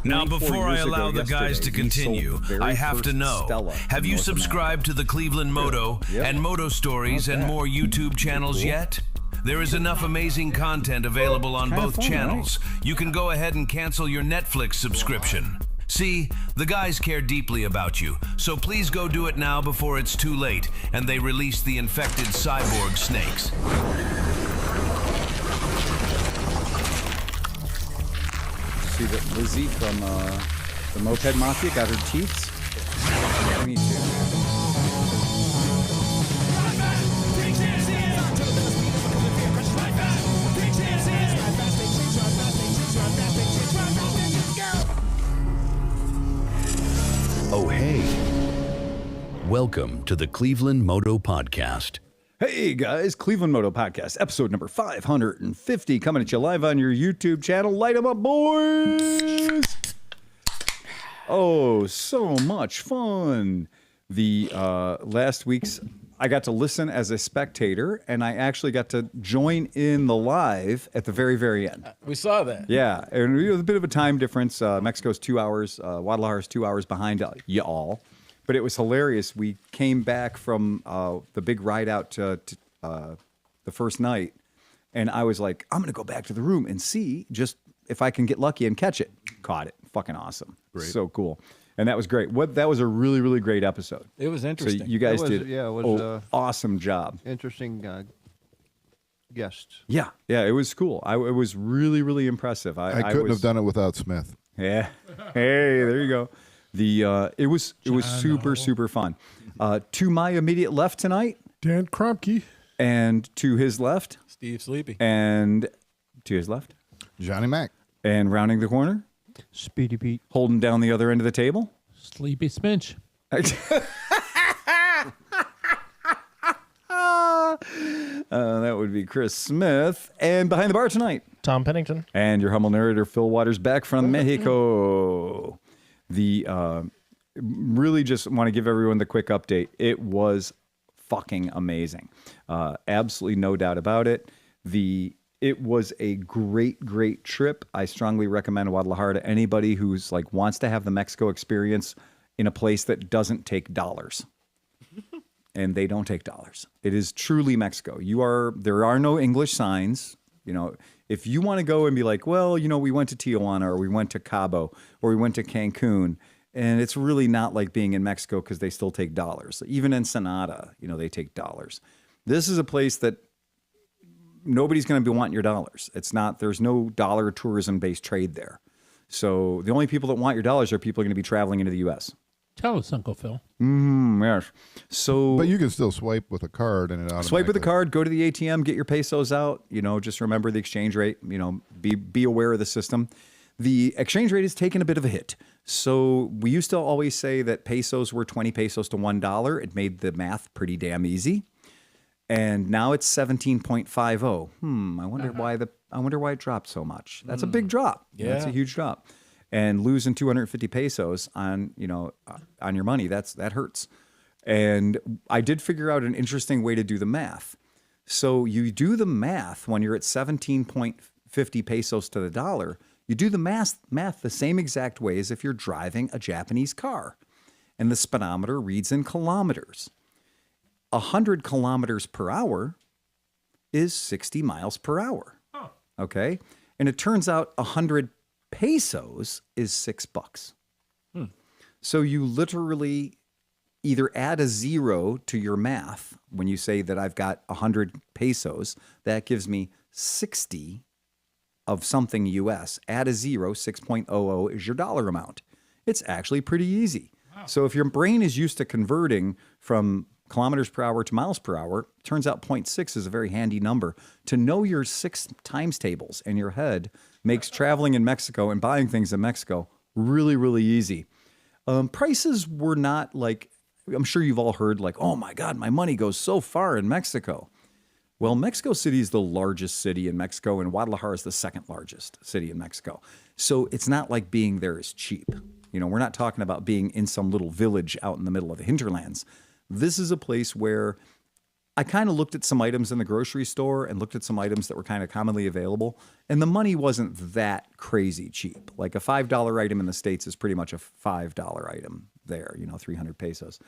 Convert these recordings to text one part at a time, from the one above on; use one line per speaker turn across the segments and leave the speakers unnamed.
Now, before I allow the guys to continue, I have to know, have you subscribed to the Cleveland Moto and Moto Stories and more YouTube channels yet? There is enough amazing content available on both channels. You can go ahead and cancel your Netflix subscription. See, the guys care deeply about you, so please go do it now before it's too late and they release the infected cyborg snakes.
See that Lizzie from the Moped Mafia got her teeth? Me too.
Oh, hey. Welcome to the Cleveland Moto Podcast.
Hey guys, Cleveland Moto Podcast, episode number 550, coming at you live on your YouTube channel. Light 'em up, boys! Oh, so much fun. The last week's, I got to listen as a spectator, and I actually got to join in the live at the very, very end.
We saw that.
Yeah, and we have a bit of a time difference. Mexico's 2 hours, Guadalajara's 2 hours behind y'all. But it was hilarious. We came back from the big ride out to the first night, and I was like, I'm going to go back to the room and see just if I can get lucky and catch it. Caught it. Fucking awesome. Great. So cool. And that was great. That was a really, really great episode.
It was interesting.
So you guys did
awesome
job.
Interesting guests.
Yeah, it was cool. It was really, really impressive.
I couldn't have done it without Smith.
Yeah. Hey, there you go. It was super fun. To my immediate left tonight,
Dan Kromke.
And to his left,
Steve Sleepy.
And to his left,
Johnny Mac.
And rounding the corner,
Speedy Pete.
Holding down the other end of the table,
Sleepy Spinch.
That would be Chris Smith. And behind the bar tonight,
Tom Pennington.
And your humble narrator, Phil Waters, back from Mexico. Really just want to give everyone the quick update. It was fucking amazing. Absolutely no doubt about it. It was a great trip. I strongly recommend Guadalajara to anybody who's like wants to have the Mexico experience in a place that doesn't take dollars. And they don't take dollars. It is truly Mexico. There are no English signs. You know, if you want to go and be like, well, you know, we went to Tijuana or we went to Cabo or we went to Cancun, and it's really not like being in Mexico because they still take dollars. Even Ensenada, you know, they take dollars. This is a place that nobody's going to be wanting your dollars. There's no dollar tourism-based trade there. So the only people that want your dollars are people going to be traveling into the U.S.
Tell us, Uncle Phil.
Yes. So,
but you can still swipe with a card and it automatically.
Swipe with a card, go to the ATM, get your pesos out. You know, just remember the exchange rate. You know, be aware of the system. The exchange rate has taken a bit of a hit. So we used to always say that pesos were 20 pesos to $1. It made the math pretty damn easy. And now it's 17.50. I wonder why it dropped so much. That's a big drop.
Yeah.
That's a huge drop. And losing 250 pesos on your money, that hurts. And I did figure out an interesting way to do the math. So you do the math when you're at 17.50 pesos to the dollar. You do the math the same exact way as if you're driving a Japanese car. And the speedometer reads in kilometers. 100 kilometers per hour is 60 miles per hour. Oh. Okay? And it turns out 100 pesos is $6. So you literally either add a zero to your math when you say that I've got 100 pesos. That gives me 60 of something US. Add a zero, 6.00 is your dollar amount. It's actually pretty easy. Wow. So if your brain is used to converting from kilometers per hour to miles per hour, turns out 0.6 is a very handy number. To know your 6 times tables in your head makes traveling in Mexico and buying things in Mexico really, really easy. Prices were not like, I'm sure you've all heard like, oh my God, my money goes so far in Mexico. Well, Mexico City is the largest city in Mexico, and Guadalajara is the second largest city in Mexico. So it's not like being there is cheap. You know, we're not talking about being in some little village out in the middle of the hinterlands. This is a place where I kind of looked at some items in the grocery store and looked at some items that were kind of commonly available, and the money wasn't that crazy cheap. Like a $5 item in the States is pretty much a $5 item there, 300 pesos.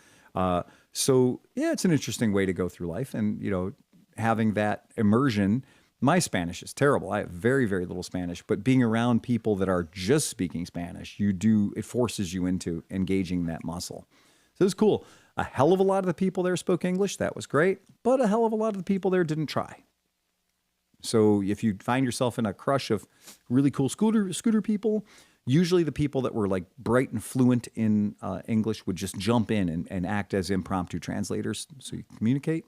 So yeah, it's an interesting way to go through life, and having that immersion. My Spanish is terrible. I have very, very little Spanish, but being around people that are just speaking Spanish, it forces you into engaging that muscle. So it was cool. A hell of a lot of the people there spoke English. That was great. But a hell of a lot of the people there didn't try. So if you find yourself in a crush of really cool scooter people, usually the people that were like bright and fluent in English would just jump in and act as impromptu translators so you can communicate.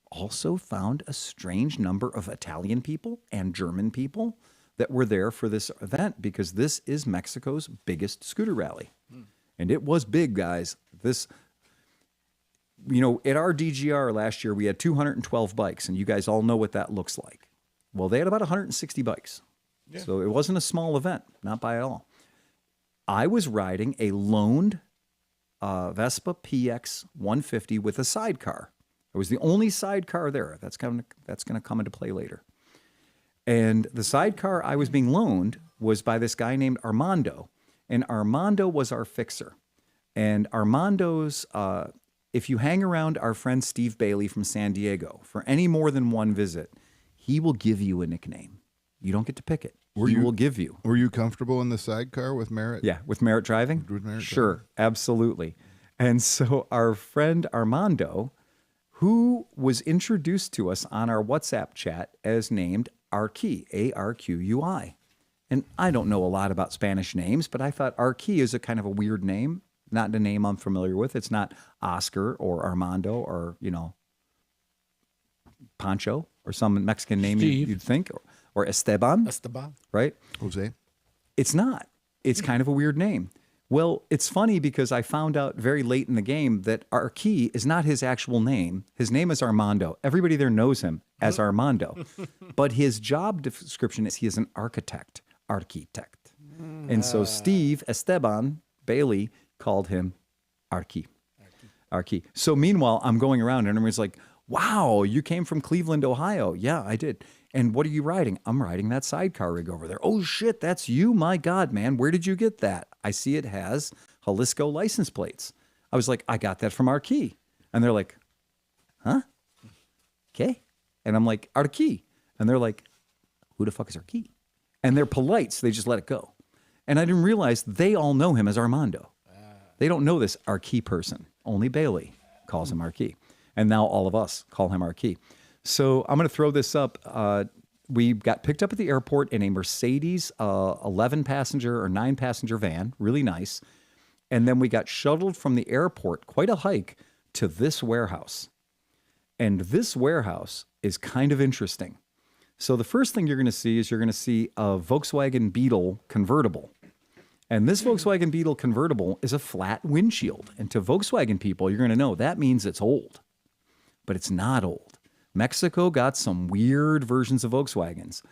Also found a strange number of Italian people and German people that were there for this event because this is Mexico's biggest scooter rally. And it was big, guys. At our DGR last year, we had 212 bikes, and you guys all know what that looks like. Well, they had about 160 bikes. Yeah. So it wasn't a small event, not by at all. I was riding a loaned Vespa PX 150 with a sidecar. It was the only sidecar there. That's going to come into play later. And the sidecar I was being loaned was by this guy named Armando. And Armando was our fixer. And Armando's, if you hang around our friend Steve Bailey from San Diego for any more than one visit, he will give you a nickname. You don't get to pick it. He will give you.
Were you comfortable in the sidecar with Merritt?
Yeah, with Merritt driving?
With Merritt
sure,
driving.
Absolutely. And so our friend Armando, who was introduced to us on our WhatsApp chat as named Arqui, Arqui. And I don't know a lot about Spanish names, but I thought Arqui is a kind of a weird name, not a name I'm familiar with. It's not Oscar or Armando or, Pancho or some Mexican name you'd think, or Esteban. Right?
Jose.
It's not. It's kind of a weird name. Well, it's funny because I found out very late in the game that Arqui is not his actual name. His name is Armando. Everybody there knows him as Armando. But his job description is he is an architect. And so Steve Esteban Bailey called him Arqui. So meanwhile, I'm going around and everyone's like, wow, you came from Cleveland, Ohio. Yeah, I did. And what are you riding? I'm riding that sidecar rig over there. Oh, shit, that's you? My God, man, where did you get that? I see it has Jalisco license plates. I was like, I got that from Arqui. And they're like, huh? Okay. And I'm like, Arqui. And they're like, who the fuck is Arqui? And they're polite, so they just let it go. And I didn't realize they all know him as Armando. They don't know this Arqui person. Only Bailey calls him Arqui. And now all of us call him Arqui. So I'm going to throw this up. We got picked up at the airport in a Mercedes 11-passenger or 9-passenger van, really nice. And then we got shuttled from the airport, quite a hike, to this warehouse. And this warehouse is kind of interesting. So the first thing you're going to see is a Volkswagen Beetle convertible. And this Volkswagen Beetle convertible is a flat windshield. And to Volkswagen people, you're going to know that means it's old. But it's not old. Mexico got some weird versions of Volkswagens.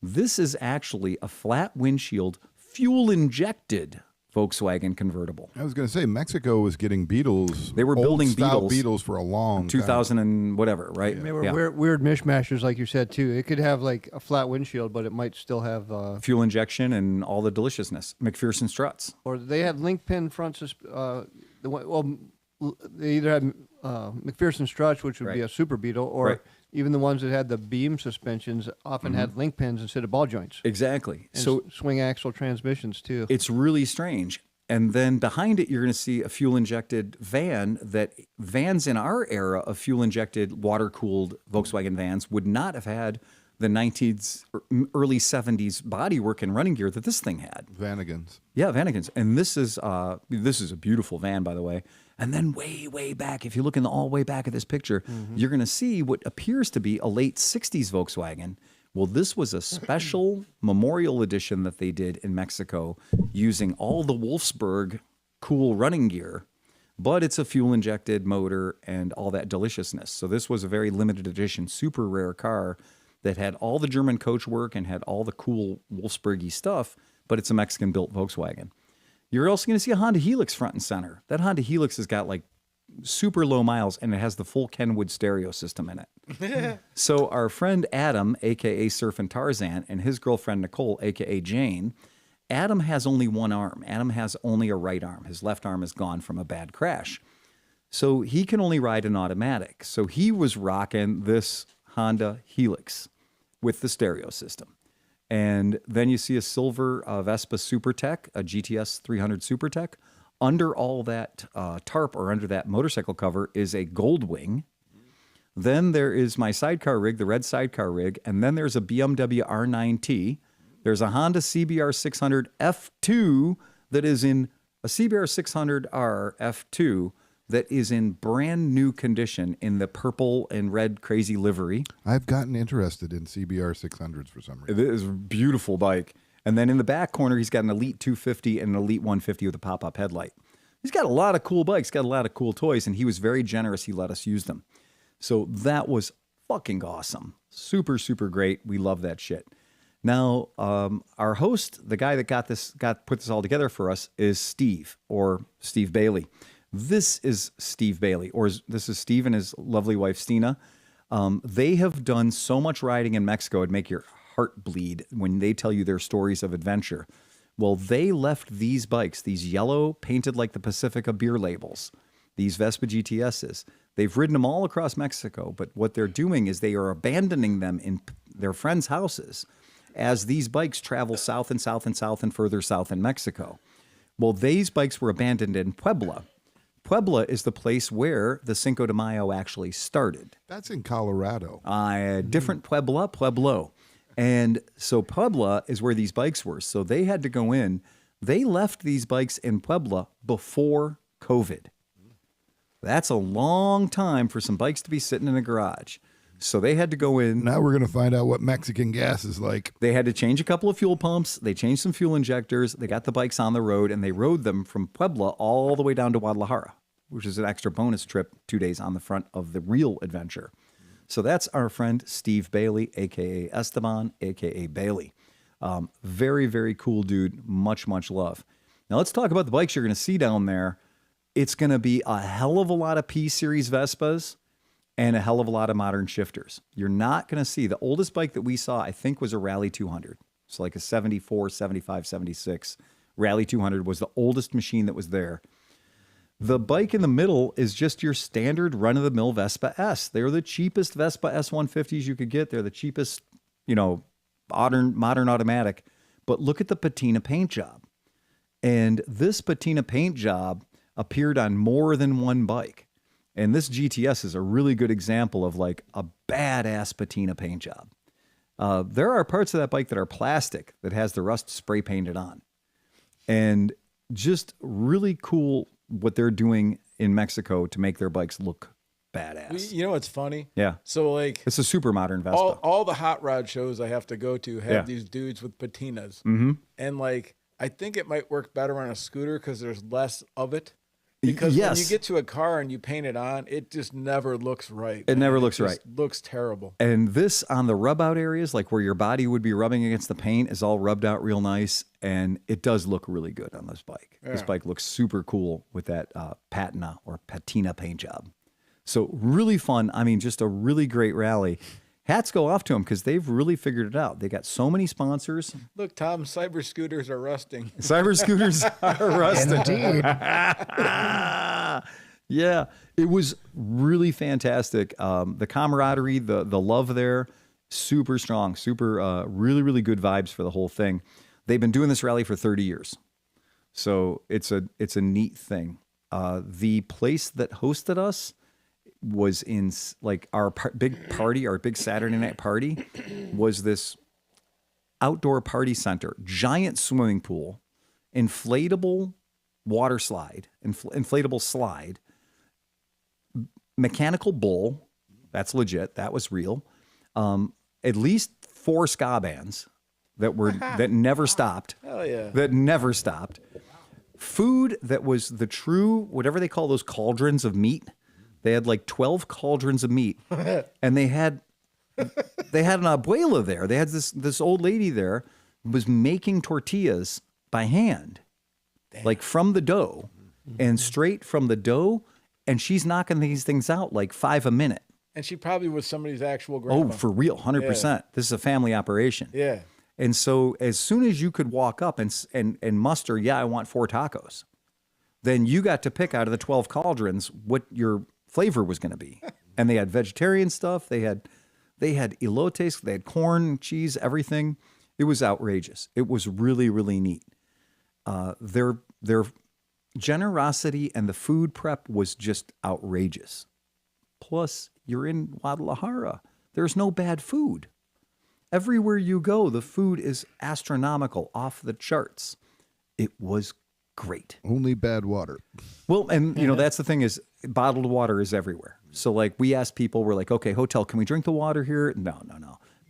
This is actually a flat windshield, fuel-injected Volkswagen convertible.
I was going to say, Mexico was getting Beetles.
They were building
Beetles for a long
2000 and whatever, right?
They were weird mishmashers, like you said, too. It could have like a flat windshield, but it might still have...
fuel injection and all the deliciousness. McPherson struts.
Or they had link pin front... they either had McPherson struts, which would be a Super Beetle, or even the ones that had the beam suspensions often had link pins instead of ball joints.
Exactly.
And
so
swing axle transmissions, too.
It's really strange. And then behind it, you're going to see a fuel-injected van that vans in our era of fuel-injected, water-cooled Volkswagen vans would not have had the 19s, early 70s bodywork and running gear that this thing had.
Vanagons.
Yeah, Vanagons. And this is a beautiful van, by the way. And then way, way back, if you look in the all way back of this picture, you're going to see what appears to be a late 60s Volkswagen. Well, this was a special memorial edition that they did in Mexico using all the Wolfsburg cool running gear, but it's a fuel-injected motor and all that deliciousness. So this was a very limited edition, super rare car that had all the German coachwork and had all the cool Wolfsburgy stuff, but it's a Mexican-built Volkswagen. You're also going to see a Honda Helix front and center. That Honda Helix has got like super low miles, and it has the full Kenwood stereo system in it. So our friend Adam, a.k.a. Surfin' Tarzan, and his girlfriend Nicole, a.k.a. Jane, Adam has only one arm. Adam has only a right arm. His left arm is gone from a bad crash. So he can only ride an automatic. So he was rocking this Honda Helix with the stereo system. And then you see a silver Vespa SuperTech, a GTS 300 SuperTech. Under all that tarp or under that motorcycle cover is a Goldwing. Then there is my sidecar rig, the red sidecar rig. And then there's a BMW R9T. There's a Honda CBR 600 F2 that is in a CBR 600R F2 that is in brand new condition in the purple and red crazy livery.
I've gotten interested in CBR 600s for some reason.
It is a beautiful bike. And then in the back corner, he's got an Elite 250 and an Elite 150 with a pop-up headlight. He's got a lot of cool bikes, got a lot of cool toys, and he was very generous. He let us use them. So that was fucking awesome. Super, super great. We love that shit. Now, our host, the guy that put this all together for us, is Steve, or Steve Bailey. This is Steve Bailey, or this is Steve and his lovely wife, Stina. They have done so much riding in Mexico, it'd make your heart bleed when they tell you their stories of adventure. Well, they left these bikes, these yellow, painted like the Pacifica beer labels, these Vespa GTSs. They've ridden them all across Mexico, but what they're doing is they are abandoning them in their friends' houses as these bikes travel south and south and south and further south in Mexico. Well, these bikes were abandoned in Puebla. Puebla is the place where the Cinco de Mayo actually started.
That's in Colorado.
Different Pueblo. And so Puebla is where these bikes were. So they had to go in. They left these bikes in Puebla before COVID. That's a long time for some bikes to be sitting in a garage. So they had to go in.
Now we're going to find out what Mexican gas is like.
They had to change a couple of fuel pumps. They changed some fuel injectors. They got the bikes on the road, and they rode them from Puebla all the way down to Guadalajara, which is an extra bonus trip, 2 days on the front of the real adventure. So that's our friend Steve Bailey, a.k.a. Esteban, a.k.a. Bailey. Very, very cool dude. Much, much love. Now let's talk about the bikes you're going to see down there. It's going to be a hell of a lot of P-Series Vespas and a hell of a lot of modern shifters. You're not going to see, the oldest bike that we saw, I think, was a Rally 200. So like a 74, 75, 76. Rally 200 was the oldest machine that was there. The bike in the middle is just your standard run-of-the-mill Vespa S. They're the cheapest Vespa S150s you could get. They're the cheapest, modern automatic. But look at the patina paint job. And this patina paint job appeared on more than one bike. And this GTS is a really good example of like a badass patina paint job. There are parts of that bike that are plastic that has the rust spray painted on. And just really cool what they're doing in Mexico to make their bikes look badass.
You know what's funny?
Yeah.
So like
it's a super modern Vespa.
All the hot rod shows I have to go to have these dudes with patinas. Mm-hmm. And like I think it might work better on a scooter because there's less of it. Because when you get to a car and you paint it on, it just never looks right.
It never looks right.
It looks terrible.
And this on the rub out areas, like where your body would be rubbing against the paint, is all rubbed out real nice. And it does look really good on this bike. Yeah. This bike looks super cool with that patina or patina paint job. So really fun. I mean, just a really great rally. Hats go off to them because they've really figured it out. They got so many sponsors.
Look, Tom, cyber scooters are rusting.
Cyber scooters are rusting.
Indeed.
Yeah, it was really fantastic. The camaraderie, the love there, super strong, super, really, really good vibes for the whole thing. They've been doing this rally for 30 years. So it's a neat thing. The place that hosted us was in like our big party, our big Saturday night party was this outdoor party center, giant swimming pool, inflatable water slide, inflatable slide, mechanical bull. That's legit. That was real. At least 4 ska bands that never stopped.
Hell yeah.
That never stopped. Food that was the true, whatever they call those cauldrons of meat. They had like 12 cauldrons of meat, and they had an abuela there. They had this old lady there who was making tortillas by hand, like from the dough, and straight from the dough and she's knocking these things out like 5 a minute.
And she probably was somebody's actual grandma.
Oh, for real, 100%.
Yeah.
This is a family operation.
Yeah.
And so as soon as you could walk up and muster, I want 4 tacos, then you got to pick out of the 12 cauldrons what your flavor was going to be. And they had vegetarian stuff. They had elotes. They had corn, cheese, everything. It was outrageous. It was really, really neat. Their generosity and the food prep was just outrageous. Plus, you're in Guadalajara. There's no bad food. Everywhere you go, the food is astronomical, off the charts. It was great.
Only bad water.
Well, and that's the thing is bottled water is everywhere. So like we asked people, we're like, okay, hotel, can we drink the water here? No.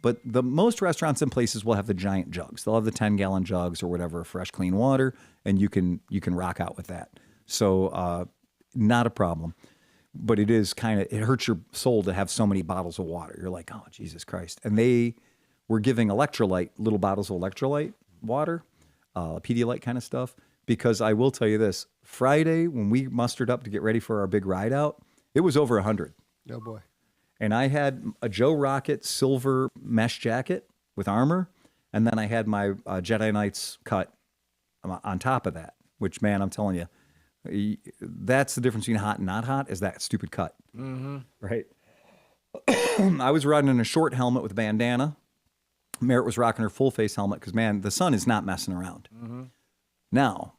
But the most restaurants and places will have the giant jugs. They'll have the 10-gallon jugs or whatever, fresh, clean water, and you can rock out with that. So not a problem. But it is it hurts your soul to have so many bottles of water. You're like, oh, Jesus Christ. And they were giving little bottles of electrolyte water, Pedialyte kind of stuff. Because I will tell you this, Friday when we mustered up to get ready for our big ride out, it was over 100.
Oh boy.
And I had a Joe Rocket silver mesh jacket with armor. And then I had my Jedi Knights cut on top of that, which, man, I'm telling you, that's the difference between hot and not hot is that stupid cut. Mm-hmm. Right? I was riding in a short helmet with a bandana. Merritt was rocking her full face helmet because, man, the sun is not messing around. Mm-hmm. Now,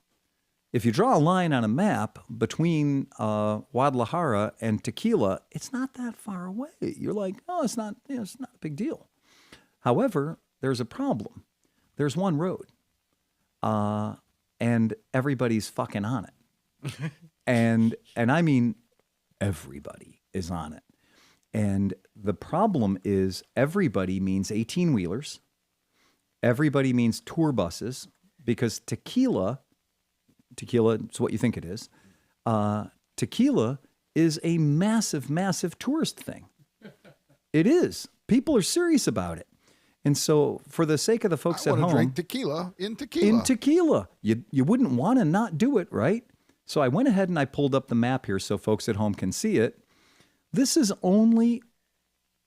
if you draw a line on a map between Guadalajara and Tequila, it's not that far away. You're like, oh, it's not a big deal. However, there's a problem. There's one road, and everybody's fucking on it. and I mean, everybody is on it. And the problem is everybody means 18-wheelers. Everybody means tour buses because Tequila is what you think it is. Tequila is a massive, massive tourist thing. It is. People are serious about it. And so for the sake of the folks at home. I want to
drink tequila in tequila.
In tequila. You wouldn't want to not do it, right? So I went ahead and I pulled up the map here so folks at home can see it. This is only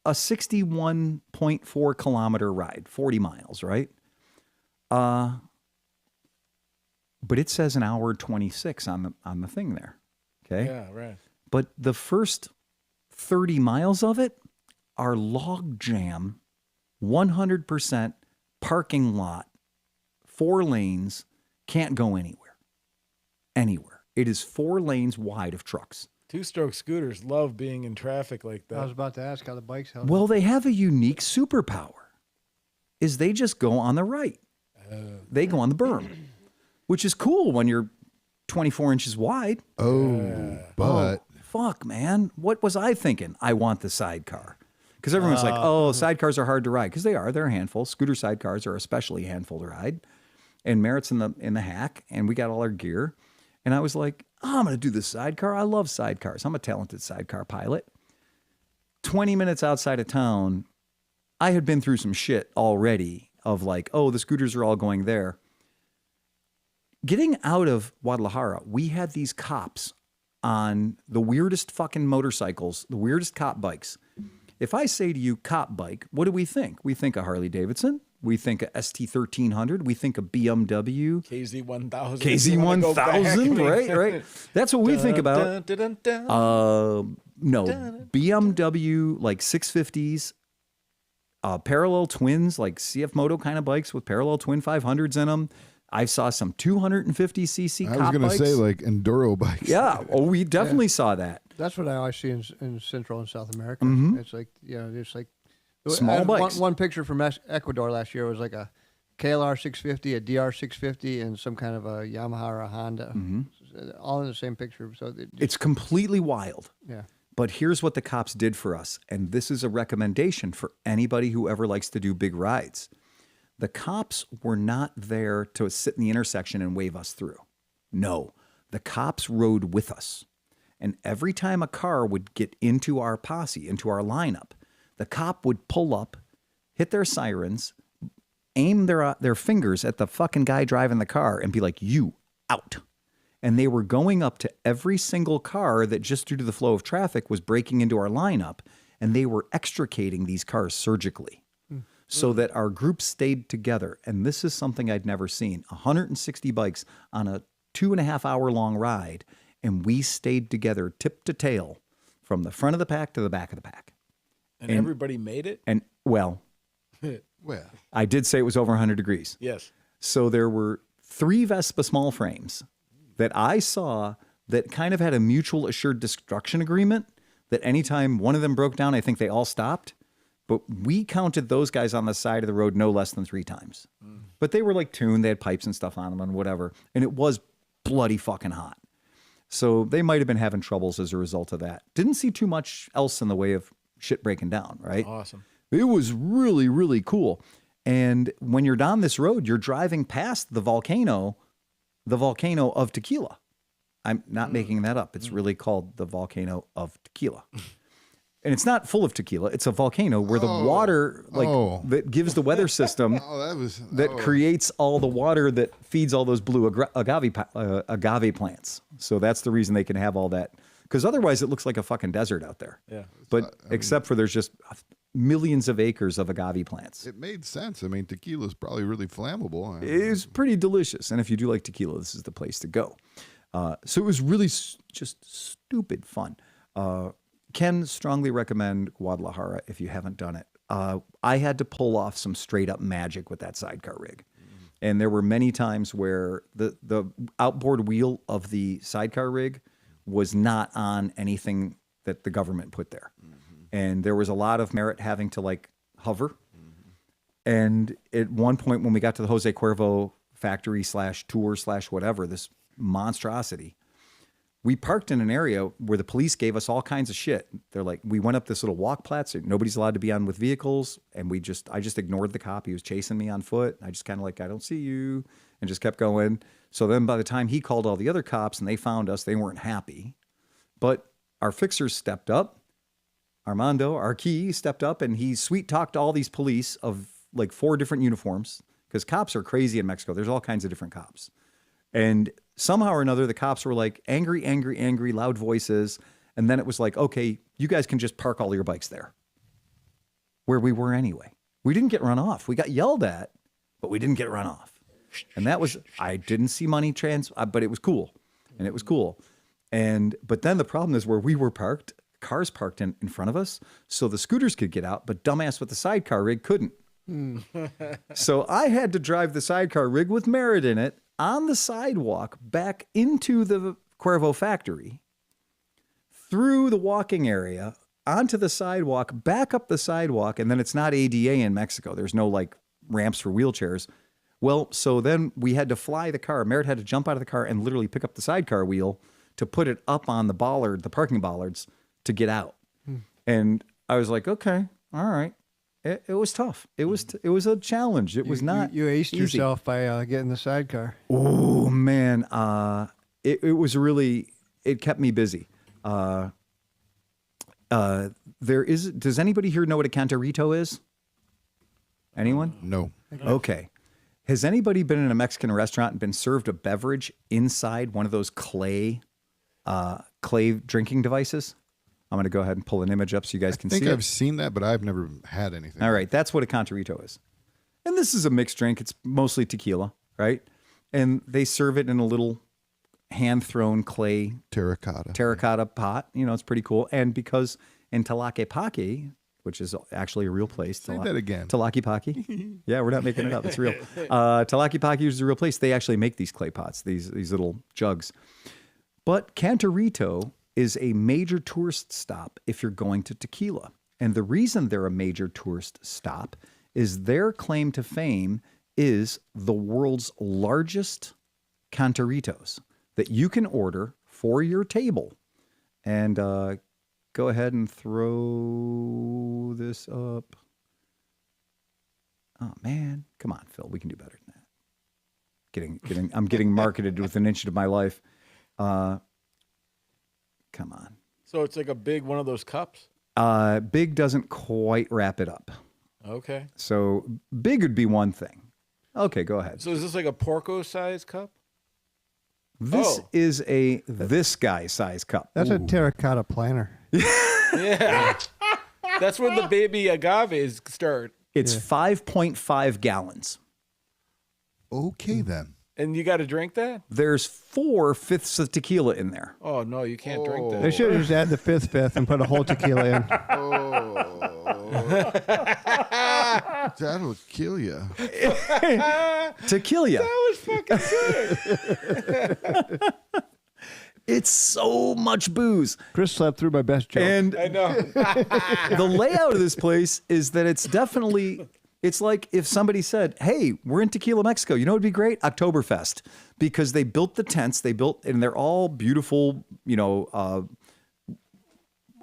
a 61.4 kilometer ride, 40 miles, right? But it says an hour 26 on the thing there. Okay?
Yeah, right.
But the first 30 miles of it are log jam, 100% parking lot, 4 lanes, can't go anywhere. Anywhere. It is 4 lanes wide of trucks.
2-stroke scooters love being in traffic like that.
I was about to ask how the bikes held.
Well, they have a unique superpower. Is they just go on the right. They go on the berm, which is cool when you're 24 inches wide.
But
fuck, man. What was I thinking? I want the sidecar. Because everyone's like, oh, sidecars are hard to ride. Because they are. They're a handful. Scooter sidecars are especially a handful to ride. And Merritt's in the hack, and we got all our gear. And I was like, oh, I'm going to do the sidecar. I love sidecars. I'm a talented sidecar pilot. 20 minutes outside of town, I had been through some shit already of like, oh, the scooters are all going there. Getting out of Guadalajara, we had these cops on the weirdest fucking motorcycles, the weirdest cop bikes. If I say to you cop bike, what do we think? We think a Harley Davidson. We think a ST1300. We think a BMW.
KZ1000.
KZ1000, right? That's what we think about. No, BMW like 650s, parallel twins, like CF Moto kind of bikes with parallel twin 500s in them. I saw some 250cc cop bikes.
I was going to say like enduro bikes.
Yeah, we definitely saw that.
That's what I always see in Central and South America.
Mm-hmm.
It's like, it's like
small bikes.
One picture from Ecuador last year was like a KLR 650, a DR 650, and some kind of a Yamaha or a Honda, all in the same picture. So
it's completely wild.
Yeah.
But here's what the cops did for us, and this is a recommendation for anybody who ever likes to do big rides. The cops were not there to sit in the intersection and wave us through. No, the cops rode with us. And every time a car would get into our posse, into our lineup, the cop would pull up, hit their sirens, aim their fingers at the fucking guy driving the car and be like, you out. And they were going up to every single car that just due to the flow of traffic was breaking into our lineup. And they were extricating these cars surgically so that our group stayed together. And this is something I'd never seen. 160 bikes on a 2.5 hour long ride. And we stayed together tip to tail from the front of the pack to the back of the pack.
And everybody made it?
And well, I did say it was over 100 degrees.
Yes.
So there were 3 Vespa small frames that I saw that kind of had a mutual assured destruction agreement that anytime one of them broke down, I think they all stopped. But we counted those guys on the side of the road no less than 3 times. But they were like tuned. They had pipes and stuff on them and whatever. And it was bloody fucking hot. So they might have been having troubles as a result of that. Didn't see too much else in the way of shit breaking down, right?
Awesome.
It was really, really cool. And when you're down this road, you're driving past the volcano of Tequila. I'm not making that up. It's really called the volcano of Tequila. And it's not full of tequila. It's a volcano where the water that gives the weather system creates all the water that feeds all those blue agave plants. So that's the reason they can have all that. Because otherwise it looks like a fucking desert out there.
Yeah.
But except for there's just millions of acres of agave plants.
It made sense. I mean, tequila is probably really flammable.
It is pretty delicious. And if you do like tequila, this is the place to go. So it was really just stupid fun. Can strongly recommend Guadalajara if you haven't done it. I had to pull off some straight up magic with that sidecar rig. And there were many times where the outboard wheel of the sidecar rig was not on anything that the government put there. And there was a lot of merit having to like hover. And at one point when we got to the Jose Cuervo factory / tour / whatever, this monstrosity, we parked in an area where the police gave us all kinds of shit. They're like, we went up this little walk plats. Nobody's allowed to be on with vehicles. And I just ignored the cop. He was chasing me on foot. I just kind of like, I don't see you, and just kept going. So then by the time he called all the other cops and they found us, they weren't happy. But our fixers stepped up. Armando, our key, stepped up and he sweet talked all these police of like 4 different uniforms, because cops are crazy in Mexico. There's all kinds of different cops. And somehow or another, the cops were like angry, loud voices. And then it was like, okay, you guys can just park all your bikes there where we were anyway. We didn't get run off. We got yelled at, but we didn't get run off. And that was, I didn't see money but it was cool. And it was cool. But then the problem is where we were parked, cars parked in front of us. So the scooters could get out, but dumbass with the sidecar rig couldn't. So I had to drive the sidecar rig with merit in it on the sidewalk back into the Cuervo factory, through the walking area, onto the sidewalk, back up the sidewalk, and then it's not ADA in Mexico. There's no like ramps for wheelchairs. Well, so then we had to fly the car. Merritt had to jump out of the car and literally pick up the sidecar wheel to put it up on the parking bollards to get out. And I was like, okay, all right. It was tough. It was a challenge. It was not
You aced
easy.
yourself by getting the sidecar.
Oh, man. It was really, it kept me busy. Does anybody here know what a cantarito is? Anyone?
No.
Okay. Has anybody been in a Mexican restaurant and been served a beverage inside one of those clay drinking devices? I'm going to go ahead and pull an image up so you guys can see it.
I think I've seen that, but I've never had anything.
All right. That's what a cantarito is. And this is a mixed drink. It's mostly tequila, right? And they serve it in a little hand-thrown clay terracotta pot. You know, it's pretty cool. And because in Tlaquepaque, which is actually a real place.
Say that again.
Tlaquepaque. Yeah, we're not making it up. It's real. Tlaquepaque is a real place. They actually make these clay pots, these little jugs. But cantarito is a major tourist stop if you're going to Tequila. And the reason they're a major tourist stop is their claim to fame is the world's largest cantaritos that you can order for your table. And go ahead and throw this up. Oh, man. Come on, Phil. We can do better than that. I'm getting marketed with an inch of my life. Come on.
So it's like a big one of those cups?
Big doesn't quite wrap it up.
Okay.
So big would be one thing. Okay, go ahead.
So is this like a Porco size cup?
This is a this guy size cup.
That's a terracotta planter.
Yeah. That's where the baby agaves start.
It's 5.5 gallons.
Okay, then.
And you got to drink that?
There's 4/5 of tequila in there.
Oh, no, you can't drink that.
They should have just added the fifth and put a whole tequila in.
That'll kill you.
Tequila.
That was fucking good.
It's so much booze.
Chris slept through my best joke.
And
I know.
the layout of this place is that it's definitely, it's like if somebody said, hey, we're in Tequila, Mexico. You know what would be great? Oktoberfest. Because they built the tents, and they're all beautiful,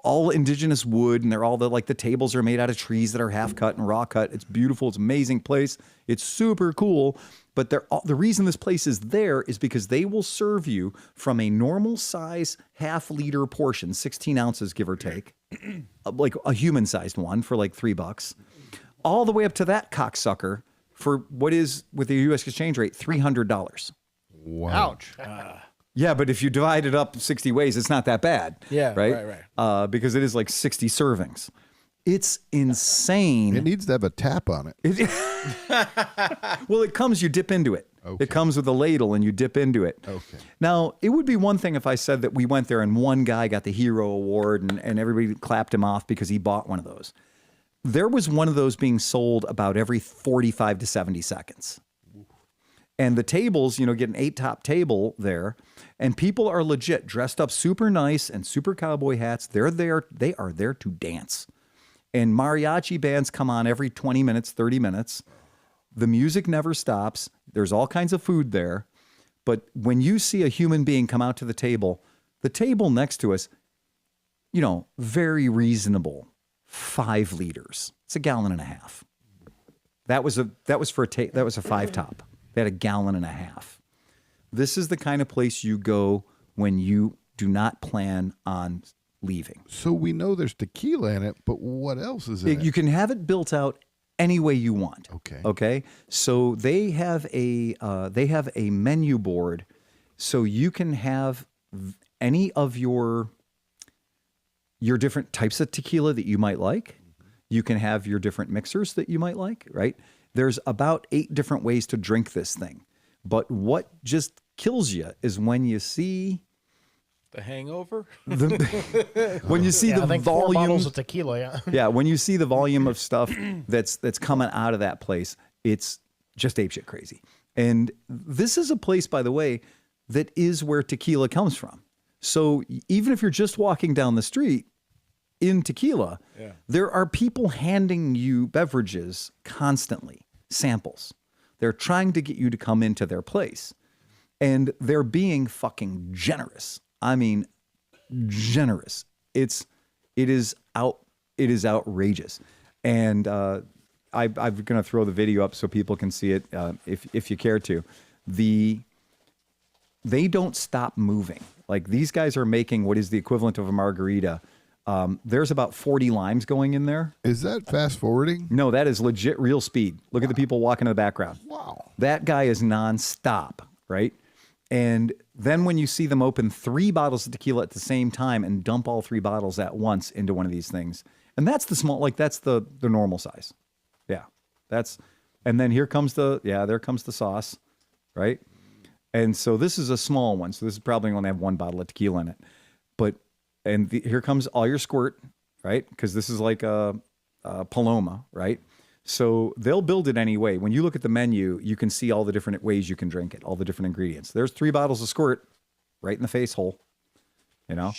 all indigenous wood, and they're all the tables are made out of trees that are half cut and raw cut. It's beautiful. It's an amazing place. It's super cool. But the reason this place is there is because they will serve you from a normal size half-liter portion, 16 ounces, give or take, like a human-sized one for like $3, all the way up to that cocksucker for what is, with the U.S. exchange rate, $300.
Wow.
Ouch.
Yeah, but if you divide it up 60 ways, it's not that bad.
Yeah,
right. Because it is like 60 servings. It's insane.
It needs to have a tap on it.
Well, it comes, you dip into it.
Okay.
It comes with a ladle and you dip into it.
Okay.
Now, it would be one thing if I said that we went there and one guy got the hero award and everybody clapped him off because he bought one of those. There was one of those being sold about every 45 to 70 seconds. And the tables, get an 8-top table there, and people are legit dressed up super nice and super cowboy hats. They are there to dance. And mariachi bands come on every 20 minutes, 30 minutes. The music never stops. There's all kinds of food there. But when you see a human being come out to the table next to us, very reasonable, 5 liters. It's a gallon and a half. That was a 5-top. They had a gallon and a half. This is the kind of place you go when you do not plan on leaving.
So we know there's tequila in it, but what else is in it?
You can have it built out any way you want.
Okay.
Okay. So they have a menu board, so you can have any of your different types of tequila that you might like. You can have your different mixers that you might like. Right. There's about 8 different ways to drink this thing, but what just kills you is when you see.
The hangover?
When you see the
I think
volume
4 bottles of tequila, yeah.
Yeah, when you see the volume of stuff that's coming out of that place, it's just apeshit crazy. And this is a place, by the way, that is where tequila comes from. So even if you're just walking down the street in Tequila, there are people handing you beverages constantly, samples. They're trying to get you to come into their place. And they're being fucking generous. I mean, generous. It is outrageous. And I'm going to throw the video up so people can see it if you care to. They don't stop moving. Like, these guys are making what is the equivalent of a margarita. There's about 40 limes going in there.
Is that fast forwarding?
No, that is legit real speed. Look at the people walking in the background.
Wow.
That guy is nonstop, right? And then when you see them open 3 bottles of tequila at the same time and dump all 3 bottles at once into one of these things. And that's the small, that's the normal size. Yeah. And then there comes the sauce, right? And so this is a small one. So this is probably only have 1 bottle of tequila in it. But, here comes all your squirt, right? Because this is like a Paloma, right? So they'll build it anyway. When you look at the menu, you can see all the different ways you can drink it, all the different ingredients. There's 3 bottles of squirt right in the face hole, Yeah.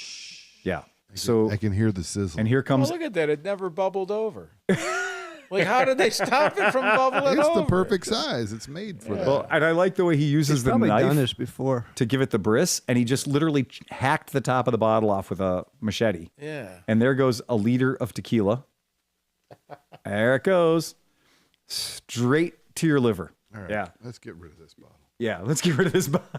So
I can hear the sizzle.
And here comes.
Oh, look at that. It never bubbled over. Like, how did they stop it from bubbling
It's
over?
the perfect size. It's made for that.
Well, and I like the way he uses the
probably
knife
done this before
to give it the bris, and he just literally hacked the top of the bottle off with a machete.
Yeah.
And there goes a liter of tequila. There it goes. Straight to your liver.
All right,
Yeah.
let's get rid of this bottle.
Yeah, let's get rid of this bottle.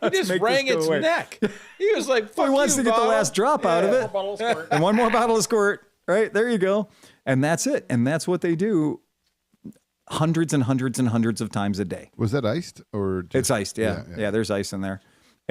He just rang its neck. He was like, fuck
He wants
you,
to get the
bottle.
last drop out of it.
Bottle of squirt.
And 1 more bottle of squirt. Right, there you go. And that's it. And that's what they do hundreds and hundreds and hundreds of times a day.
Was that iced or? Just,
It's iced, yeah. Yeah, there's ice in there.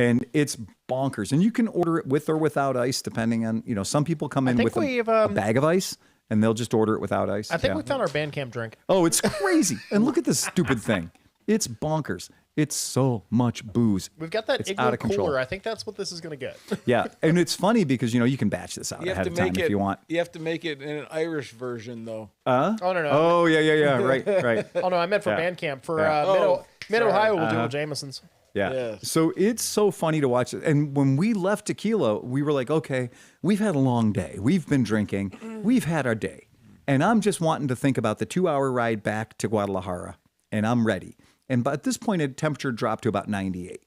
And it's bonkers. And you can order it with or without ice, depending on, some people come in with a bag of ice and they'll just order it without ice.
I think we found our Bandcamp drink.
Oh, it's crazy. And look at this stupid thing. It's bonkers. It's so much booze.
We've got that Igloo cooler. I think that's what this is going to get.
Yeah. And it's funny because, you can batch this out ahead of time if you want.
You have to make it in an Irish version, though.
Oh, no.
Oh, yeah. Right.
Oh, no, I meant for Bandcamp. For Mid-Ohio, we'll do a Jameson's.
Yeah.
Yes.
So it's so funny to watch it. And when we left Tequila, we were like, okay, we've had a long day. We've been drinking. We've had our day. And I'm just wanting to think about the 2-hour ride back to Guadalajara. And I'm ready. And at this point, the temperature dropped to about 98,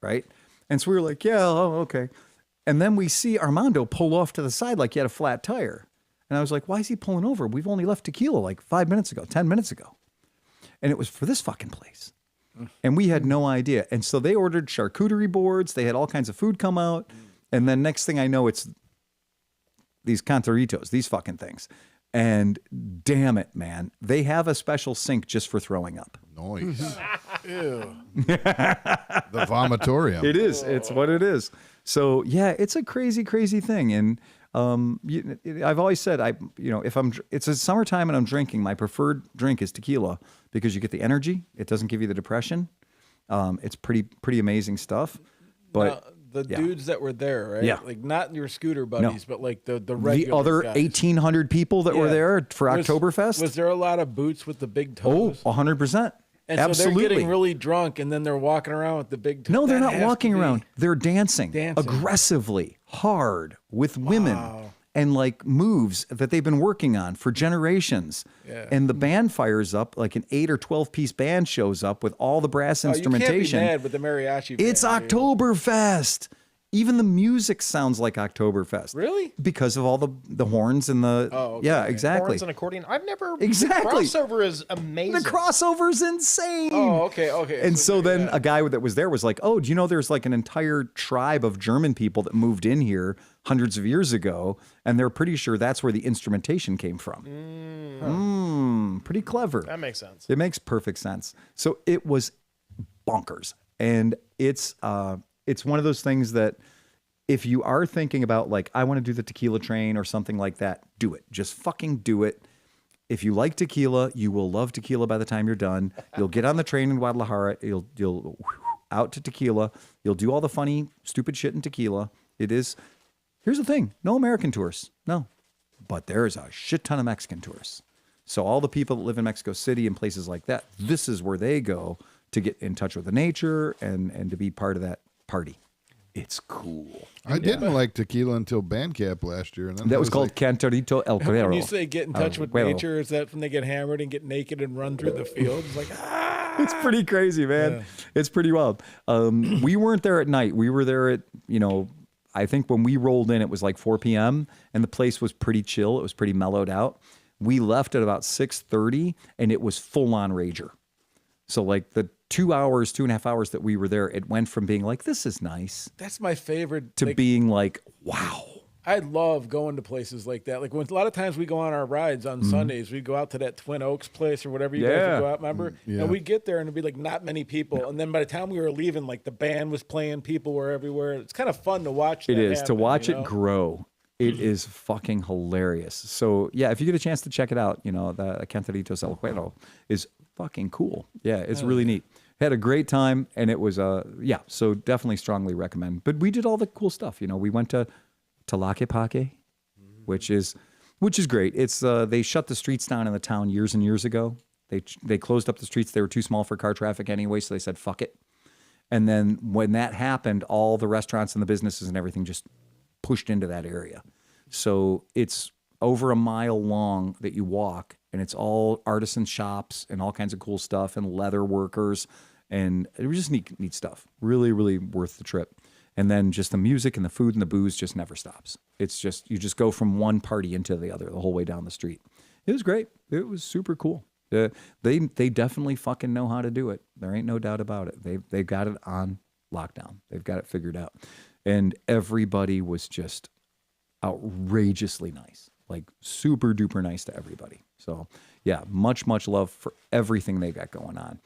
right? And so we were like, yeah, okay. And then we see Armando pull off to the side like he had a flat tire. And I was like, why is he pulling over? We've only left Tequila like 5 minutes ago, 10 minutes ago. And it was for this fucking place. And we had no idea. And so they ordered charcuterie boards. They had all kinds of food come out. And then next thing I know, it's these cantaritos, these fucking things. And damn it, man, they have a special sink just for throwing up.
Nice. Ew. The vomitorium.
It is. It's what it is. So yeah, it's a crazy, crazy thing. And I've always said, if it's a summertime and I'm drinking, my preferred drink is tequila because you get the energy. It doesn't give you the depression. It's pretty amazing stuff. But
now, dudes that were there, right?
Yeah.
Like not your scooter buddies, but like the regular
the other
guys.
1,800 people that were there for Oktoberfest.
Was there a lot of boots with the big toes?
Oh, 100%.
And
absolutely.
So they're getting really drunk, and then they're walking around with the big toes.
No, they're not walking around. They're dancing aggressively, hard, with women. And like moves that they've been working on for generations. Yeah. And the band fires up, like an 8 or 12 piece band shows up with all the brass instrumentation.
You can't be mad with the mariachi band.
It's Oktoberfest. Even the music sounds like Oktoberfest.
Really?
Because of all the horns and the...
Oh, okay.
Yeah, exactly.
Horns and accordion. I've never...
Exactly.
The crossover is amazing.
The crossover's insane.
Oh, okay.
And so then a guy that was there was like, oh, do you know there's like an entire tribe of German people that moved in here hundreds of years ago, and they're pretty sure that's where the instrumentation came from. Pretty clever.
That makes sense.
It makes perfect sense. So it was bonkers. And it's one of those things that if you are thinking about like, I want to do the tequila train or something like that, do it. Just fucking do it. If you like tequila, you will love tequila by the time you're done. You'll get on the train in Guadalajara. You'll out to tequila. You'll do all the funny, stupid shit in tequila. It is... Here's the thing. No American tourists. No. But there's a shit ton of Mexican tourists. So all the people that live in Mexico City and places like that, this is where they go to get in touch with the nature and to be part of that party. It's cool.
I didn't like tequila until Bandcamp last year. And then
that was called Cantarito El Cuero.
When you say get in touch with nature, is that when they get hammered and get naked and run through the field? It's like,
It's pretty crazy, man. Yeah. It's pretty wild. We weren't there at night. We were there at, I think when we rolled in, it was like 4 p.m. and the place was pretty chill. It was pretty mellowed out. We left at about 6:30 and it was full on rager. So like the 2.5 hours that we were there, it went from being like, this is nice.
That's my favorite.
To being like, wow.
I love going to places like that. Like when a lot of times we go on our rides on Sundays, we go out to that Twin Oaks place or whatever you guys would go out, remember? And we'd get there and it'd be like not many people. No. And then by the time we were leaving, like the band was playing, people were everywhere. It's kind of fun to watch that happen,
to watch it grow. It is fucking hilarious. So yeah, if you get a chance to check it out, the Cantarito El Cuero is fucking cool. Yeah, it's really neat. Had a great time and it was so definitely strongly recommend. But we did all the cool stuff. We went to Tlaquepaque, which is great. It's they shut the streets down in the town years and years ago. They closed up the streets. They were too small for car traffic anyway, so they said fuck it. And then when that happened, all the restaurants and the businesses and everything just pushed into that area. So it's over a mile long that you walk, and it's all artisan shops and all kinds of cool stuff and leather workers, and it was just neat stuff. Really, really worth the trip. And then just the music and the food and the booze just never stops. It's just, you just go from one party into the other the whole way down the street. It was great. It was super cool. They definitely fucking know how to do it. There ain't no doubt about it. They've got it on lockdown. They've got it figured out. And everybody was just outrageously nice, like super duper nice to everybody. So yeah, much love for everything they got going on.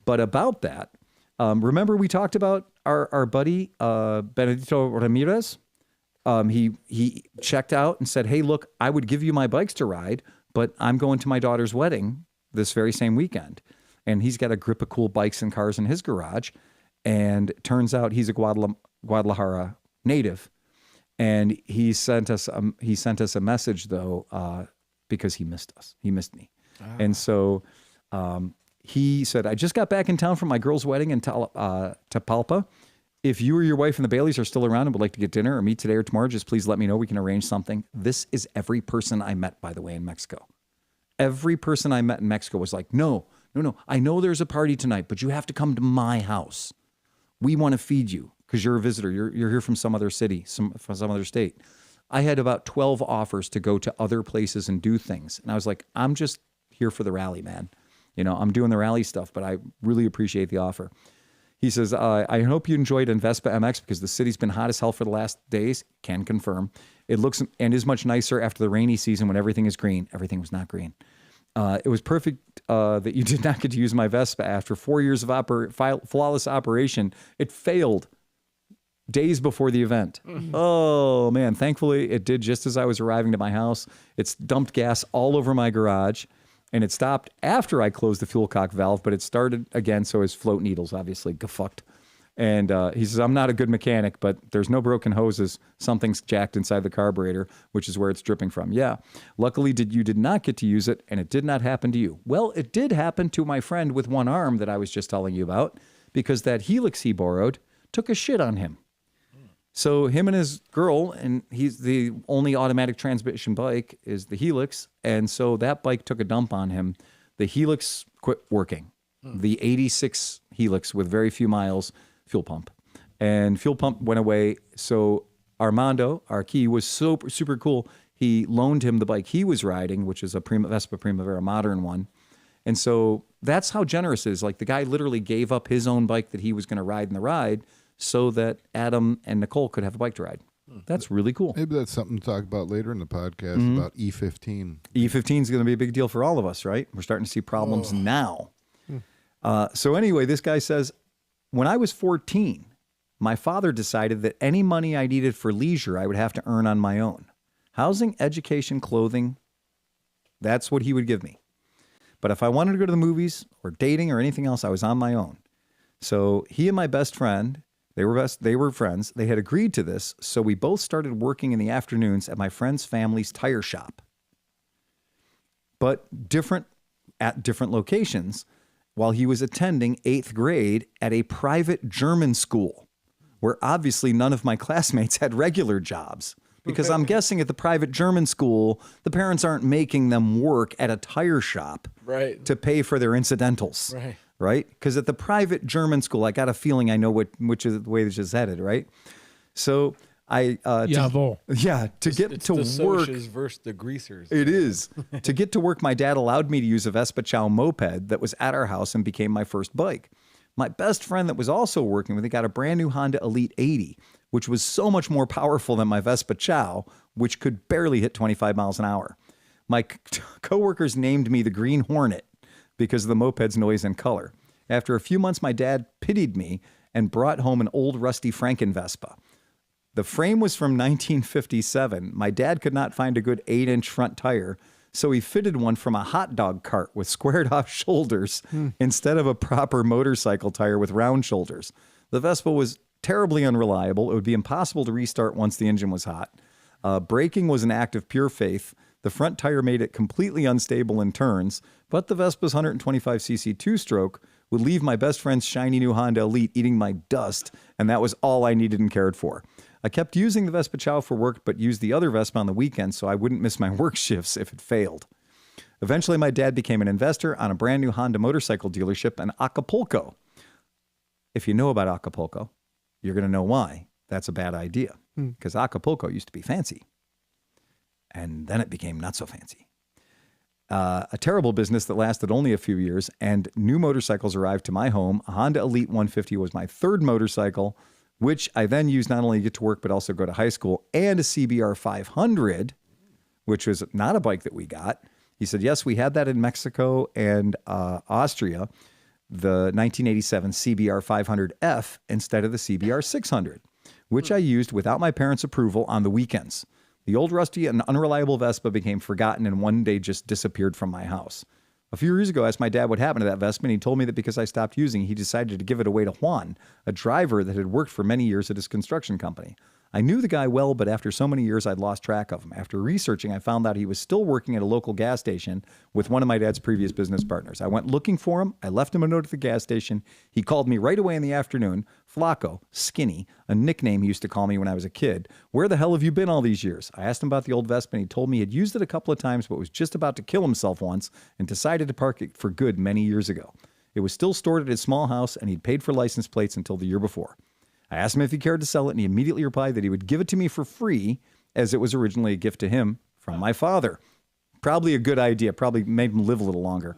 But about that, Remember we talked about our buddy Benedito Ramirez? He checked out and said, hey, look, I would give you my bikes to ride, but I'm going to my daughter's wedding this very same weekend. And he's got a grip of cool bikes and cars in his garage. And turns out he's a Guadalajara native. And he sent us a message, though, because he missed us. He missed me. And so he said, I just got back in town from my girl's wedding in Tapalpa. If you or your wife and the Baileys are still around and would like to get dinner or meet today or tomorrow, just please let me know. We can arrange something. This is every person I met, by the way, in Mexico. Every person I met in Mexico was like, no. I know there's a party tonight, but you have to come to my house. We want to feed you because you're a visitor. You're here from some other city, from some other state. I had about 12 offers to go to other places and do things. And I was like, I'm just here for the rally, man. I'm doing the rally stuff, but I really appreciate the offer. He says, I hope you enjoyed in Vespa MX because the city's been hot as hell for the last days. Can confirm. It looks and is much nicer after the rainy season when everything is green. Everything was not green. It was perfect that you did not get to use my Vespa. After 4 years of flawless operation, it failed days before the event. Oh, man. Thankfully, it did just as I was arriving to my house. It's dumped gas all over my garage. And it stopped after I closed the fuel cock valve, but it started again, so his float needles obviously gefucked. And he says, I'm not a good mechanic, but there's no broken hoses. Something's jacked inside the carburetor, which is where it's dripping from. Yeah. Luckily, you did not get to use it, and it did not happen to you. Well, it did happen to my friend with one arm that I was just telling you about, because that Helix he borrowed took a shit on him. So him and his girl, and he's the only automatic transmission bike is the Helix. And so that bike took a dump on him. The Helix quit working. The 86 Helix with very few miles, fuel pump. And fuel pump went away. So Armando, our key, was super cool. He loaned him the bike he was riding, which is a Vespa Primavera modern one. And so that's how generous it is. Like the guy literally gave up his own bike that he was going to ride in the ride so that Adam and Nicole could have a bike to ride. That's really cool.
Maybe that's something to talk about later in the podcast about E15.
E15 is going to be a big deal for all of us, right? We're starting to see problems now. So anyway, this guy says, when I was 14, my father decided that any money I needed for leisure, I would have to earn on my own. Housing, education, clothing, that's what he would give me. But if I wanted to go to the movies or dating or anything else, I was on my own. So he and my best friend, they were friends. They had agreed to this. So we both started working in the afternoons at my friend's family's tire shop. But at different locations while he was attending 8th grade at a private German school where obviously none of my classmates had regular jobs. Because I'm guessing at the private German school, the parents aren't making them work at a tire shop to pay for their incidentals. Right? Because at the private German school, I got a feeling I know which is the way this is headed, right? So to get to work
versus the greasers.
It is. To get to work, my dad allowed me to use a Vespa Chow moped that was at our house and became my first bike. My best friend that was also working with it got a brand new Honda Elite 80, which was so much more powerful than my Vespa Chow, which could barely hit 25 miles an hour. My coworkers named me the Green Hornet because of the moped's noise and color. After a few months, my dad pitied me and brought home an old rusty Franken Vespa. The frame was from 1957. My dad could not find a good 8-inch front tire, so he fitted one from a hot dog cart with squared off shoulders instead of a proper motorcycle tire with round shoulders. The Vespa was terribly unreliable. It would be impossible to restart once the engine was hot. Braking was an act of pure faith. The front tire made it completely unstable in turns, but the Vespa's 125cc two-stroke would leave my best friend's shiny new Honda Elite eating my dust, and that was all I needed and cared for. I kept using the Vespa Chow for work, but used the other Vespa on the weekends so I wouldn't miss my work shifts if it failed. Eventually, my dad became an investor on a brand new Honda motorcycle dealership in Acapulco. If you know about Acapulco, you're going to know why that's a bad idea, because Acapulco used to be fancy. And then it became not so fancy. A terrible business that lasted only a few years, and new motorcycles arrived to my home. A Honda Elite 150 was my third motorcycle, which I then used not only to get to work, but also go to high school, and a CBR 500, which was not a bike that we got. He said, yes, we had that in Mexico and Austria. the 1987 CBR 500F instead of the CBR 600, which I used without my parents' approval on the weekends. The old rusty and unreliable Vespa became forgotten and one day just disappeared from my house. A few years ago, I asked my dad what happened to that Vespa, and he told me that because I stopped using it, he decided to give it away to Juan, a driver that had worked for many years at his construction company. I knew the guy well, but after so many years, I'd lost track of him. After researching, I found out he was still working at a local gas station with one of my dad's previous business partners. I went looking for him. I left him a note at the gas station. He called me right away in the afternoon. Flacco, skinny, a nickname he used to call me when I was a kid. Where the hell have you been all these years? I asked him about the old Vespa, and he told me he had used it a couple of times, but was just about to kill himself once and decided to park it for good many years ago. It was still stored at his small house, and he'd paid for license plates until the year before. I asked him if he cared to sell it, and he immediately replied that he would give it to me for free, as it was originally a gift to him from my father. Probably a good idea. Probably made him live a little longer.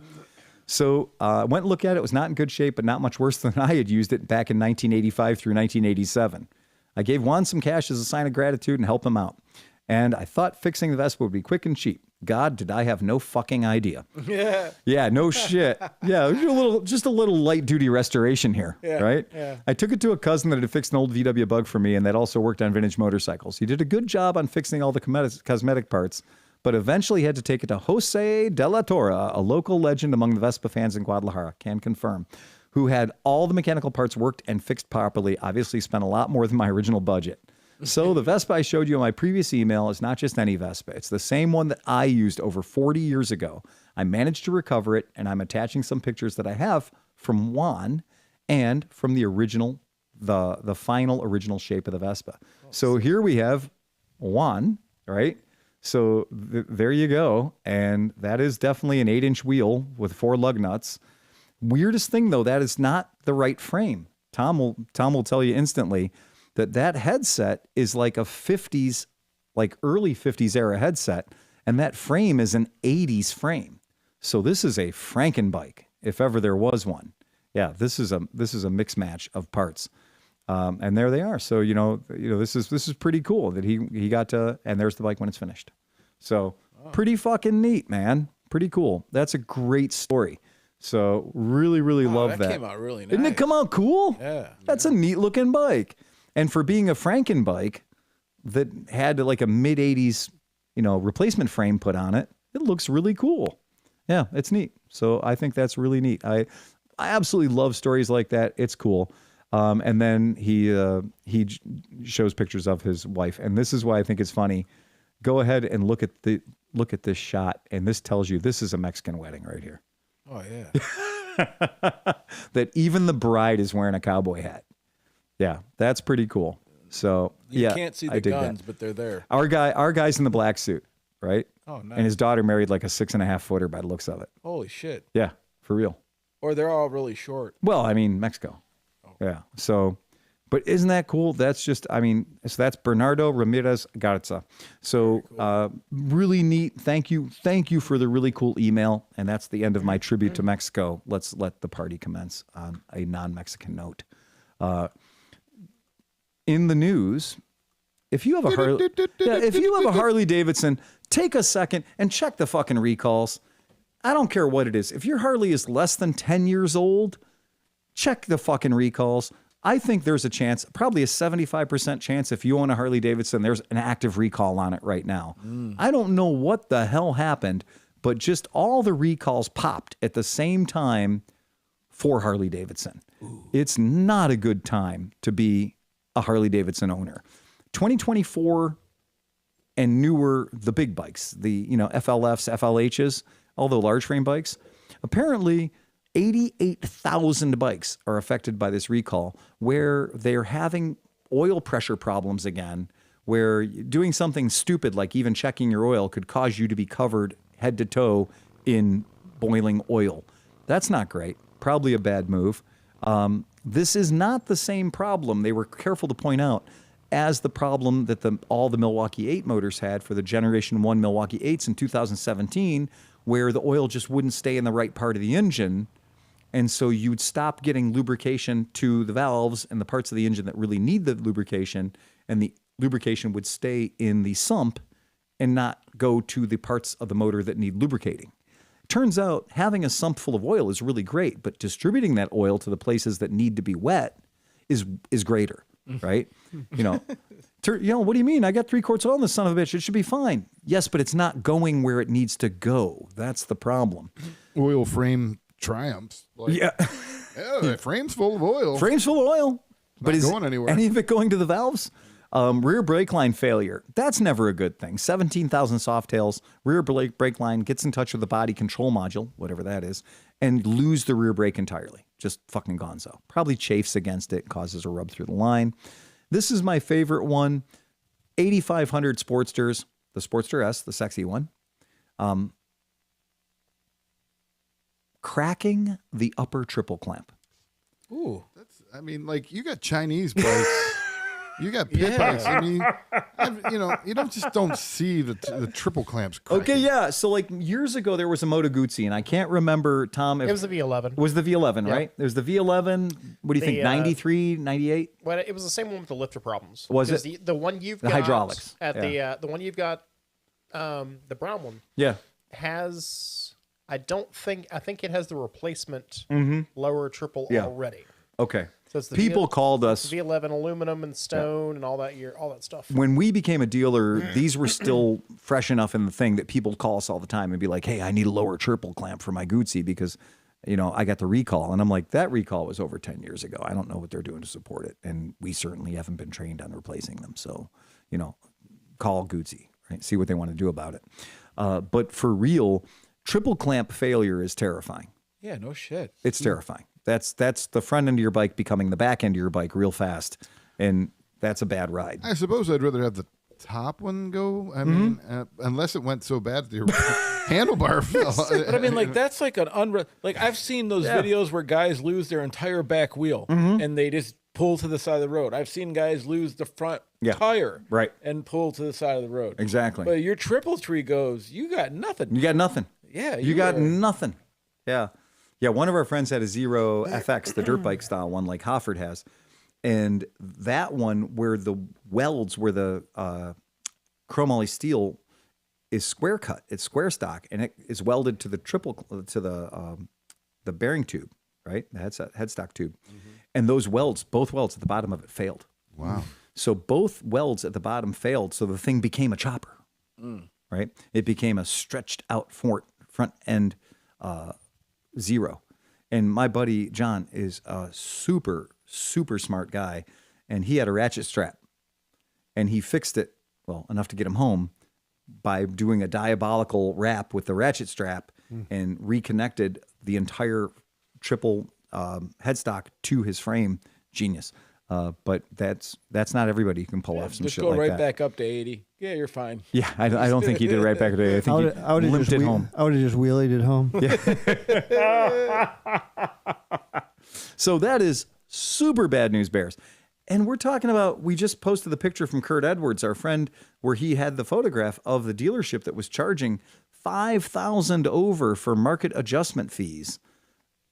So I went and looked at it. It was not in good shape, but not much worse than I had used it back in 1985 through 1987. I gave Juan some cash as a sign of gratitude and helped him out. And I thought fixing the Vespa would be quick and cheap. God, did I have no fucking idea. Yeah, no shit. Yeah, just a little light duty restoration here, right? Yeah. I took it to a cousin that had fixed an old VW Bug for me and that also worked on vintage motorcycles. He did a good job on fixing all the cosmetic parts, but eventually had to take it to Jose de la Torre, a local legend among the Vespa fans in Guadalajara, can confirm, who had all the mechanical parts worked and fixed properly, obviously spent a lot more than my original budget. So the Vespa I showed you in my previous email is not just any Vespa. It's the same one that I used over 40 years ago. I managed to recover it, and I'm attaching some pictures that I have from Juan and from the original, the final original shape of the Vespa. So here we have Juan, right? So there you go. And that is definitely an 8-inch wheel with 4 lug nuts. Weirdest thing, though, that is not the right frame. Tom will tell you instantly that headset is like a 50s, like early 50s era headset, and that frame is an 80s frame. So this is a Frankenbike, if ever there was one. Yeah, this is a mix match of parts, and there they are. So this is pretty cool that he got to, and there's the bike when it's finished. So pretty fucking neat, man. Pretty cool. That's a great story. So really love that.
That came out really nice.
Didn't it come out cool?
Yeah.
That's a neat looking bike. And for being a Frankenbike that had like a mid-80s, replacement frame put on it, it looks really cool. Yeah, it's neat. So I think that's really neat. I absolutely love stories like that. It's cool. And then he shows pictures of his wife, and this is why I think it's funny. Go ahead and look at this shot, and this tells you this is a Mexican wedding right here.
Oh yeah.
That even the bride is wearing a cowboy hat. Yeah, that's pretty cool. So
you can't see the guns, but they're there.
Our guy's in the black suit, right?
Oh, nice.
And his daughter married like a 6.5 footer by the looks of it.
Holy shit.
Yeah, for real.
Or they're all really short.
Well, I mean, Mexico. Oh. Yeah. So, but isn't that cool? That's just, so that's Bernardo Ramirez Garza. So cool. Really neat. Thank you for the really cool email. And that's the end of my tribute to Mexico. Let's let the party commence on a non-Mexican note. In the news, if you have a Harley Davidson, take a second and check the fucking recalls. I don't care what it is. If your Harley is less than 10 years old, check the fucking recalls. I think there's a chance, probably a 75% chance, if you own a Harley Davidson, there's an active recall on it right now. I don't know what the hell happened, but just all the recalls popped at the same time for Harley Davidson. Ooh. It's not a good time to be a Harley Davidson owner. 2024 and newer, the big bikes, the FLFs, FLHs, all the large frame bikes, apparently 88,000 bikes are affected by this recall, where they're having oil pressure problems again, where doing something stupid like even checking your oil could cause you to be covered head to toe in boiling oil. That's not great. Probably a bad move. This is not the same problem, they were careful to point out, as the problem that all the Milwaukee 8 motors had for the Generation 1 Milwaukee 8s in 2017, where the oil just wouldn't stay in the right part of the engine. And so you'd stop getting lubrication to the valves and the parts of the engine that really need the lubrication, and the lubrication would stay in the sump and not go to the parts of the motor that need lubricating. Turns out having a sump full of oil is really great, but distributing that oil to the places that need to be wet is greater, right? You know, what do you mean? I got 3 quarts of oil in this son of a bitch. It should be fine. Yes, but it's not going where it needs to go. That's the problem.
Oil frame triumphs.
Yeah,
the frame's full of oil.
Frame's full of oil. But is
going anywhere.
any of it going to the valves? Rear brake line failure. That's never a good thing. 17,000 Softails, rear brake line gets in touch with the body control module, whatever that is, and lose the rear brake entirely. Just fucking gonzo. Probably chafes against it, causes a rub through the line. This is my favorite one. 8,500 Sportsters, the Sportster S, the sexy one. Cracking the upper triple clamp.
Ooh.
You got Chinese bikes. You got pit bikes. I mean, you don't see the triple clamps cracking.
Okay, yeah. So like years ago, there was a Moto Guzzi, and I can't remember, Tom.
It was the V11.
It was the V11, right? There's the V11. What do you think, 93, 98?
Well, it was the same one with the lifter problems.
Was it?
The one you've got.
The hydraulics.
The one you've got, the brown one.
Yeah.
Has, I think it has the replacement lower triple already.
Okay.
So it's the
People called us
V11 aluminum and stone and all that stuff.
when we became a dealer. These were still fresh enough in the thing that people call us all the time and be like, "Hey, I need a lower triple clamp for my Guzzi because, I got the recall." And I'm like, "That recall was over 10 years ago. I don't know what they're doing to support it, and we certainly haven't been trained on replacing them. So, call Guzzi, right? See what they want to do about it." But for real, triple clamp failure is terrifying.
Yeah, no shit.
It's terrifying. That's the front end of your bike becoming the back end of your bike real fast, and that's a bad ride.
I suppose I'd rather have the top one go. I mean, unless it went so bad the handlebar fell.
But I mean, that's like an I've seen those videos where guys lose their entire back wheel and they just pull to the side of the road. I've seen guys lose the front tire and pull to the side of the road.
Exactly.
But your triple tree goes, you got nothing.
You got nothing.
Yeah.
You got nothing. Yeah. Yeah, one of our friends had a Zero FX, the dirt bike style one like Hofford has. And that one where the welds, where the chromoly steel is square cut, it's square stock, and it is welded to the the bearing tube, right? The headstock tube. And those welds, both welds at the bottom of it failed.
Wow.
So both welds at the bottom failed, so the thing became a chopper, right? It became a stretched out front end Zero. And my buddy John is a super, super smart guy, and he had a ratchet strap, and he fixed it, well, enough to get him home by doing a diabolical wrap with the ratchet strap and reconnected the entire triple headstock to his frame. Genius. But that's not everybody who can pull off some shit like that.
Just go right back up to 80. Yeah, you're fine.
Yeah, I don't think he did right back to 80. I think
I would have
limped it home.
I would have just wheelied it home.
So that is super bad news, Bears. And we're talking about, we just posted the picture from Kurt Edwards, our friend, where he had the photograph of the dealership that was charging $5,000 over for market adjustment fees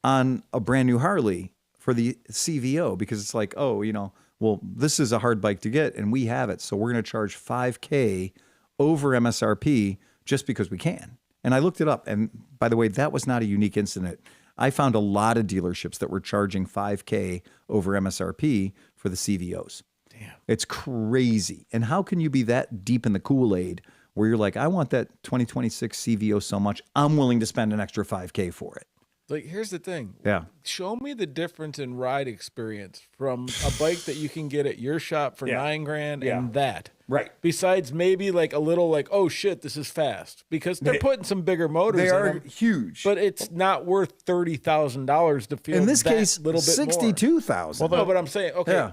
on a brand new Harley for the CVO, because it's like, well, this is a hard bike to get and we have it, so we're going to charge $5,000 over MSRP just because we can. And I looked it up, and by the way, that was not a unique incident. I found a lot of dealerships that were charging $5,000 over MSRP for the CVOs.
Damn.
It's crazy. And how can you be that deep in the Kool-Aid where you're like, I want that 2026 CVO so much, I'm willing to spend an extra $5,000 for it?
Like, here's the thing.
Yeah.
Show me the difference in ride experience from a bike that you can get at your shop for $9,000 and that.
Right.
Besides maybe like a little like, oh shit, this is fast. Because they're putting some bigger motors in them.
They are huge.
But it's not worth $30,000 to feel
in this
that
case,
little bit
$62,000.
more. Well, no, but I'm saying, okay,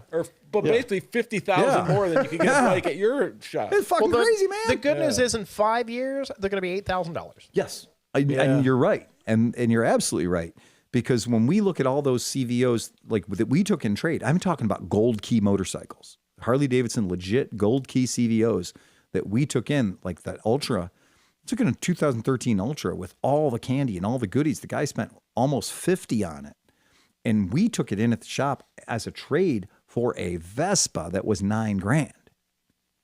but basically $50,000 more than you can get a bike at your shop.
It's fucking crazy, man.
The good news is in 5 years, they're going to be $8,000.
Yes. And you're right. And you're absolutely right. Because when we look at all those CVOs like that we took in trade, I'm talking about gold key motorcycles, Harley Davidson legit gold key CVOs that we took in, like that Ultra. Took in a 2013 Ultra with all the candy and all the goodies. The guy spent almost $50 on it. And we took it in at the shop as a trade for a Vespa that was $9,000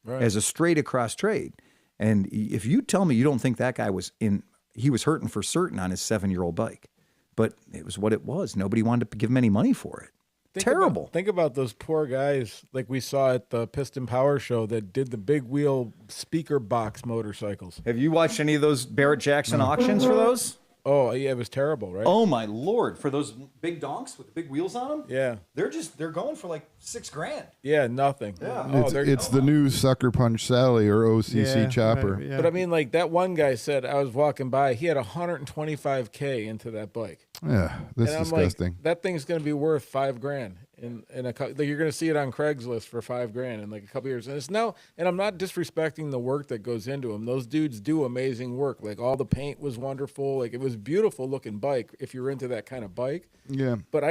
as a straight across trade. And if you tell me you don't think that guy was in he was hurting for certain on his 7-year-old bike. But it was what it was. Nobody wanted to give him any money for it. Terrible.
Think about those poor guys like we saw at the Piston Power Show that did the big wheel speaker box motorcycles.
Have you watched any of those Barrett Jackson auctions for those?
Oh, yeah, it was terrible, right?
Oh, my Lord. For those big donks with the big wheels on them?
Yeah.
They're going for like $6,000.
Yeah, nothing.
Yeah.
It's the new Sucker Punch Sally or OCC chopper.
Right, yeah.
But I mean, like that one guy said, I was walking by, he had 125K into that bike.
Yeah, that's
And I'm
disgusting.
like, that thing's going to be worth $5,000 in a like you're going to see it on Craigslist for $5,000 in like a couple years. And it's now, and I'm not disrespecting the work that goes into them. Those dudes do amazing work. Like all the paint was wonderful. Like it was beautiful looking bike if you're into that kind of bike.
Yeah.
But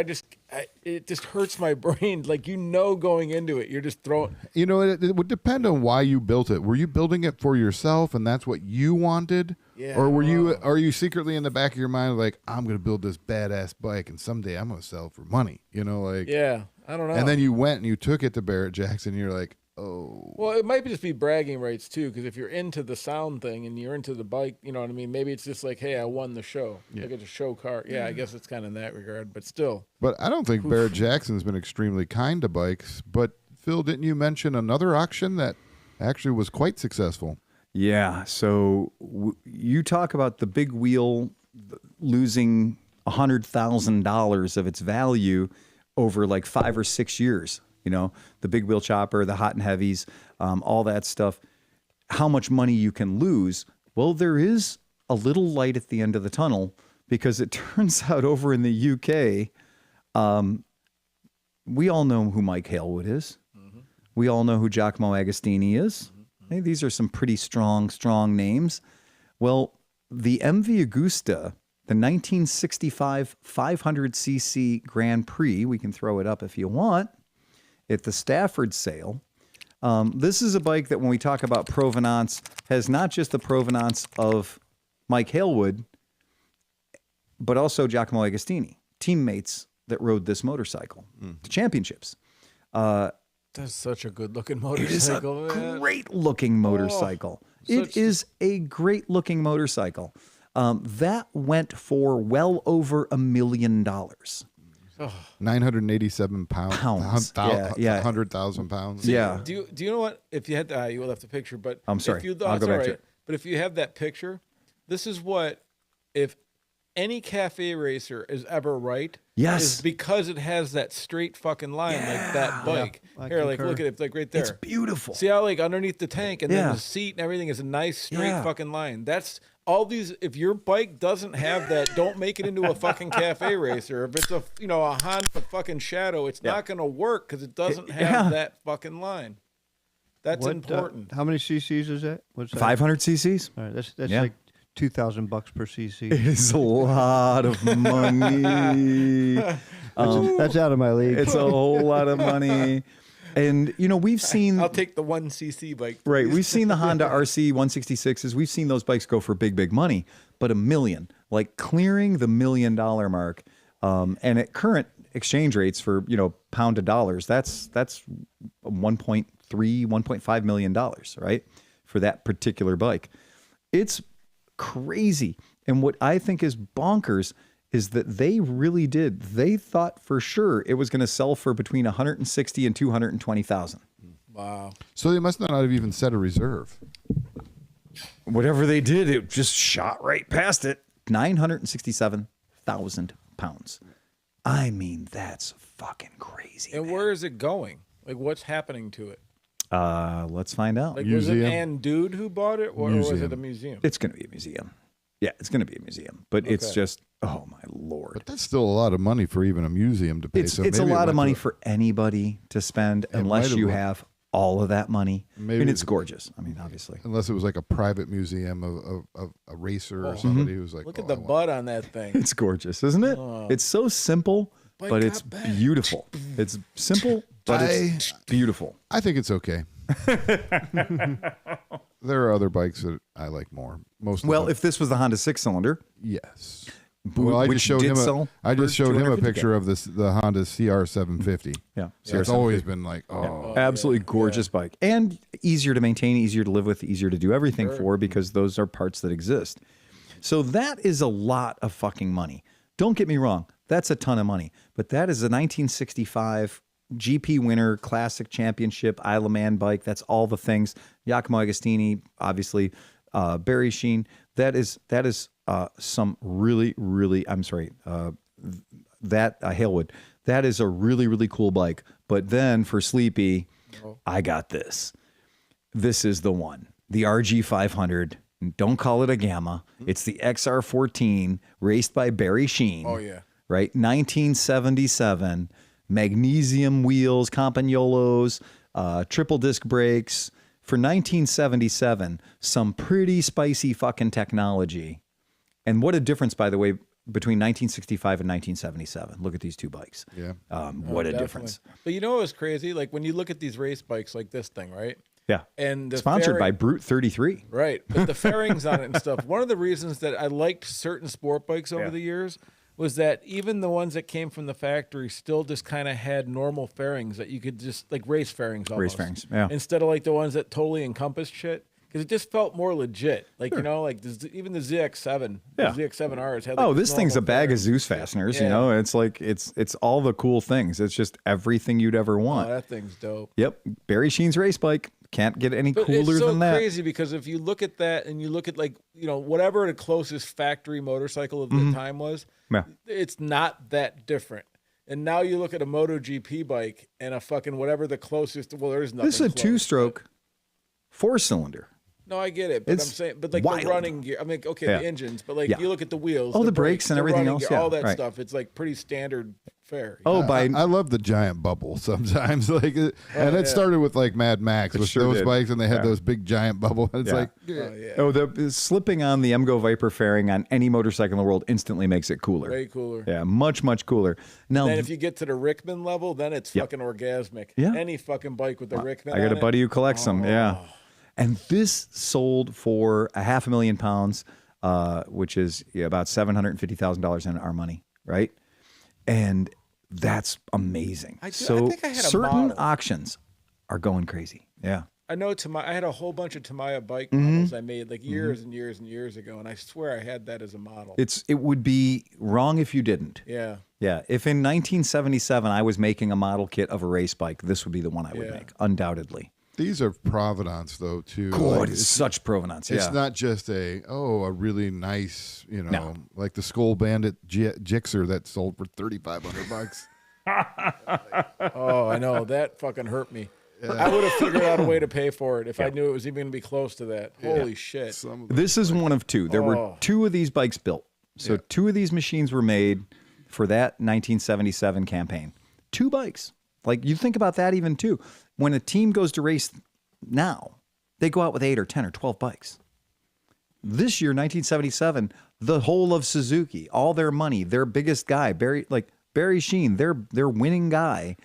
it just hurts my brain. Like going into it, you're just throwing.
You know, it would depend on why you built it. Were you building it for yourself and that's what you wanted?
Yeah.
Or are you secretly in the back of your mind like, I'm going to build this badass bike and someday I'm going to sell it for money? You know, like.
Yeah, I don't know.
And then you went and you took it to Barrett Jackson and you're like, oh.
Well, it might just be bragging rights too, because if you're into the sound thing and you're into the bike, you know what I mean? Maybe it's just like, hey, I won the show. Like it's a show car. Yeah, I guess it's kind of in that regard, but still.
But I don't think Barrett Jackson's been extremely kind to bikes. But Phil, didn't you mention another auction that actually was quite successful?
Yeah. So you talk about the big wheel losing $100,000 of its value over like 5 or 6 years. You know, the big wheel chopper, the hot and heavies, all that stuff. How much money you can lose? Well, there is a little light at the end of the tunnel because it turns out over in the UK, we all know who Mike Halewood is. Mm-hmm. We all know who Giacomo Agostini is. Hey, these are some pretty strong names. Well, the MV Agusta, the 1965 500cc Grand Prix, we can throw it up if you want, at the Stafford sale. This is a bike that when we talk about provenance, has not just the provenance of Mike Halewood, but also Giacomo Agostini, teammates that rode this motorcycle to championships.
That's such a good-looking motorcycle.
It is a great-looking motorcycle. It is a great-looking motorcycle. That went for well over $1 million.
987 pounds.
Yeah.
100,000 pounds.
Yeah.
Do you know what? If you had, you left the picture, but
I'm sorry.
If you,
I'll go back to it.
But if you have that picture, this is what if any cafe racer is ever right.
Yes.
Is because it has that straight fucking line like that bike.
Yeah,
Here, like look at it, like right there.
It's beautiful.
See how like underneath the tank and then the seat and everything is a nice straight fucking line. That's all these. If your bike doesn't have that, don't make it into a fucking cafe racer. If it's a a Honda fucking Shadow, it's not gonna work because it doesn't have that fucking line. That's important.
How many cc's is that? What's that?
500 cc's.
All right, that's like $2,000 per cc.
It is a lot of money.
That's out of my league.
It's a whole lot of money. And, we've seen...
I'll take the 1cc bike. Please.
Right. We've seen the Honda RC 166s. We've seen those bikes go for big money. But $1 million, like clearing the $1 million mark, and at current exchange rates for, pound to dollars, that's $1.3, $1.5 million, right? For that particular bike. It's crazy. And what I think is bonkers is that they really did. They thought for sure it was going to sell for between 160 and 220,000.
Wow.
So they must not have even set a reserve.
Whatever they did, it just shot right past it. 967,000 pounds. I mean, that's fucking crazy.
And
man.
where is it going? Like, what's happening to it?
Let's find out.
Like,
Museum.
was it Ann Dude who bought it, or was it a museum?
It's going to be a museum. Yeah, it's going to be a museum. But it's just, oh my Lord.
But that's still a lot of money for even a museum to pay.
It's a lot of money for anybody to spend unless you have all of that money. And it's gorgeous. I mean, obviously.
Unless it was like a private museum of a racer or somebody who's like,
look at the butt on that thing.
It's gorgeous, isn't it? It's so simple, but it's beautiful. It's simple, but it's beautiful.
I think it's okay. There are other bikes that I like more.
Well, if this was the Honda 6-cylinder,
yes. Well, I just showed him a picture of the Honda CR750.
Yeah,
it's always been like,
absolutely gorgeous bike, and easier to maintain, easier to live with, easier to do everything for because those are parts that exist. So that is a lot of fucking money. Don't get me wrong. That's a ton of money. But that is a 1965 GP winner, classic championship, Isle of Man bike. That's all the things. Giacomo Agostini, obviously, Barry Sheen. That is some really, really, I'm sorry, Halewood. That is a really, really cool bike. But then for Sleepy, I got this. This is the one. The RG 500. Don't call it a Gamma. It's the XR14 raced by Barry Sheen.
Oh, yeah.
Right? 1977. Magnesium wheels, Campagnolos, triple disc brakes. For 1977, some pretty spicy fucking technology. And what a difference, by the way, between 1965 and 1977. Look at these two bikes.
Yeah.
What a difference.
But you know what was crazy? Like when you look at these race bikes like this thing, right?
Yeah.
And the
sponsored by Brute 33.
Right. But the fairings on it and stuff. One of the reasons that I liked certain sport bikes over the years was that even the ones that came from the factory still just kind of had normal fairings that you could just, like race fairings almost.
Race fairings, yeah.
Instead of like the ones that totally encompassed shit. Because it just felt more legit. Like, you know, like even the ZX7, the ZX7Rs had like
this thing's a bag of Zeus fasteners, you know? It's like, it's all the cool things. It's just everything you'd ever want.
Oh, that thing's dope.
Yep. Barry Sheen's race bike. Can't get any cooler
it's so
than that.
Crazy because if you look at that and you look at like, you know, whatever the closest factory motorcycle of the time was, it's not that different. And now you look at a MotoGP bike and a fucking whatever the closest, well, there's nothing.
This is a two-stroke, four-cylinder.
No, I get it, but I'm saying, but like
wild.
the running gear. I mean, okay, the engines, but like you look at the wheels,
the brakes and everything else,
gear, all that stuff. It's like pretty standard fare.
I love the giant bubble sometimes, like, and it started with like Mad Max with those bikes, and they had those big giant bubble. And it's like,
the slipping on the MGO Viper fairing on any motorcycle in the world instantly makes it cooler.
Way cooler.
Yeah, much cooler. Now,
then if you get to the Rickman level, then it's fucking orgasmic.
Yeah.
Any fucking bike with the Rickman.
I got a buddy who collects them. Yeah. And this sold for £500,000, which is about $750,000 in our money, right? And that's amazing.
I think I had a
certain
model.
Auctions are going crazy. Yeah.
I know I had a whole bunch of Tamiya bike models I made like years and years and years ago, and I swear I had that as a model.
It would be wrong if you didn't.
Yeah.
Yeah. If in 1977 I was making a model kit of a race bike, this would be the one I would make, undoubtedly.
these are provenance though too.
God,
like,
it's such provenance.
It's not just a really nice, like the Skull Bandit Gixxer that sold for $3,500.
Oh, I know, that fucking hurt me. Yeah. I would have figured out a way to pay for it if I knew it was even going to be close to that. Holy shit.
This is one of two. There were two of these bikes built. So two of these machines were made for that 1977 campaign. Two bikes. Like, you think about that even too. When a team goes to race now, they go out with 8 or 10 or 12 bikes. This year, 1977, the whole of Suzuki, all their money, their biggest guy, Barry Sheen, their winning guy,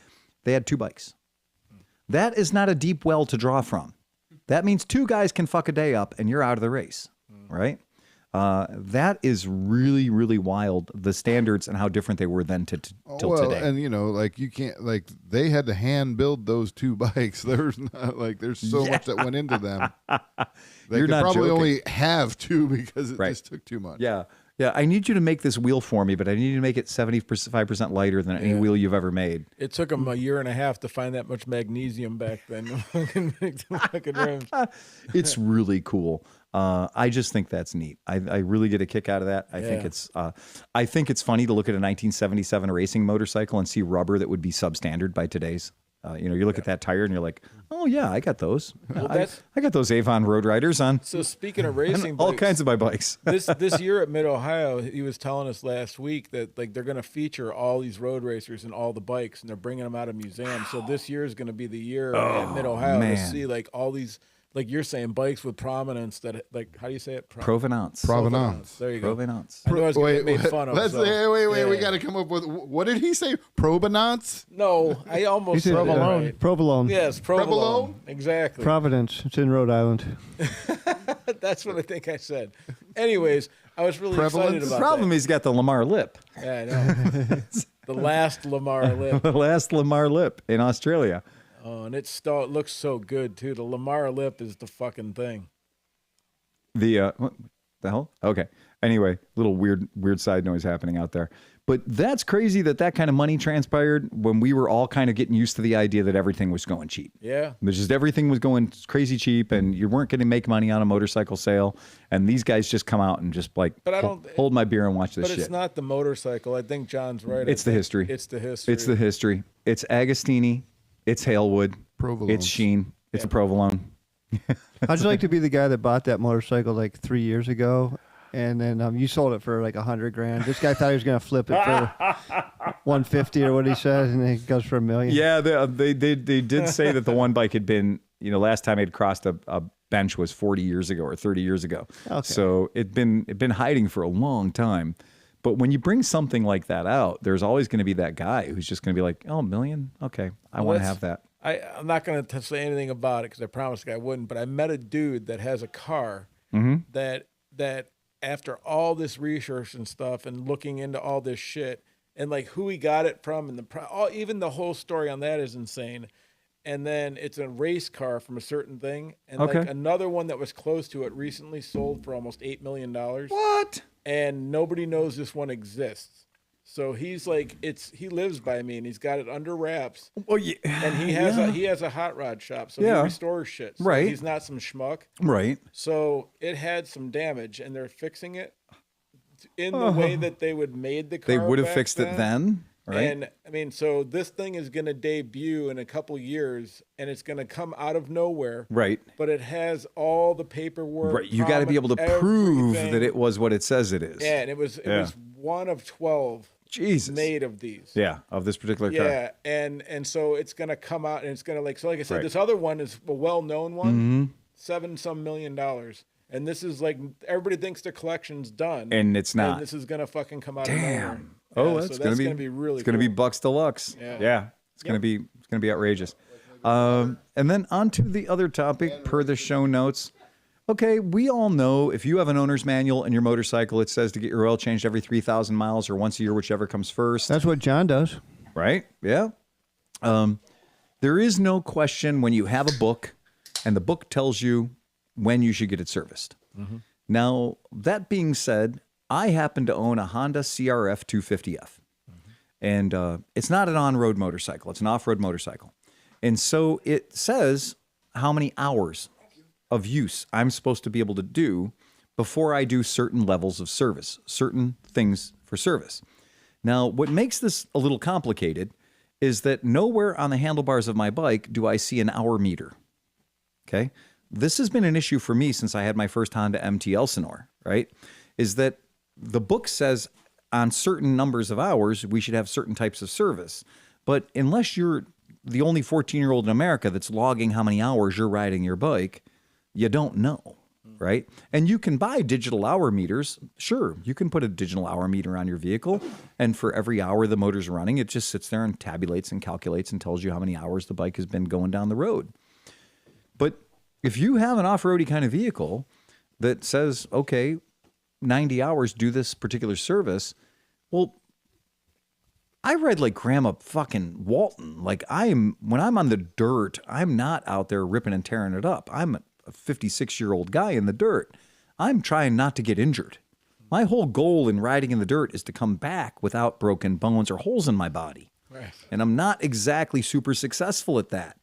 they had 2 bikes. That is not a deep well to draw from. That means 2 guys can fuck a day up and you're out of the race, right? That is really, really wild, the standards and how different they were then till today.
And, you can't, they had to hand build those 2 bikes. There's not, there's so much that went into them. They
You're
could
not
probably
joking.
only have 2 because it just took too much.
Yeah. Yeah, I need you to make this wheel for me, but I need you to make it 75% lighter than any wheel you've ever made.
It took them a year and a half to find that much magnesium back then.
It's really cool. I just think that's neat. I really get a kick out of that. I think it's funny to look at a 1977 racing motorcycle and see rubber that would be substandard by today's. You look at that tire and you're like, oh yeah, I got those. I got those Avon Road Riders on.
So speaking of racing,
all kinds of my bikes.
this year at Mid Ohio, he was telling us last week that they're going to feature all these road racers and all the bikes, and they're bringing them out of museums. So this year is going to be the year at Mid Ohio to see all these. Like you're saying, bikes with prominence that, how do you say it?
Provenance.
There you go.
Provenance.
I know I was going to get made fun of.
Wait. We got to come up with, what did he say? Provenance?
No, I almost said
Provolone.
Right.
Provolone.
Yes, Provolone. Exactly.
Providence. It's in Rhode Island.
That's what I think I said. Anyways, I was really excited about
The problem
that.
he's got the Lamar lip.
Yeah, I know. The last Lamar lip.
The last Lamar lip in Australia.
Oh, and it looks so good, too. The Lamar lip is the fucking thing.
What the hell? Okay. Anyway, little weird side noise happening out there. But that's crazy that kind of money transpired when we were all kind of getting used to the idea that everything was going cheap.
Yeah.
Just everything was going crazy cheap and you weren't going to make money on a motorcycle sale. And these guys just come out and just like hold my beer and watch this shit.
But it's not the motorcycle. I think John's right.
It's the history.
It's the history.
It's the history. It's Agostini. It's Halewood.
Provolone.
It's Sheen. It's a provolone.
How'd you like to be the guy that bought that motorcycle like 3 years ago? And then you sold it for like $100,000. This guy thought he was going to flip it for 150 or what he said, and it goes for $1 million.
Yeah, they did say that the one bike had been, last time it had crossed a bench was 40 years ago or 30 years ago. Okay. So it'd been hiding for a long time. But when you bring something like that out, there's always going to be that guy who's just going to be like, oh, $1 million? Okay, I want to have that.
I'm not going to say anything about it because I promised I wouldn't, but I met a dude that has a car that after all this research and stuff and looking into all this shit and like who he got it from and even the whole story on that is insane. And then it's a race car from a certain thing. And like another one that was close to it recently sold for almost $8 million.
What?
And nobody knows this one exists. So he's like, he lives by me and he's got it under wraps.
Well, yeah.
And he has a hot rod shop. So he restores shit. So
right.
He's not some schmuck.
Right.
So it had some damage and they're fixing it in the way that they would made the car.
They would have fixed it then. Right.
And I mean, so this thing is going to debut in a couple years and it's going to come out of nowhere.
Right.
But it has all the paperwork.
Right. You got to be able to prove that it was what it says it is.
Yeah. And it was one of 12 made of these.
Yeah. Of this particular car.
Yeah. And so it's going to come out and it's going to like I said, this other one is a well-known one, $7-some million. And this is like, everybody thinks the collection's done.
And it's not.
And this is going to fucking come out of nowhere.
Oh, that's going to be
really
It's going to be Bucks Deluxe. Yeah. It's going to be outrageous. And then on to the other topic per the show notes. Okay, we all know if you have an owner's manual in your motorcycle, it says to get your oil changed every 3,000 miles or once a year, whichever comes first.
That's what John does.
Right? Yeah. There is no question when you have a book and the book tells you when you should get it serviced. Now, that being said, I happen to own a Honda CRF 250F. And it's not an on-road motorcycle. It's an off-road motorcycle. And so it says how many hours of use I'm supposed to be able to do before I do certain levels of service, certain things for service. Now, what makes this a little complicated is that nowhere on the handlebars of my bike do I see an hour meter. Okay? This has been an issue for me since I had my first Honda MT Elsinore, right? Is that the book says on certain numbers of hours, we should have certain types of service. But unless you're the only 14-year-old in America that's logging how many hours you're riding your bike, you don't know, right? And you can buy digital hour meters. Sure, you can put a digital hour meter on your vehicle, and for every hour the motor's running, it just sits there and tabulates and calculates and tells you how many hours the bike has been going down the road. But if you have an off-roady kind of vehicle that says, okay, 90 hours, do this particular service. Well, I ride like Grandma fucking Walton. Like when I'm on the dirt, I'm not out there ripping and tearing it up. I'm a 56-year-old guy in the dirt. I'm trying not to get injured. My whole goal in riding in the dirt is to come back without broken bones or holes in my body. Right. And I'm not exactly super successful at that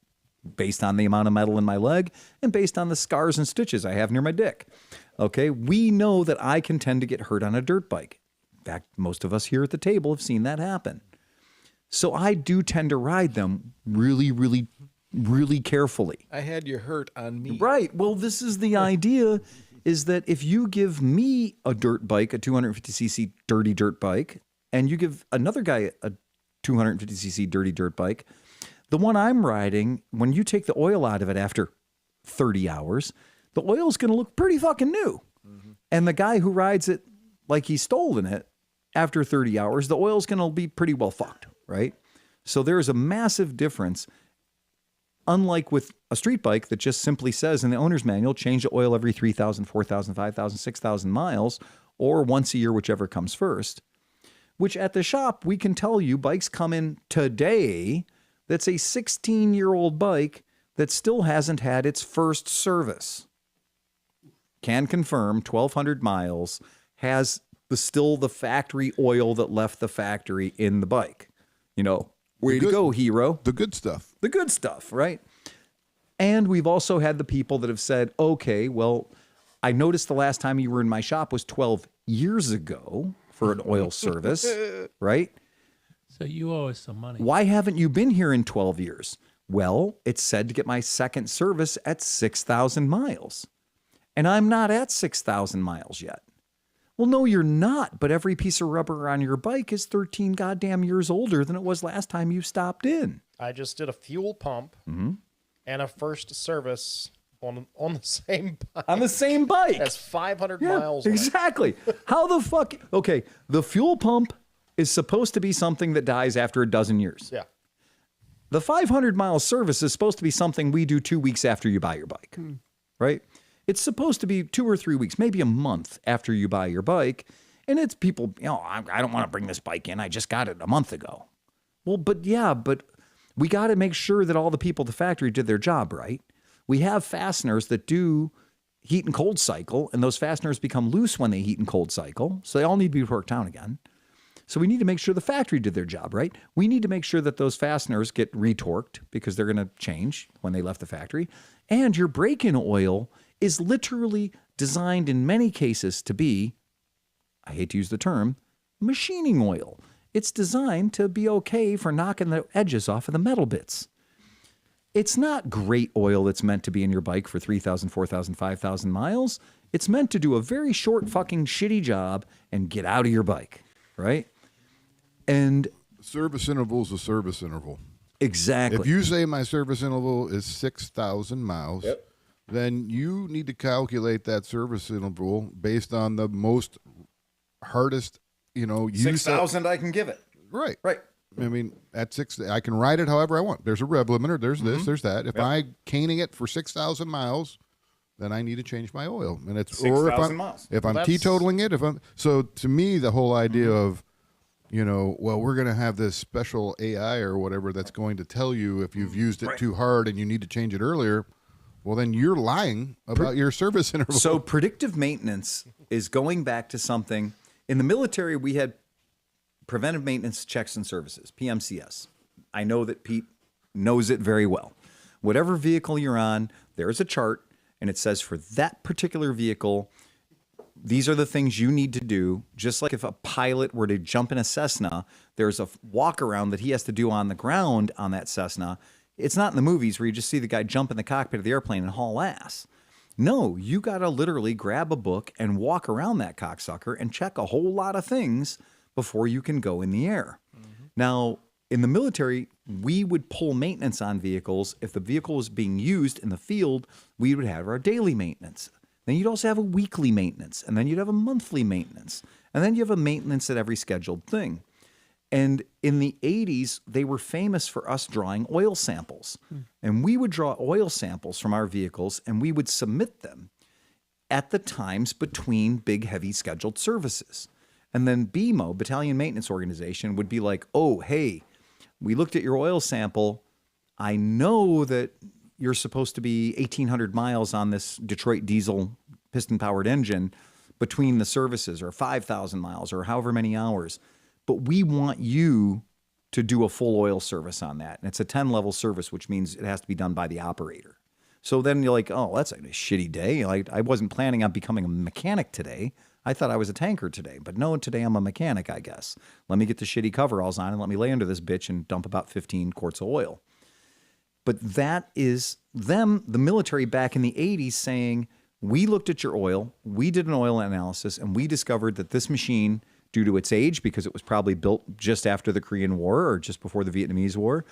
based on the amount of metal in my leg and based on the scars and stitches I have near my dick. Okay, we know that I can tend to get hurt on a dirt bike. In fact, most of us here at the table have seen that happen. So I do tend to ride them really, really, really carefully.
I had you hurt on me.
Right. Well, this is the idea, is that if you give me a dirt bike, a 250cc dirty dirt bike, and you give another guy a 250cc dirty dirt bike, the one I'm riding, when you take the oil out of it after 30 hours, the oil's going to look pretty fucking new. And the guy who rides it like he's stolen it after 30 hours, the oil's going to be pretty well fucked, right? So there's a massive difference. Unlike with a street bike that just simply says in the owner's manual, change the oil every 3,000, 4,000, 5,000, 6,000 miles, or once a year, whichever comes first, which at the shop, we can tell you bikes come in today that's a 16-year-old bike that still hasn't had its first service. Can confirm 1,200 miles, has still the factory oil that left the factory in the bike. You know, way to go, hero.
The good stuff.
The good stuff, right? And we've also had the people that have said, okay, well, I noticed the last time you were in my shop was 12 years ago for an oil service, right?
So you owe us some money.
Why haven't you been here in 12 years? Well, it's said to get my second service at 6,000 miles. And I'm not at 6,000 miles yet. Well, no, you're not. But every piece of rubber on your bike is 13 goddamn years older than it was last time you stopped in.
I just did a fuel pump and a first service on the same bike.
On the same bike.
That's 500 miles.
Exactly. How the fuck? Okay, the fuel pump is supposed to be something that dies after a dozen years.
Yeah.
The 500-mile service is supposed to be something we do 2 weeks after you buy your bike, right? It's supposed to be 2 or 3 weeks, maybe a month after you buy your bike. And it's people, you know, I don't want to bring this bike in. I just got it a month ago. Well, but we got to make sure that all the people at the factory did their job right. We have fasteners that do heat and cold cycle, and those fasteners become loose when they heat and cold cycle. So they all need to be torqued down again. So we need to make sure the factory did their job right. We need to make sure that those fasteners get retorqued because they're going to change when they left the factory. And your break-in oil is literally designed in many cases to be, I hate to use the term, machining oil. It's designed to be okay for knocking the edges off of the metal bits. It's not great oil that's meant to be in your bike for 3,000, 4,000, 5,000 miles. It's meant to do a very short fucking shitty job and get out of your bike, right? And
service interval is a service interval.
Exactly.
If you say my service interval is 6,000 miles, then you need to calculate that service interval based on the most hardest,
6,000 I can give it.
Right.
Right.
I mean, at 6, I can ride it however I want. There's a rev limiter. There's this, there's that. If I'm caning it for 6,000 miles, then I need to change my oil. And it's
6,000 miles.
If I'm teetotaling it, so to me, the whole idea of, well, we're going to have this special AI or whatever that's going to tell you if you've used it too hard and you need to change it earlier. Well, then you're lying about your service interval.
So predictive maintenance is going back to something. In the military, we had preventive maintenance checks and services, PMCS. I know that Pete knows it very well. Whatever vehicle you're on, there's a chart, and it says for that particular vehicle, these are the things you need to do. Just like if a pilot were to jump in a Cessna, there's a walk around that he has to do on the ground on that Cessna. It's not in the movies where you just see the guy jump in the cockpit of the airplane and haul ass. No, you got to literally grab a book and walk around that cocksucker and check a whole lot of things before you can go in the air. Now, in the military, we would pull maintenance on vehicles. If the vehicle was being used in the field, we would have our daily maintenance. Then you'd also have a weekly maintenance, and then you'd have a monthly maintenance, and then you have a maintenance at every scheduled thing. And in the 80s, they were famous for us drawing oil samples. And we would draw oil samples from our vehicles, and we would submit them at the times between big, heavy scheduled services. And then BMO, Battalion Maintenance Organization, would be like, oh, hey, we looked at your oil sample. I know that you're supposed to be 1,800 miles on this Detroit diesel piston-powered engine between the services, or 5,000 miles, or however many hours. But we want you to do a full oil service on that. And it's a 10-level service, which means it has to be done by the operator. So then you're like, oh, that's a shitty day. Like, I wasn't planning on becoming a mechanic today. I thought I was a tanker today. But no, today I'm a mechanic, I guess. Let me get the shitty coveralls on and let me lay under this bitch and dump about 15 quarts of oil. But that is them, the military back in the 80s, saying, we looked at your oil, we did an oil analysis, and we discovered that this machine, due to its age, because it was probably built just after the Korean War or just before the Vietnamese War,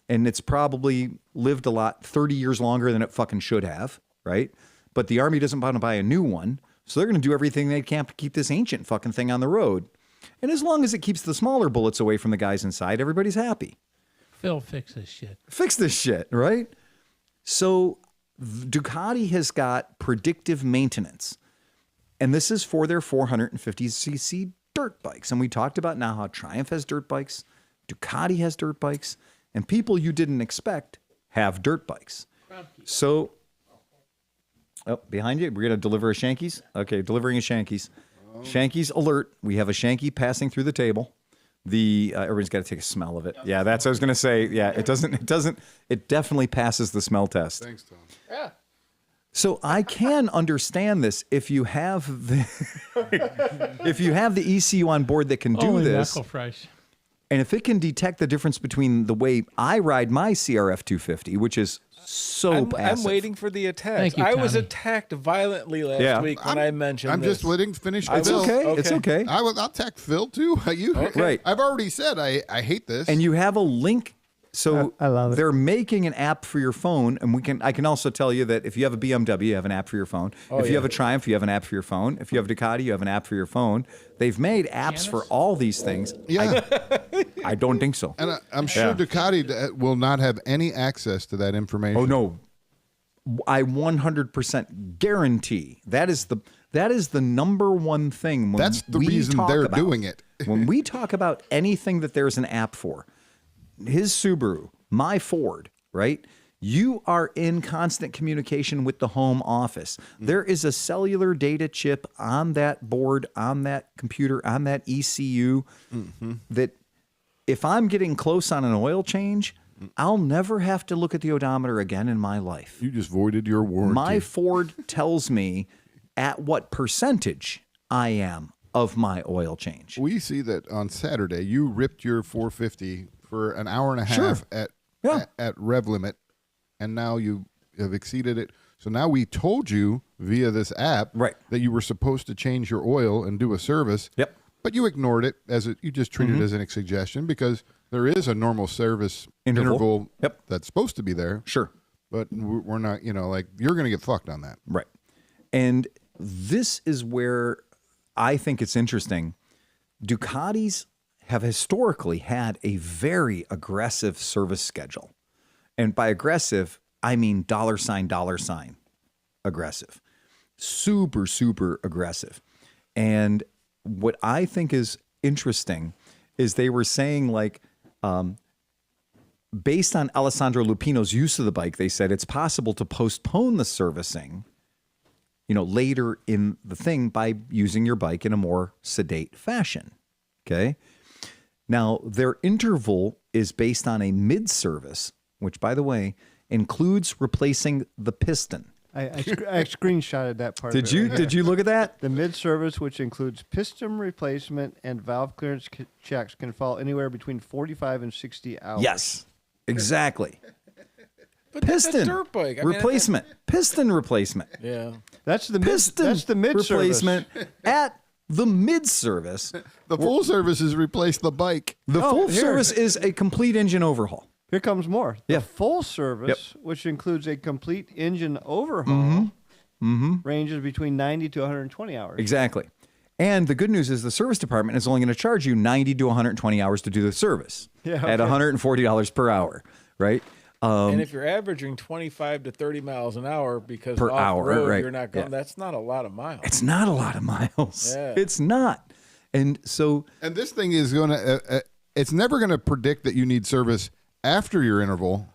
and it's probably lived a lot, 30 years longer than it fucking should have, right? But the Army doesn't want to buy a new one, so they're going to do everything they can to keep this ancient fucking thing on the road. And as long as it keeps the smaller bullets away from the guys inside, everybody's happy.
Phil, fix this shit.
Fix this shit, right? So Ducati has got predictive maintenance, and this is for their 450cc dirt bikes. And we talked about now how Triumph has dirt bikes, Ducati has dirt bikes, and people you didn't expect have dirt bikes. So, behind you, we're going to deliver a Shankies? Okay, delivering a Shankies. Shanky's alert. We have a Shanky passing through the table. Everybody's got to take a smell of it. Yeah, that's what I was going to say. Yeah, it definitely passes the smell test.
Thanks, Tom.
Yeah.
So I can understand this if you have the ECU on board that can do this.
Knuckle fresh.
And if it can detect the difference between the way I ride my CRF 250, which is so passive.
I'm waiting for the attacks.
Thank you,
I was
Tommy.
attacked violently last week when I mentioned
I'm
this.
just waiting to finish.
It's
Phil.
okay. It's okay.
I'll attack Phil too.
Right.
I've already said I hate this.
And you have a link. So
I love it.
They're making an app for your phone, and I can also tell you that if you have a BMW, you have an app for your phone. If you have a Triumph, you have an app for your phone. If you have a Ducati, you have an app for your phone. They've made apps for all these things.
Yeah.
I don't think so.
And I'm sure Ducati will not have any access to that information.
Oh no, I 100% guarantee that is the number one thing. When
That's the
we
reason
talk
they're
about-
doing it.
When we talk about anything that there's an app for, his Subaru, my Ford, right? You are in constant communication with the home office. There is a cellular data chip on that board, on that computer, on that ECU that if I'm getting close on an oil change, I'll never have to look at the odometer again in my life.
You just voided your warranty.
My Ford tells me at what percentage I am of my oil change.
We see that on Saturday you ripped your 450 for an hour and a half at rev limit, and now you have exceeded it. So now we told you via this app that you were supposed to change your oil and do a service.
Yep.
But you ignored it you just treated it as a suggestion because there is a normal service interval that's supposed to be there.
Sure.
But we're not, you're going to get fucked on that.
Right. And this is where I think it's interesting. Ducatis have historically had a very aggressive service schedule. And by aggressive, I mean $sign aggressive. Super, super aggressive. And what I think is interesting is they were saying based on Alessandro Lupino's use of the bike, they said it's possible to postpone the servicing, later in the thing by using your bike in a more sedate fashion. Okay. Now, their interval is based on a mid-service, which, by the way, includes replacing the piston.
I screenshotted that part.
Did you? Did you look at that?
The mid-service, which includes piston replacement and valve clearance checks, can fall anywhere between 45 and 60 hours.
Yes, exactly.
But that's a dirt bike. I mean,
replacement. Piston replacement.
Yeah.
That's the
Piston
mid-service.
replacement at the mid-service.
The full service is replace the bike.
The full service is a complete engine overhaul.
Here comes more.
Yeah.
The full service, which includes a complete engine overhaul, ranges between 90 to 120 hours.
Exactly. And the good news is the service department is only going to charge you 90 to 120 hours to do the service at $140 per hour, right?
And if you're averaging 25 to 30 miles an hour because
per hour,
road,
right?
You're not going. That's not a lot of miles.
It's not a lot of miles.
Yeah.
It's not. And so,
and this thing is going to. It's never going to predict that you need service after your interval.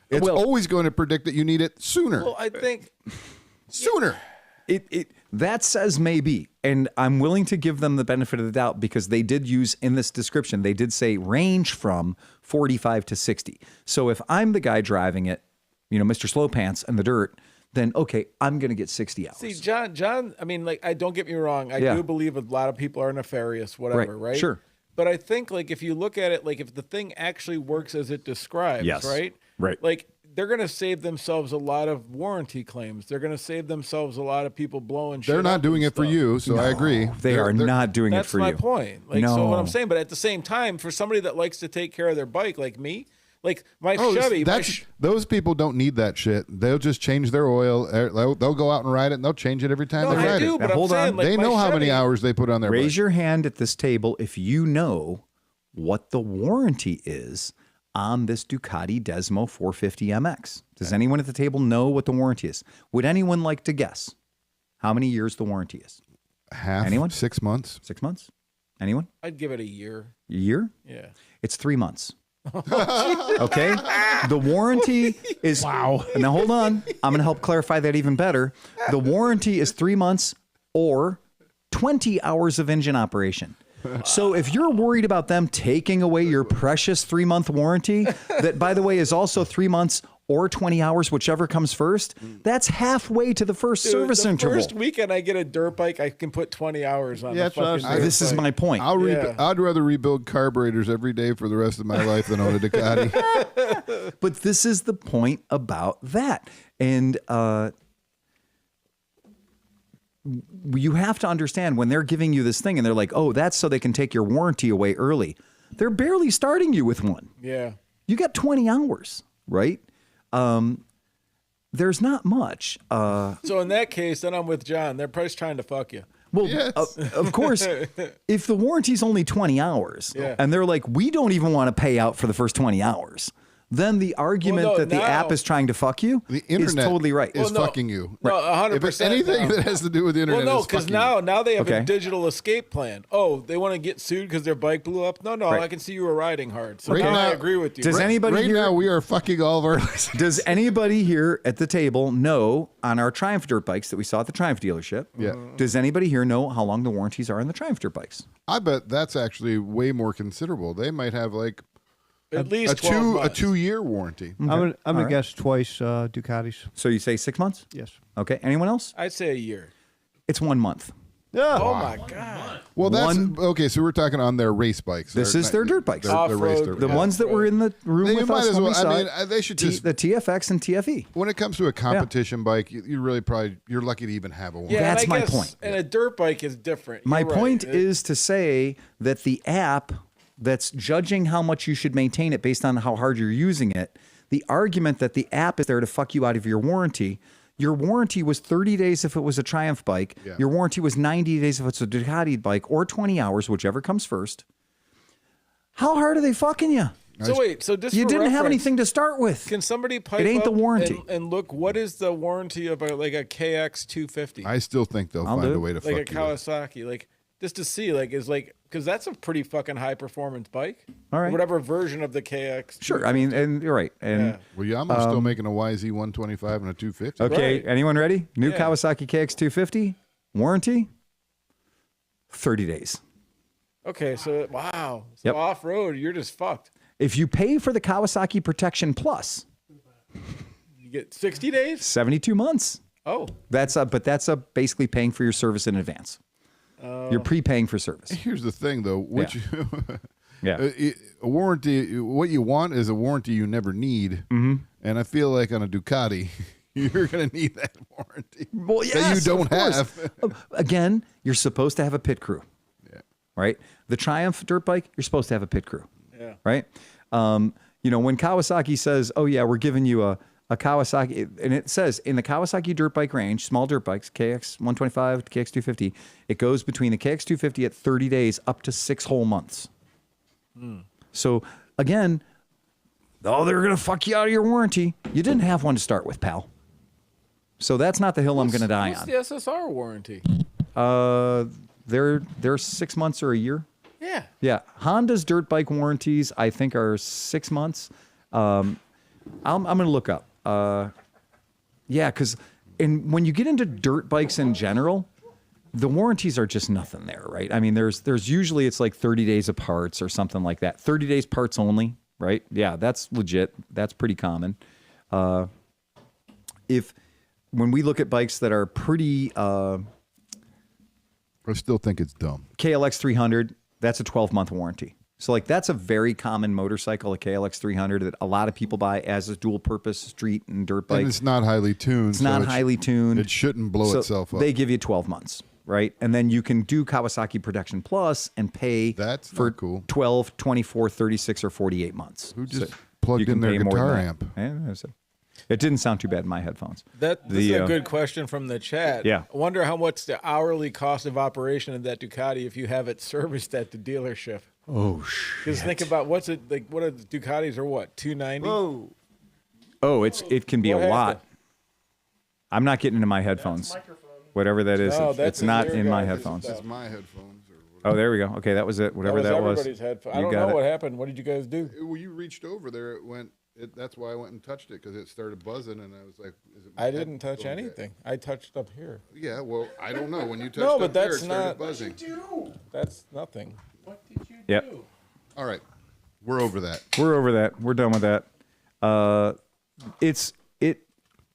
It's always going to predict that you need it sooner.
Well, I think
sooner.
That says maybe, and I'm willing to give them the benefit of the doubt because they did use in this description, they did say range from 45 to 60. So if I'm the guy driving it, Mr. Slow Pants in the dirt, then okay, I'm going to get 60 hours.
See, John, I mean, I don't get me wrong. I do believe a lot of people are nefarious, whatever, right?
Sure.
But I think if you look at it, if the thing actually works as it describes, right?
Right.
They're going to save themselves a lot of warranty claims. They're going to save themselves a lot of people blowing shit.
They're not doing it for you, so I agree.
They're not doing it for you.
That's my point. So what I'm saying, but at the same time, for somebody that likes to take care of their bike like me, my Chevy.
Those people don't need that shit. They'll just change their oil. They'll go out and ride it, and they'll change it every time they ride it.
But hold on.
They know how many hours they put on their bike.
Raise your hand at this table if you know what the warranty is on this Ducati Desmo 450 MX. Does anyone at the table know what the warranty is? Would anyone like to guess how many years the warranty is?
Half.
Anyone?
6 months.
6 months? Anyone?
I'd give it a year.
A year?
Yeah.
It's 3 months. Okay? The warranty is... Wow. Now, hold on. I'm going to help clarify that even better. The warranty is 3 months or 20 hours of engine operation. So if you're worried about them taking away your precious 3-month warranty, that, by the way, is also 3 months or 20 hours, whichever comes first, that's halfway to the first service interval.
First weekend I get a dirt bike, I can put 20 hours on the fucking dirt
This is
bike.
my point.
I'd rather rebuild carburetors every day for the rest of my life than own a Ducati.
But this is the point about that. And you have to understand when they're giving you this thing and they're like, oh, that's so they can take your warranty away early. They're barely starting you with one.
Yeah.
You got 20 hours, right? There's not much.
So in that case, then I'm with John. They're probably trying to fuck you.
Well, of course, if the warranty's only 20 hours and they're like, we don't even want to pay out for the first 20 hours, then the argument that the app is trying to fuck you is totally right.
Is fucking you.
No, 100%.
If it's anything that has to do with the internet,
well, no, because now they have
Okay.
a digital escape plan. Oh, they want to get sued because their bike blew up? No,
Right.
I can see you were riding hard. So
Right
now I
now-
agree with you.
Does anybody
right
here,
now we are fucking all of our listeners.
does anybody here at the table know on our Triumph dirt bikes that we saw at the Triumph dealership?
Yeah.
Does anybody here know how long the warranties are on the Triumph dirt bikes?
I bet that's actually way more considerable. They might have like
At least
a
12 months.
2-year warranty.
I'm gonna
right.
guess twice Ducatis.
So you say 6 months?
Yes.
Okay. Anyone else?
I'd say a year.
It's 1 month.
Yeah.
Oh, my God.
Well, that's
One-
okay. So we're talking on their race bikes.
This
They're
is their dirt bikes.
Their race
Off-road,
dirt
The
bikes.
ones that were in the room
They
with
might
us
as
when we
well.
saw
I mean,
it,
they should just.
the TFX and TFE.
When it comes to a competition bike, you really you're lucky to even have a one.
Yeah,
That's
and I
my
guess-
point.
And a dirt bike is different.
My
You're right.
point is to say that the app that's judging how much you should maintain it based on how hard you're using it, the argument that the app is there to fuck you out of your warranty was 30 days if it was a Triumph bike.
Yeah.
Your warranty was 90 days if it's a Ducati bike, or 20 hours, whichever comes first. How hard are they fucking you?
So wait, so just
You
for
didn't have
reference,
anything to start with.
Can somebody pipe
It ain't the
up
warranty.
and look, what is the warranty of a KX 250?
I still think they'll
I'll
find
do
a
it.
way to
like a
fuck you. up.
Kawasaki, like just to see, like, is like, because that's a pretty fucking high performance bike.
All right.
Whatever version of the KX.
Sure. I mean, and you're right. And
Yeah.
Well, Yamaha's still making a YZ 125 and a 250.
okay,
Right.
anyone ready? New
Yeah.
Kawasaki KX250 warranty 30 days.
Okay, so wow, so
Yep.
off road, you're just fucked.
If you pay for the Kawasaki Protection Plus,
You get 60 days.
72 months.
Oh,
That's basically paying for your service in advance. You're prepaying for service.
Here's the thing, though. Which
Yeah.
a warranty, what you want is a warranty you never need. Mm-hmm. And I feel like on a Ducati, you're going to need that warranty
Well,
that you
yes,
don't
of course.
have.
Again, you're supposed to have a pit crew.
Yeah.
Right? The Triumph dirt bike, you're supposed to have a pit crew.
yeah.
Right? When Kawasaki says, oh, yeah, we're giving you a Kawasaki, and it says in the Kawasaki dirt bike range, small dirt bikes, KX 125 to KX 250, it goes between the KX 250 at 30 days up to 6 whole months. So, again, they're going to fuck you out of your warranty. You didn't have one to start with, pal. So that's not the hill I'm going to die
What's
on.
the SSR warranty?
They're 6 months or a year.
Yeah.
Yeah, Honda's dirt bike warranties I think are 6 months. I'm going to look up. Yeah, because when you get into dirt bikes in general, the warranties are just nothing there, right? I mean, there's usually it's like 30 days of parts or something like that. 30 days parts only, right? Yeah, that's legit. That's pretty common. When we look at bikes that are pretty
I still think it's dumb.
KLX 300, that's a 12-month warranty. So like that's a very common motorcycle, a KLX 300 that a lot of people buy as a dual purpose street and dirt bike.
And it's not highly tuned.
It's not highly tuned.
It shouldn't blow
So
itself up.
They give you 12 months, right? And then you can do Kawasaki Protection Plus and pay
That's
for
not cool.
12, 24, 36, or 48 months.
Who just
So
plugged
you can
in their
pay more
guitar
than
amp?
that. Yeah, that's it. It didn't sound too bad in my headphones.
This
The,
is a good question from the chat.
Yeah.
I wonder how much the hourly cost of operation of that Ducati if you have it serviced at the dealership.
Oh, shit.
Because think about what's it like? What are the Ducatis are what $290?
Whoa.
Oh, it can be
What
a lot.
happened?
I'm not getting into my headphones. Whatever that is,
No,
it's
that's
not
your
in my
guys'
headphones.
It's my headphones. Or whatever.
Oh, there we go. Okay, that was it. Whatever that was.
everybody's headphone. I
You
don't
got
know
it.
what happened. What did you guys do?
Well, you reached over there. It went That's why I went and touched it, because it started buzzing, and I was like, "Is it?"
I didn't touch anything. I touched up here.
Yeah, well, I don't know. When you touched
No, but
up there, it
that's
started
not-
buzzing.
That's nothing.
What did you
Yep.
do?
All right, we're over that.
We're over that. We're done with that.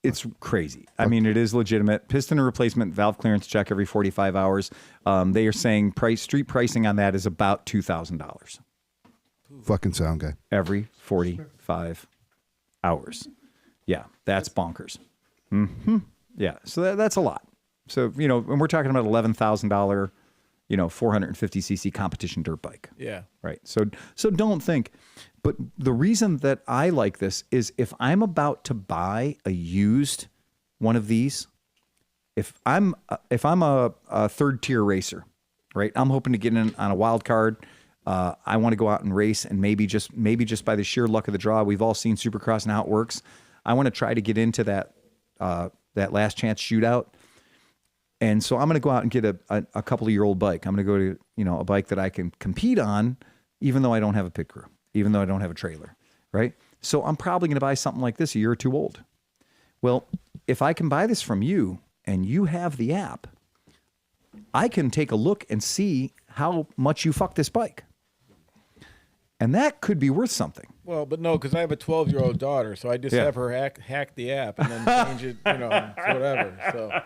It's crazy. I mean, it is legitimate. Piston replacement, valve clearance check every 45 hours. They are saying street pricing on that is about $2,000
Fucking sound guy.
every 45 hours. Yeah, that's bonkers. Mm-hmm. Yeah, so that's a lot. So, you know, and we're talking about $11,000, 450cc competition dirt bike.
Yeah.
Right. So don't think. But the reason that I like this is if I'm about to buy a used one of these, if I'm a third tier racer, right? I'm hoping to get in on a wild card. I want to go out and race, and maybe just by the sheer luck of the draw, we've all seen Supercross and how it works. I want to try to get into that last chance shootout. And so I'm going to go out and get a couple of year old bike. I'm going to go to, a bike that I can compete on, even though I don't have a pit crew, even though I don't have a trailer, right? So I'm probably going to buy something like this a year or two old. Well, if I can buy this from you and you have the app, I can take a look and see how much you fuck this bike. And that could be worth something.
Well, but no, because I have a 12-year-old daughter, so I just have her hack the app and then change it, whatever. So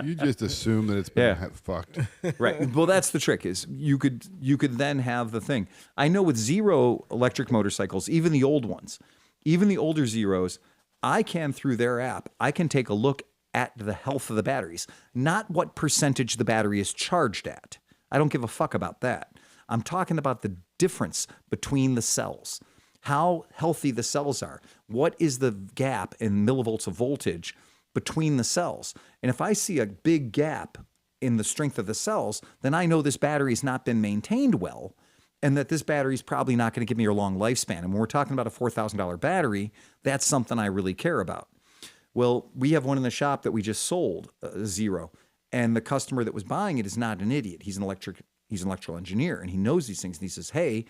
You just assume that it's been fucked.
Right. Well, that's the trick is you could then have the thing. I know with Zero electric motorcycles, even the old ones, even the older Zeros, I can, through their app, I can take a look at the health of the batteries, not what percentage the battery is charged at. I don't give a fuck about that. I'm talking about the difference between the cells, how healthy the cells are. What is the gap in millivolts of voltage between the cells? And if I see a big gap in the strength of the cells, then I know this battery's not been maintained well, and that this battery's probably not going to give me a long lifespan. And when we're talking about a $4,000 battery, that's something I really care about. Well, we have one in the shop that we just sold, Zero, and the customer that was buying it is not an idiot. He's an electrical engineer, and he knows these things. And he says, hey,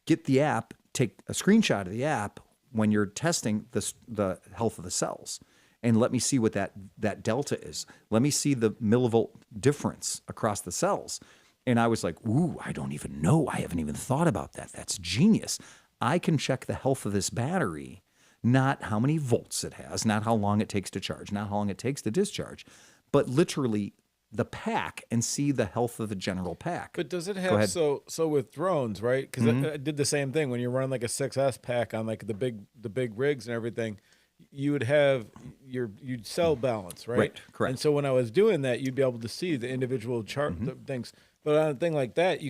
get the app, take a screenshot of the app when you're testing the health of the cells, and let me see what that delta is. Let me see the millivolt difference across the cells. And I was like, ooh, I don't even know. I haven't even thought about that. That's genius. I can check the health of this battery, not how many volts it has, not how long it takes to charge, not how long it takes to discharge, but literally the pack, and see the health of the general pack.
But does it have so with drones, right? Because I did the same thing when you run like a 6S pack on like the big rigs and everything. You would have you'd cell balance, right?
Right, correct.
And so when I was doing that, you'd be able to see the individual chart the things. But on a thing like that,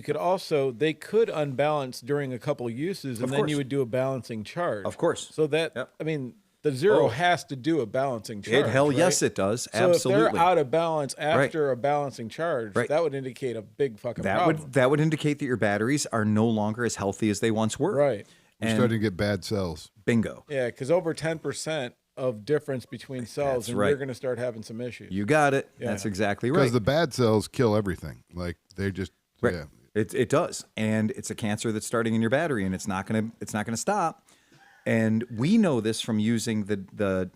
they could unbalance during a couple of uses, and then you would do a balancing charge.
Of course.
So that I mean, the Zero has to do a balancing charge.
Yes, it does.
So
Absolutely.
if they're out of balance after a balancing charge, that would indicate a big fucking problem.
That would indicate that your batteries are no longer as healthy as they once were.
Right.
You're starting to get bad cells.
Bingo.
Yeah, because over 10% of difference between cells, and you're going to start having some issues.
You got it. Yeah. That's exactly right.
Because the bad cells kill everything. Like they just
It does, and it's a cancer that's starting in your battery, and it's not gonna stop. And we know this from using the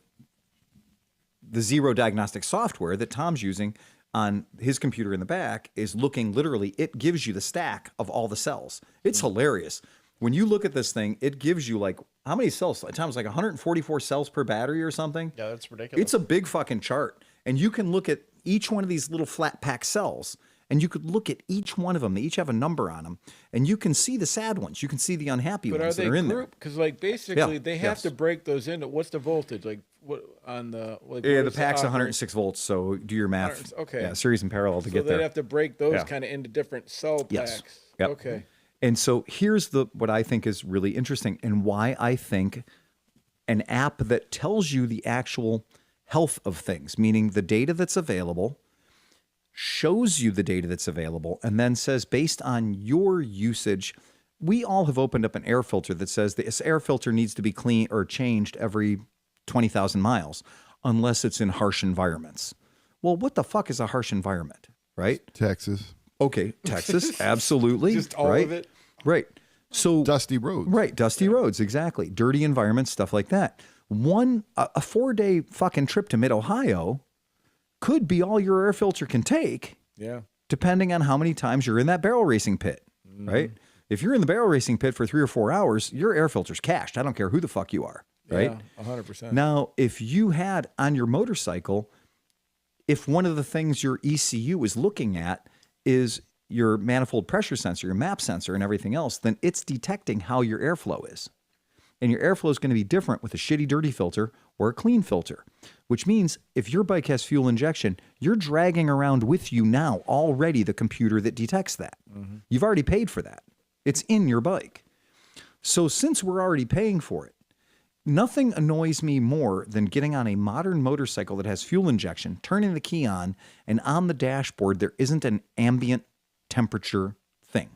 Zero diagnostic software that Tom's using on his computer in the back is looking literally. It gives you the stack of all the cells. It's hilarious. When you look at this thing, it gives you like, how many cells? Tom's like 144 cells per battery or something.
Yeah, that's ridiculous.
It's a big fucking chart. And you can look at each one of these little flat pack cells, and you could look at each one of them. They each have a number on them, and you can see the sad ones. You can see the unhappy ones that are in there.
Because like basically they have to break those into. What's the voltage like? What on the? Like,
the pack's 106 volts. So do your math.
Okay.
Yeah, series and parallel to get there.
So they have to break those kind of into different cell packs.
Yes. Yep.
Okay.
And so here's what I think is really interesting, and why I think an app that tells you the actual health of things, meaning the data that's available, shows you the data that's available, and then says, based on your usage, we all have opened up an air filter that says this air filter needs to be clean or changed every 20,000 miles, unless it's in harsh environments. Well, what the fuck is a harsh environment, right?
Texas.
Okay, Texas, absolutely.
Just all of it?
Right. So
dusty roads.
Right, dusty roads, exactly. Dirty environments, stuff like that. A 4-day fucking trip to Mid-Ohio could be all your air filter can take.
Yeah.
Depending on how many times you're in that barrel racing pit, right? If you're in the barrel racing pit for 3 or 4 hours, your air filter's cashed. I don't care who the fuck you are, right?
Yeah, 100%.
Now, if you had on your motorcycle, if one of the things your ECU is looking at is your manifold pressure sensor, your MAP sensor, and everything else, then it's detecting how your airflow is. And your airflow is going to be different with a shitty dirty filter or a clean filter, which means if your bike has fuel injection, you're dragging around with you now already the computer that detects that. You've already paid for that. It's in your bike. So since we're already paying for it, nothing annoys me more than getting on a modern motorcycle that has fuel injection, turning the key on, and on the dashboard there isn't an ambient temperature thing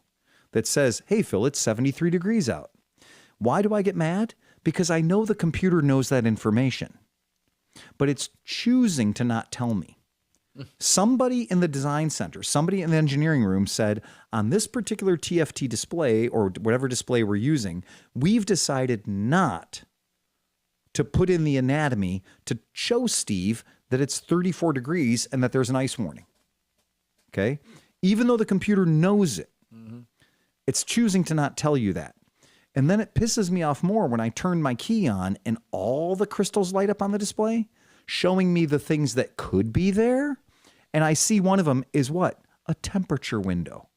that says, hey, Phil, it's 73 degrees out. Why do I get mad? Because I know the computer knows that information, but it's choosing to not tell me. Somebody in the design center, somebody in the engineering room said, on this particular TFT display or whatever display we're using, we've decided not to put in the anatomy to show Steve that it's 34 degrees and that there's an ice warning. Okay? Even though the computer knows it, it's choosing to not tell you that. And then it pisses me off more when I turn my key on and all the crystals light up on the display, showing me the things that could be there. And I see one of them is what? A temperature window.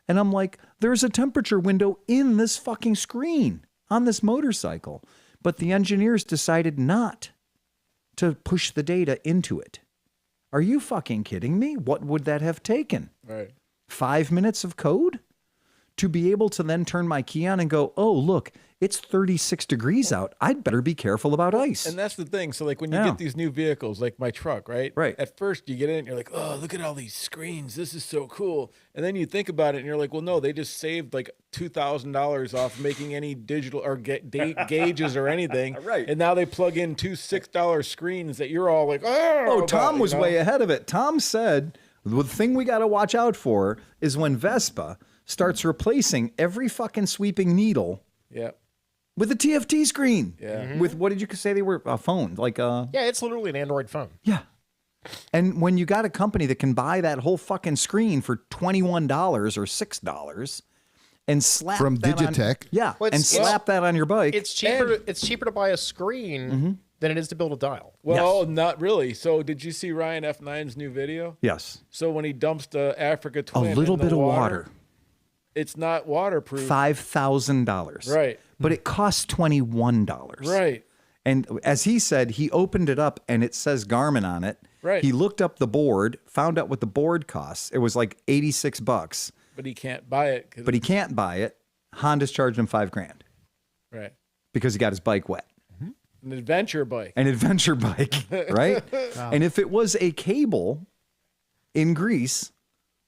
And I'm like, there's a temperature window in this fucking screen on this motorcycle. But the engineers decided not to push the data into it. Are you fucking kidding me? What would that have taken?
Right.
5 minutes of code? To be able to then turn my key on and go, oh, look, it's 36 degrees out. I'd better be careful about ice.
And that's the thing. So, like, when you get these new vehicles, like my truck, right?
Right.
At first, you get in and you're like, oh, look at all these screens. This is so cool. And then you think about it and you're like, well, no, they just saved like $2,000 off making any digital or gauges or anything.
Right.
And now they plug in two $6 screens that you're all like, oh.
Tom was way ahead of it. Tom said, the thing we got to watch out for is when Vespa starts replacing every fucking sweeping needle with a TFT screen.
Yeah.
With, what did you say they were? A phone. Like
Yeah, it's literally an Android phone.
Yeah. And when you got a company that can buy that whole fucking screen for $21 or $6 and slap
From
that
Digitech.
and slap that on your bike.
It's cheaper. It's cheaper to buy a screen than it is to build a dial.
Well, not really. So, did you see Ryan F9's new video?
Yes.
So, when he dumps the Africa
A
Twin,
little
in the
bit of water.
It's not waterproof.
$5,000.
Right.
But it costs $21.
Right.
And as he said, he opened it up and it says Garmin on it.
Right.
He looked up the board, found out what the board costs. It was like $86.
But he can't buy it.
But he can't buy it. Honda's charged him $5,000
Right.
because he got his bike wet.
An adventure bike.
An adventure bike, right? Wow. And if it was a cable in Greece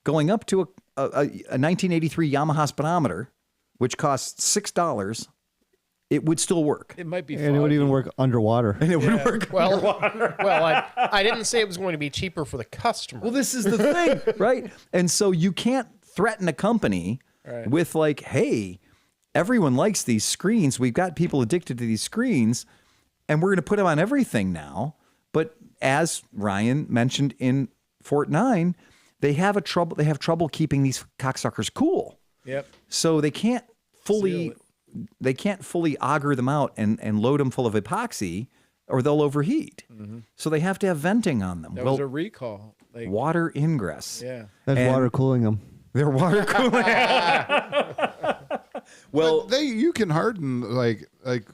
going up to a 1983 Yamaha speedometer, which costs $6, it would still work.
It might be
And it would even work underwater.
And it would work underwater.
Well, I didn't say it was going to be cheaper for the customer.
Well, this is the thing, right? And so you can't threaten a company with like, hey, everyone likes these screens. We've got people addicted to these screens, and we're going to put them on everything now. But as Ryan mentioned in Fort 9, they have trouble keeping these cocksuckers cool.
Yep.
So they can't fully auger them out and load them full of epoxy, or they'll overheat. So they have to have venting on them.
That was a recall. Like,
water ingress.
Yeah.
That's water cooling them.
They're water cooling.
Well, you can harden like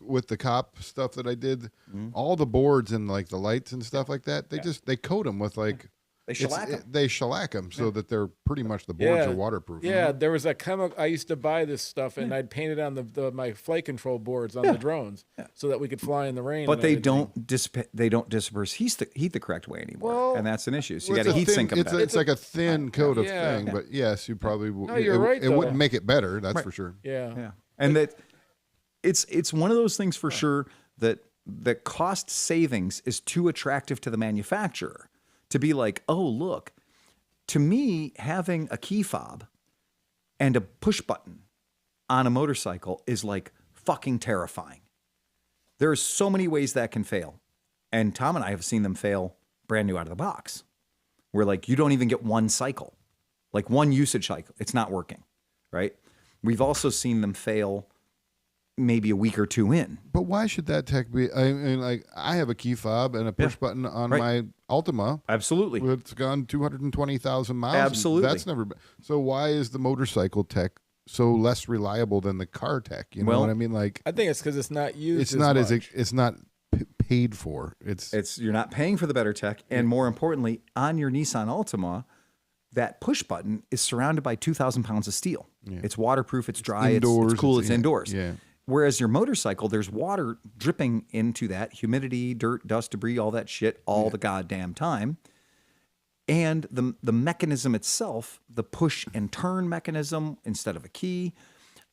with the cop stuff that I did, all the boards and like the lights and stuff like that. They coat them with like
They shellac them.
They shellac them so that they're pretty much the boards are waterproof.
Yeah, there was a chemical. I used to buy this stuff, and I'd paint it on my flight control boards on the drones, so that we could fly in the rain.
But they don't disperse heat the correct way anymore, and that's an issue. So you got to heat sink them.
It's like a thin coat of thing, but yes, you probably.
No, you're right.
It wouldn't make it better, that's for sure.
Yeah.
And that it's one of those things for sure that the cost savings is too attractive to the manufacturer to be like, oh, look, to me, having a key fob and a push button on a motorcycle is like fucking terrifying. There's so many ways that can fail. And Tom and I have seen them fail brand new out of the box, where like you don't even get one cycle, like one usage cycle. It's not working, right? We've also seen them fail maybe a week or two in.
But why should that tech be? I mean, like I have a key fob and a push button on my Altima.
Absolutely.
It's gone 220,000 miles.
Absolutely.
That's never been. So why is the motorcycle tech so less reliable than the car tech? You know what I mean? Like,
I think it's because it's not used.
It's not paid for. It's
you're not paying for the better tech, and more importantly, on your Nissan Altima, that push button is surrounded by 2,000 pounds of steel. Yeah. It's waterproof. It's dry. It's cool. It's indoors.
Yeah.
Whereas your motorcycle, there's water dripping into that, humidity, dirt, dust, debris, all that shit, all the goddamn time. And the mechanism itself, the push and turn mechanism instead of a key,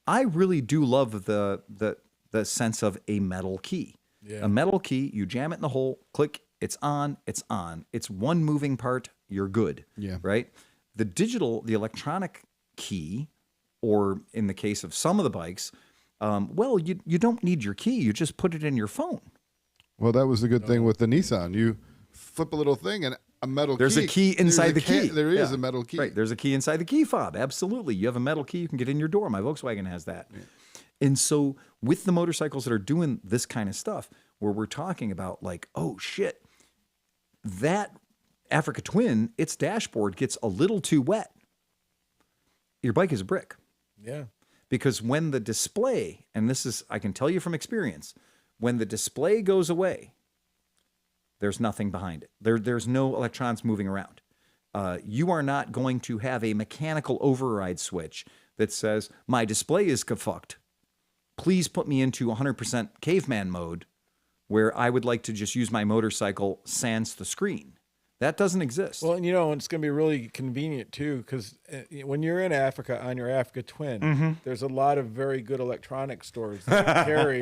I really do love the sense of a metal key. Yeah. A metal key, you jam it in the hole, click, it's on, it's on. It's one moving part, you're good.
Yeah.
Right? The digital, the electronic key, or in the case of some of the bikes, you don't need your key. You just put it in your phone.
Well, that was the good thing with the Nissan. You flip a little thing and a metal
There's
key.
a key inside the key.
There is a metal key.
Right. There's a key inside the key fob. Absolutely. You have a metal key. You can get in your door. My Volkswagen has that. Yeah. And so with the motorcycles that are doing this kind of stuff, where we're talking about like, oh shit, that Africa Twin, its dashboard gets a little too wet. Your bike is a brick.
Yeah.
Because when the display, and this is, I can tell you from experience, when the display goes away, there's nothing behind it. There's no electrons moving around. You are not going to have a mechanical override switch that says, my display is fucked. Please put me into 100% caveman mode where I would like to just use my motorcycle sans the screen. That doesn't exist.
Well, and it's going to be really convenient too, because when you're in Africa on your Africa Twin, there's a lot of very good electronic stores that carry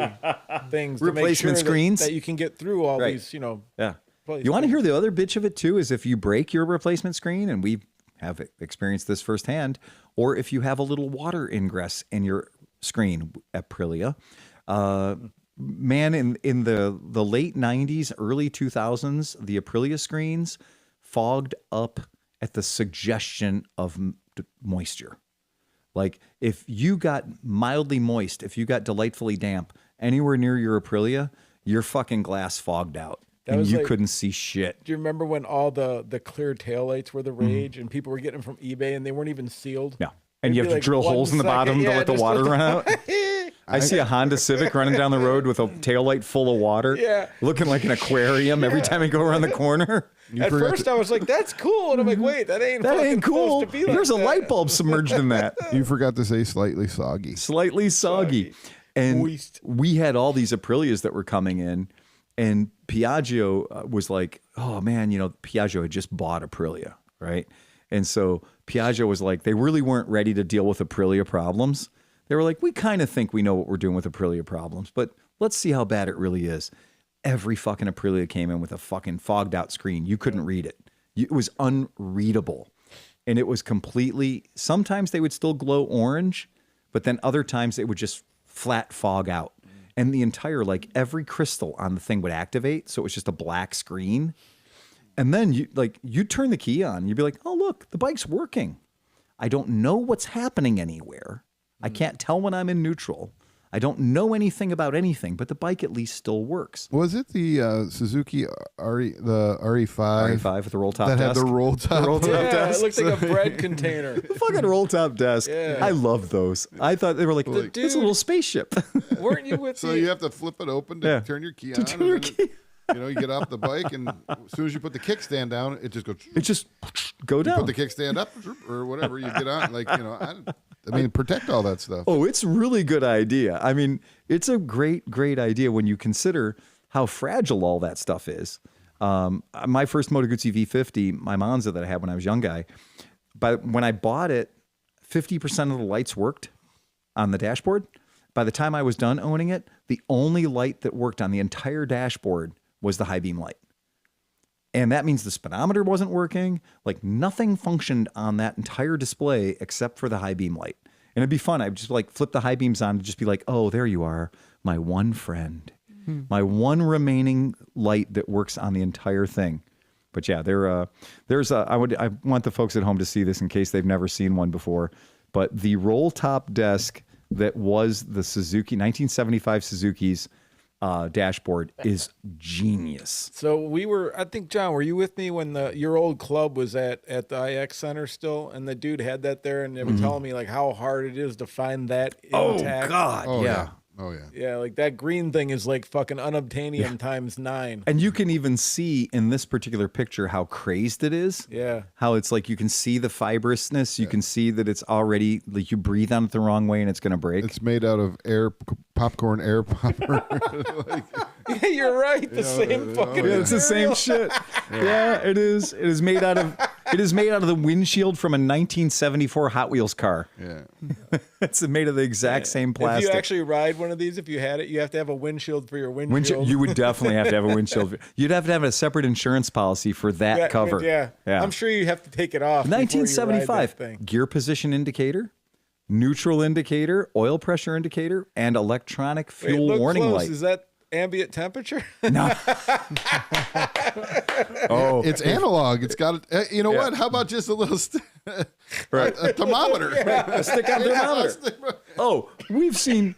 things,
replacement
to make sure
screens
that you can get through all these,
Yeah. You want to hear the other bitch of it too? Is if you break your replacement screen, and we have experienced this firsthand, or if you have a little water ingress in your screen, Aprilia. Man, in the late 90s, early 2000s, the Aprilia screens fogged up at the suggestion of moisture. Like if you got mildly moist, if you got delightfully damp anywhere near your Aprilia, your fucking glass fogged out. And you couldn't see shit.
Do you remember when all the clear taillights were the rage and people were getting them from eBay and they weren't even sealed?
Yeah. And you have to drill holes in the bottom to let the water run out. I see a Honda Civic running down the road with a taillight full of water, looking like an aquarium every time I go around the corner.
At first, I was like, "That's cool," and I'm like, "Wait, that ain't
cool."
To be like
There's a light bulb submerged in that.
You forgot to say slightly soggy.
Slightly soggy. And moist. We had all these Aprilias that were coming in, and Piaggio was like, "Oh man, Piaggio had just bought Aprilia, right?" And so Piaggio was like, they really weren't ready to deal with Aprilia problems. They were like, we kind of think we know what we're doing with Aprilia problems, but let's see how bad it really is. Every fucking Aprilia came in with a fucking fogged out screen. You couldn't read it. It was unreadable. And it was completely, sometimes they would still glow orange, but then other times it would just flat fog out. And the entire, like every crystal on the thing would activate. So it was just a black screen. And then you turn the key on, you'd be like, oh, look, the bike's working. I don't know what's happening anywhere. I can't tell when I'm in neutral. I don't know anything about anything, but the bike at least still works.
Was it the Suzuki RE5?
RE5 with the roll top desk?
That had the roll top
desk. It looked like a bread container.
The fucking roll top desk. Yeah. I love those. I thought they were like it's a little spaceship.
Weren't you with
So you have to flip it open to turn your key on.
Turn your key.
You get off the bike, and as soon as you put the kickstand down, it just goes.
It just go down.
You put the kickstand up or whatever, you get on. I mean, protect all that stuff.
Oh, it's a really good idea. I mean, it's a great idea when you consider how fragile all that stuff is. My first Moto Guzzi V50, my Monza that I had when I was a young guy, but when I bought it, 50% of the lights worked on the dashboard. By the time I was done owning it, the only light that worked on the entire dashboard was the high beam light. And that means the speedometer wasn't working. Like nothing functioned on that entire display except for the high beam light. And it'd be fun. I'd just like flip the high beams on and just be like, oh, there you are, my one friend. My one remaining light that works on the entire thing. But yeah, I want the folks at home to see this in case they've never seen one before. But the roll top desk that was the Suzuki 1975 Suzuki's dashboard is genius.
So I think, John, were you with me when your old club was at the IX Center still, and the dude had that there, and they were telling me like how hard it is to find that intact.
Oh God,
Oh
yeah.
Oh yeah.
Yeah, like that green thing is like fucking unobtainium times 9.
And you can even see in this particular picture how crazed it is.
Yeah.
How it's like you can see the fibrousness. You can see that it's already like you breathe on it the wrong way and it's going to break.
It's made out of popcorn air popper.
Yeah, you're right. The same fucking.
Yeah, it's the same shit. Yeah, it is. It is made out of. It is made out of the windshield from a 1974 Hot Wheels car.
Yeah.
It's made of the exact same plastic.
If you actually ride one of these, if you had it, you have to have a windshield for your windshield.
You would definitely have to have a windshield. You'd have to have a separate insurance policy for that cover.
Yeah. I'm sure you have to take it off.
1975 gear position indicator, neutral indicator, oil pressure indicator, and electronic fuel warning light.
Is that ambient temperature?
No. Oh,
It's analog. It's got you know what? How about just a little a thermometer?
a stick-on thermometer. Oh, we've seen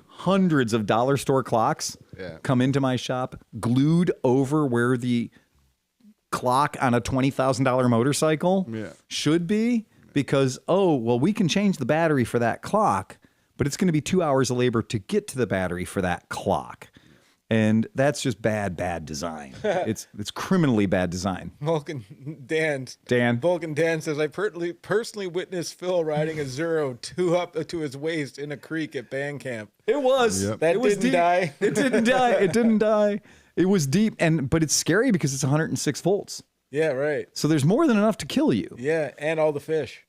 hundreds of dollar store clocks come into my shop glued over where the clock on a $20,000 motorcycle should be, because we can change the battery for that clock, but it's going to be 2 hours of labor to get to the battery for that clock. And that's just bad design. It's criminally bad design.
Vulcan Dan says, I personally witnessed Phil riding a Zero 2 up to his waist in a creek at band camp.
It was.
Yep.
That didn't die.
It didn't die. It didn't die. It was deep, but it's scary because it's 106 volts.
Yeah, right.
So there's more than enough to kill you.
Yeah, and all the fish.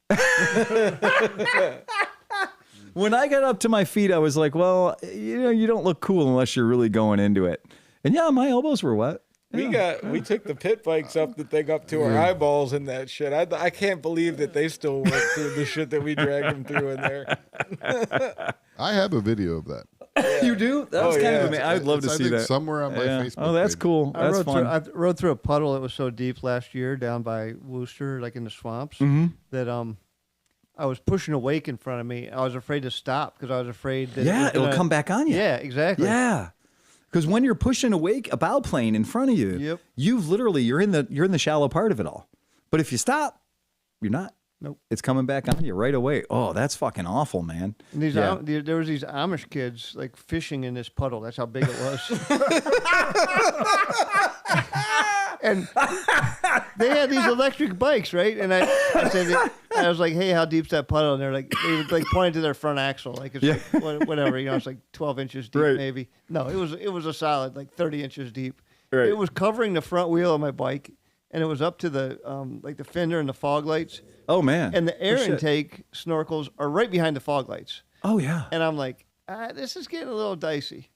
When I got up to my feet, I was like, well, you don't look cool unless you're really going into it. And yeah, my elbows were wet. Yeah.
We took the pit bikes up the thing up to our eyeballs and that shit. I can't believe that they still work through the shit that we dragged them through in there.
I have a video of that.
You do? That was kind of amazing. I'd love to see that.
Somewhere on my Facebook.
Oh, that's
page.
cool. That's fun.
I rode through a puddle that was so deep last year down by Worcester, like in the swamps, that I was pushing a wake in front of me. I was afraid to stop because I was afraid that
it'll come back on you.
Yeah, exactly.
Yeah. Because when you're pushing a bow plane in front of you, you're in the shallow part of it all. But if you stop, you're not.
Nope.
It's coming back on you right away. Oh, that's fucking awful, man.
And there was these Amish kids like fishing in this puddle. That's how big it was. And they had these electric bikes, right? And I was like, "Hey, how deep's that puddle?" And they're like, they pointed to their front axle, like it's like, whatever, it's like 12 inches deep, maybe. No, it was a solid like 30 inches deep. Right. It was covering the front wheel of my bike, and it was up to the like the fender and the fog lights.
Oh man!
And the air intake snorkels are right behind the fog lights.
Oh yeah!
And I'm like, this is getting a little dicey.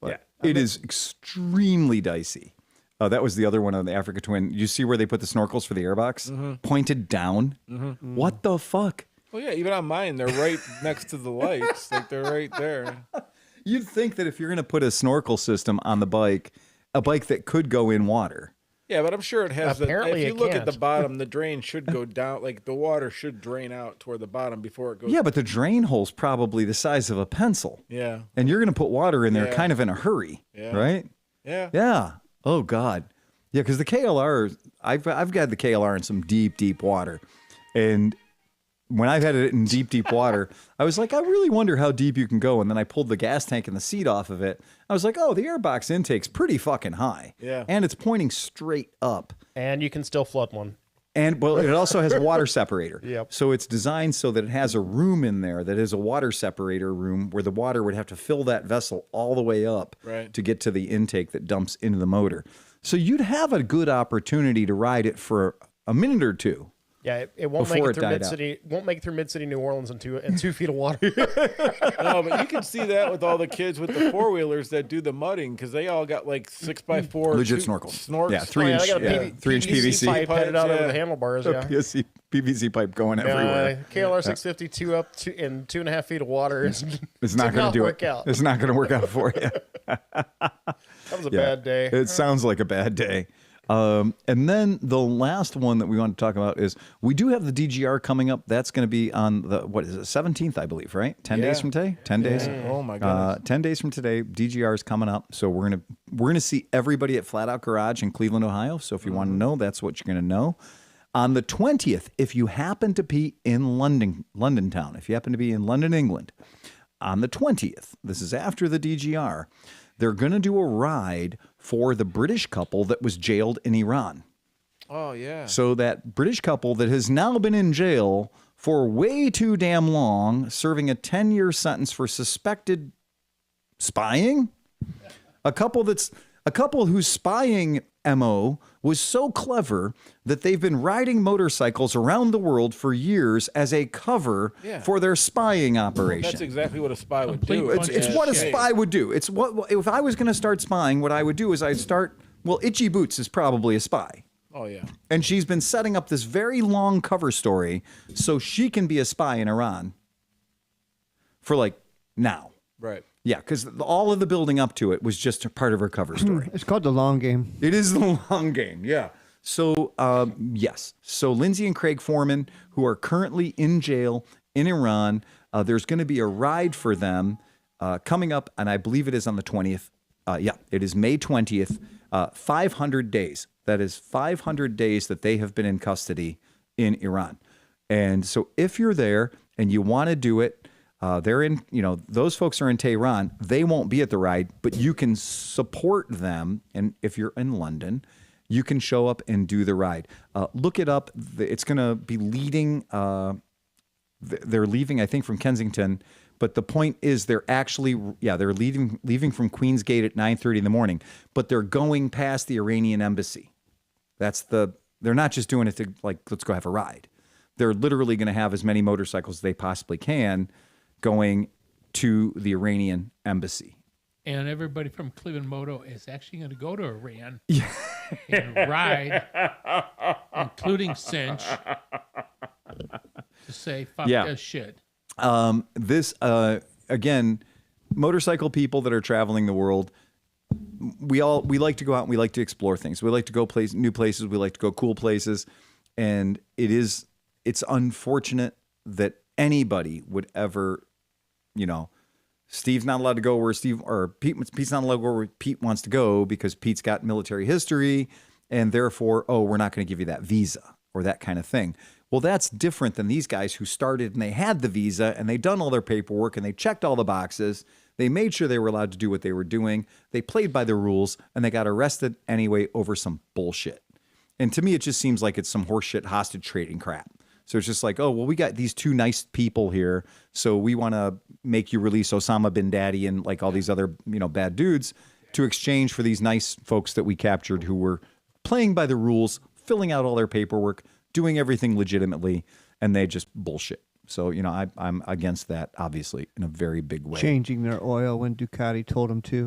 But it is extremely dicey. Oh, that was the other one on the Africa Twin. You see where they put the snorkels for the airbox? Pointed down? What the fuck?
Well, yeah, even on mine, they're right next to the lights. Like, they're right there.
You'd think that if you're going to put a snorkel system on the bike, a bike that could go in water.
Yeah, but I'm sure it has.
Apparently
if you look at the bottom, the drain should go down. Like, the water should drain out toward the bottom before it goes.
Yeah, but the drain hole's probably the size of a pencil.
Yeah.
And you're going to put water in there kind of in a hurry, right?
Yeah.
Yeah. Oh, God. Yeah, because the KLR, I've got the KLR in some deep water. And when I've had it in deep water, I was like, I really wonder how deep you can go. And then I pulled the gas tank and the seat off of it. I was like, oh, the airbox intake's pretty fucking high.
Yeah.
And it's pointing straight up.
And you can still flood one.
And, well, it also has a water separator.
Yep.
So it's designed so that it has a room in there that is a water separator room where the water would have to fill that vessel all the way up to get to the intake that dumps into the motor. So you'd have a good opportunity to ride it for a minute or two.
Yeah, it won't make it through mid-city. Won't make it through mid-city New Orleans in 2 feet of water.
No, but you can see that with all the kids with the four-wheelers that do the mudding because they all got like 6x4
legit snorkels.
Snorks.
Yeah, 3-inch
PVC
PVC
pipe headed out over the handlebars. Yeah,
PVC PVC pipe going everywhere.
KLR 652 up in 2.5 feet of water is
it's not going to work out. It's not going to work out for you.
That was a bad day.
It sounds like a bad day. And then the last one that we want to talk about is we do have the DGR coming up. That's going to be on the, 17th, I believe, right? 10 days from today? 10 days?
Oh, my goodness.
10 days from today, DGR is coming up. So we're going to see everybody at Flat Out Garage in Cleveland, Ohio. So if you want to know, that's what you're going to know. On the 20th, if you happen to be in London town, if you happen to be in London, England, on the 20th, this is after the DGR, they're going to do a ride for the British couple that was jailed in Iran.
Oh, yeah.
So that British couple that has now been in jail for way too damn long, serving a 10-year sentence for suspected spying. A couple whose spying MO was so clever that they've been riding motorcycles around the world for years as a cover for their spying operation.
That's exactly what a spy would do.
It's what a spy would do. It's what if I was going to start spying, what I would do is I'd start, Itchy Boots is probably a spy.
Oh, yeah.
And she's been setting up this very long cover story so she can be a spy in Iran for now.
Right.
Yeah, because all of the building up to it was just a part of her cover story.
It's called the long game.
It is the long game, yeah. So, yes. So Lindsay and Craig Foreman, who are currently in jail in Iran, there's going to be a ride for them coming up, and I believe it is on the 20th. It is May 20th, 500 days. That is 500 days that they have been in custody in Iran. And so if you're there and you want to do it, they're in, those folks are in Tehran. They won't be at the ride, but you can support them. And if you're in London, you can show up and do the ride. Look it up. It's going to be leading. They're leaving, I think, from Kensington. But the point is they're actually, they're leaving from Queen's Gate at 9:30 in the morning. But they're going past the Iranian embassy. They're not just doing it to let's go have a ride. They're literally going to have as many motorcycles as they possibly can going to the Iranian embassy.
And everybody from ClevelandMoto is actually going to go to Iran and ride, including Cinch, to say, fuck this shit.
This, again, motorcycle people that are traveling the world, we like to go out and we like to explore things. We like to go new places. We like to go cool places. And it's unfortunate that anybody would ever, Steve's not allowed to go where Pete's not allowed to go where Pete wants to go because Pete's got military history and therefore, we're not going to give you that visa or that kind of thing. Well, that's different than these guys who started and they had the visa and they done all their paperwork and they checked all the boxes. They made sure they were allowed to do what they were doing. They played by the rules and they got arrested anyway over some bullshit. And to me, it just seems like it's some horseshit hostage trading crap. So it's just like, we got these two nice people here, so we want to make you release Osama bin Daddy and all these other, bad dudes to exchange for these nice folks that we captured who were playing by the rules, filling out all their paperwork, doing everything legitimately, and they just bullshit. So, I'm against that, obviously, in a very big way.
Changing their oil when Ducati told them to.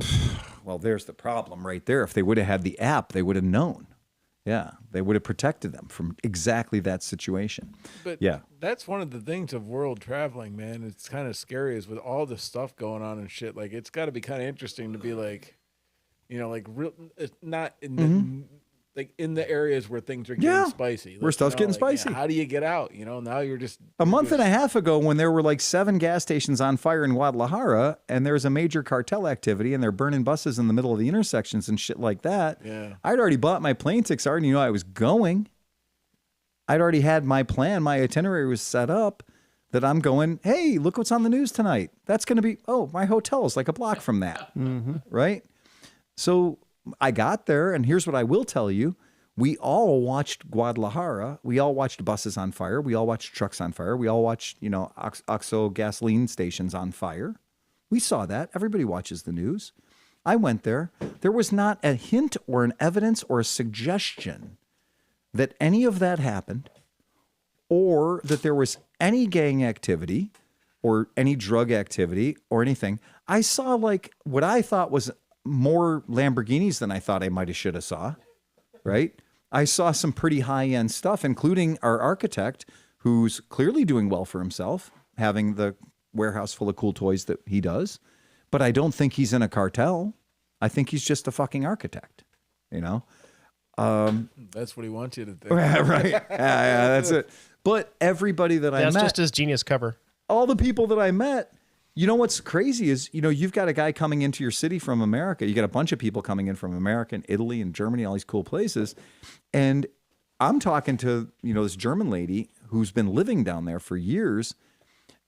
Well, there's the problem right there. If they would have had the app, they would have known. Yeah, they would have protected them from exactly that situation.
But that's one of the things of world traveling, man. It's kind of scary is with all the stuff going on and shit. It's got to be kind of interesting to be real. It's not in the in the areas where things are getting spicy.
Where stuff's getting spicy.
How do you get out? Now you're just
a month and a half ago when there were 7 gas stations on fire in Guadalajara and there's a major cartel activity and they're burning buses in the middle of the intersections and shit like that.
Yeah. I'd
already bought my plane tickets. I already knew I was going. I'd already had my plan. My itinerary was set up that I'm going, hey, look what's on the news tonight. That's going to be, my hotel is a block from that.
Mm-hmm.
Right? So I got there, and here's what I will tell you. We all watched Guadalajara. We all watched buses on fire. We all watched trucks on fire. We all watched, OXXO gasoline stations on fire. We saw that. Everybody watches the news. I went there. There was not a hint or an evidence or a suggestion that any of that happened or that there was any gang activity or any drug activity or anything. I saw what I thought was more Lamborghinis than I thought I might have should have saw, right? I saw some pretty high-end stuff, including our architect, who's clearly doing well for himself, having the warehouse full of cool toys that he does. But I don't think he's in a cartel. I think he's just a fucking architect, you know?
That's what he wants you to think.
Right. Yeah, that's it. But everybody that I met...
That's just his genius cover.
All the people that I met, you know what's crazy is, you know, you've got a guy coming into your city from America. You got a bunch of people coming in from America and Italy and Germany, all these cool places. And I'm talking to, you know, this German lady who's been living down there for years.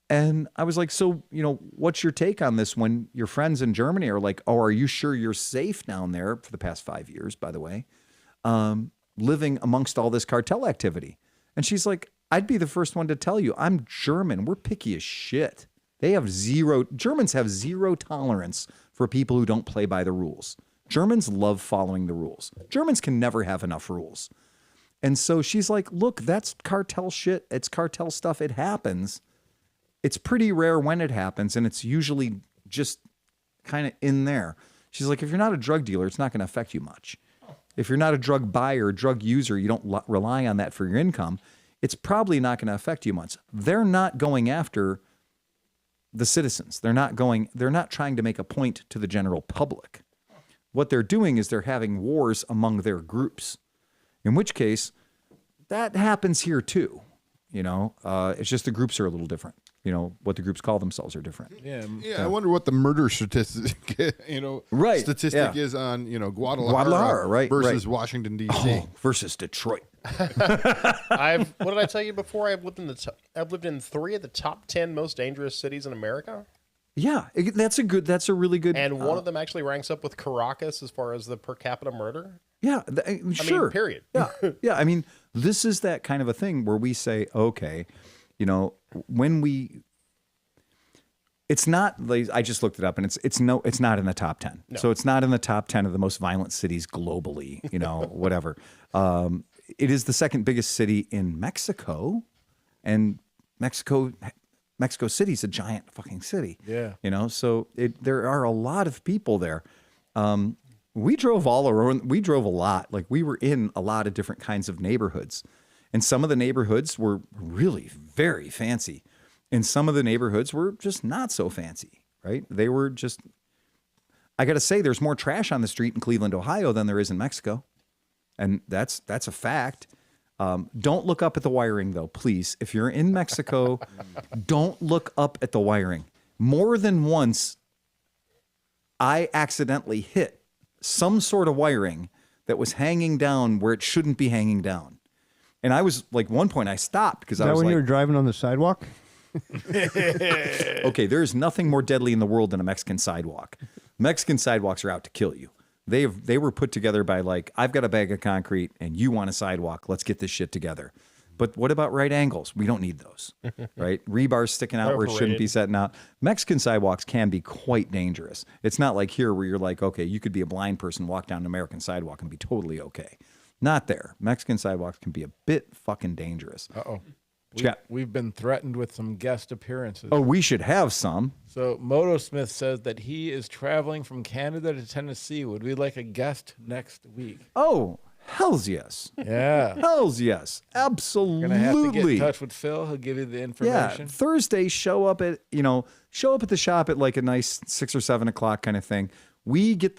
And I was like, so, you know, what's your take on this when your friends in Germany are like, oh, are you sure you're safe down there for the past 5 years, by the way, living amongst all this cartel activity? And she's like, I'd be the first one to tell you, I'm German. We're picky as shit. Germans have zero tolerance for people who don't play by the rules. Germans love following the rules. Germans can never have enough rules. And so she's like, look, that's cartel shit. It's cartel stuff. It happens. It's pretty rare when it happens, and it's usually just kind of in there. She's like, if you're not a drug dealer, it's not going to affect you much. If you're not a drug buyer or drug user, you don't rely on that for your income, it's probably not going to affect you much. They're not going after the citizens. They're not trying to make a point to the general public. What they're doing is they're having wars among their groups, in which case that happens here too. You know, it's just the groups are a little different. You know, what the groups call themselves are different.
Yeah.
I wonder what the murder statistic, statistic is on, Guadalajara, versus Washington, D.C.
Oh, versus Detroit.
What did I tell you before? I've lived in 3 of the top 10 most dangerous cities in America.
Yeah, that's a really good.
And one of them actually ranks up with Caracas as far as the per capita murder.
Yeah, sure.
Period.
Yeah, yeah. I mean, this is that kind of a thing where we say, okay, you know, it's not like, I just looked it up and it's not in the top 10. No. So it's not in the top 10 of the most violent cities globally, you know, whatever. It is the second biggest city in Mexico, and Mexico City is a giant fucking city.
Yeah.
You know, so there are a lot of people there. We drove we drove a lot. Like, we were in a lot of different kinds of neighborhoods. And some of the neighborhoods were really very fancy. And some of the neighborhoods were just not so fancy, right? They were just, I got to say, there's more trash on the street in Cleveland, Ohio than there is in Mexico. And that's a fact. Don't look up at the wiring, though, please. If you're in Mexico, don't look up at the wiring. More than once, I accidentally hit some sort of wiring that was hanging down where it shouldn't be hanging down. And I was like, one point I stopped because I was
when
like,
you were driving on the sidewalk?
Okay, there's nothing more deadly in the world than a Mexican sidewalk. Mexican sidewalks are out to kill you. They were put together by like, I've got a bag of concrete and you want a sidewalk. Let's get this shit together. But what about right angles? We don't need those, right? Rebars sticking out where it shouldn't be setting out. Mexican sidewalks can be quite dangerous. It's not like here where you're like, okay, you could be a blind person, walk down an American sidewalk and be totally okay. Not there. Mexican sidewalks can be a bit fucking dangerous.
Uh-oh. We've been threatened with some guest appearances.
Oh, we should have some.
So Moto Smith says that he is traveling from Canada to Tennessee. Would we like a guest next week?
Oh, hells yes.
Yeah.
Hells yes. Absolutely.
You're going to have to get in touch with Phil. He'll give you the information.
Yeah. Thursday, show up at the shop at like a nice 6 or 7 o'clock kind of thing. We kick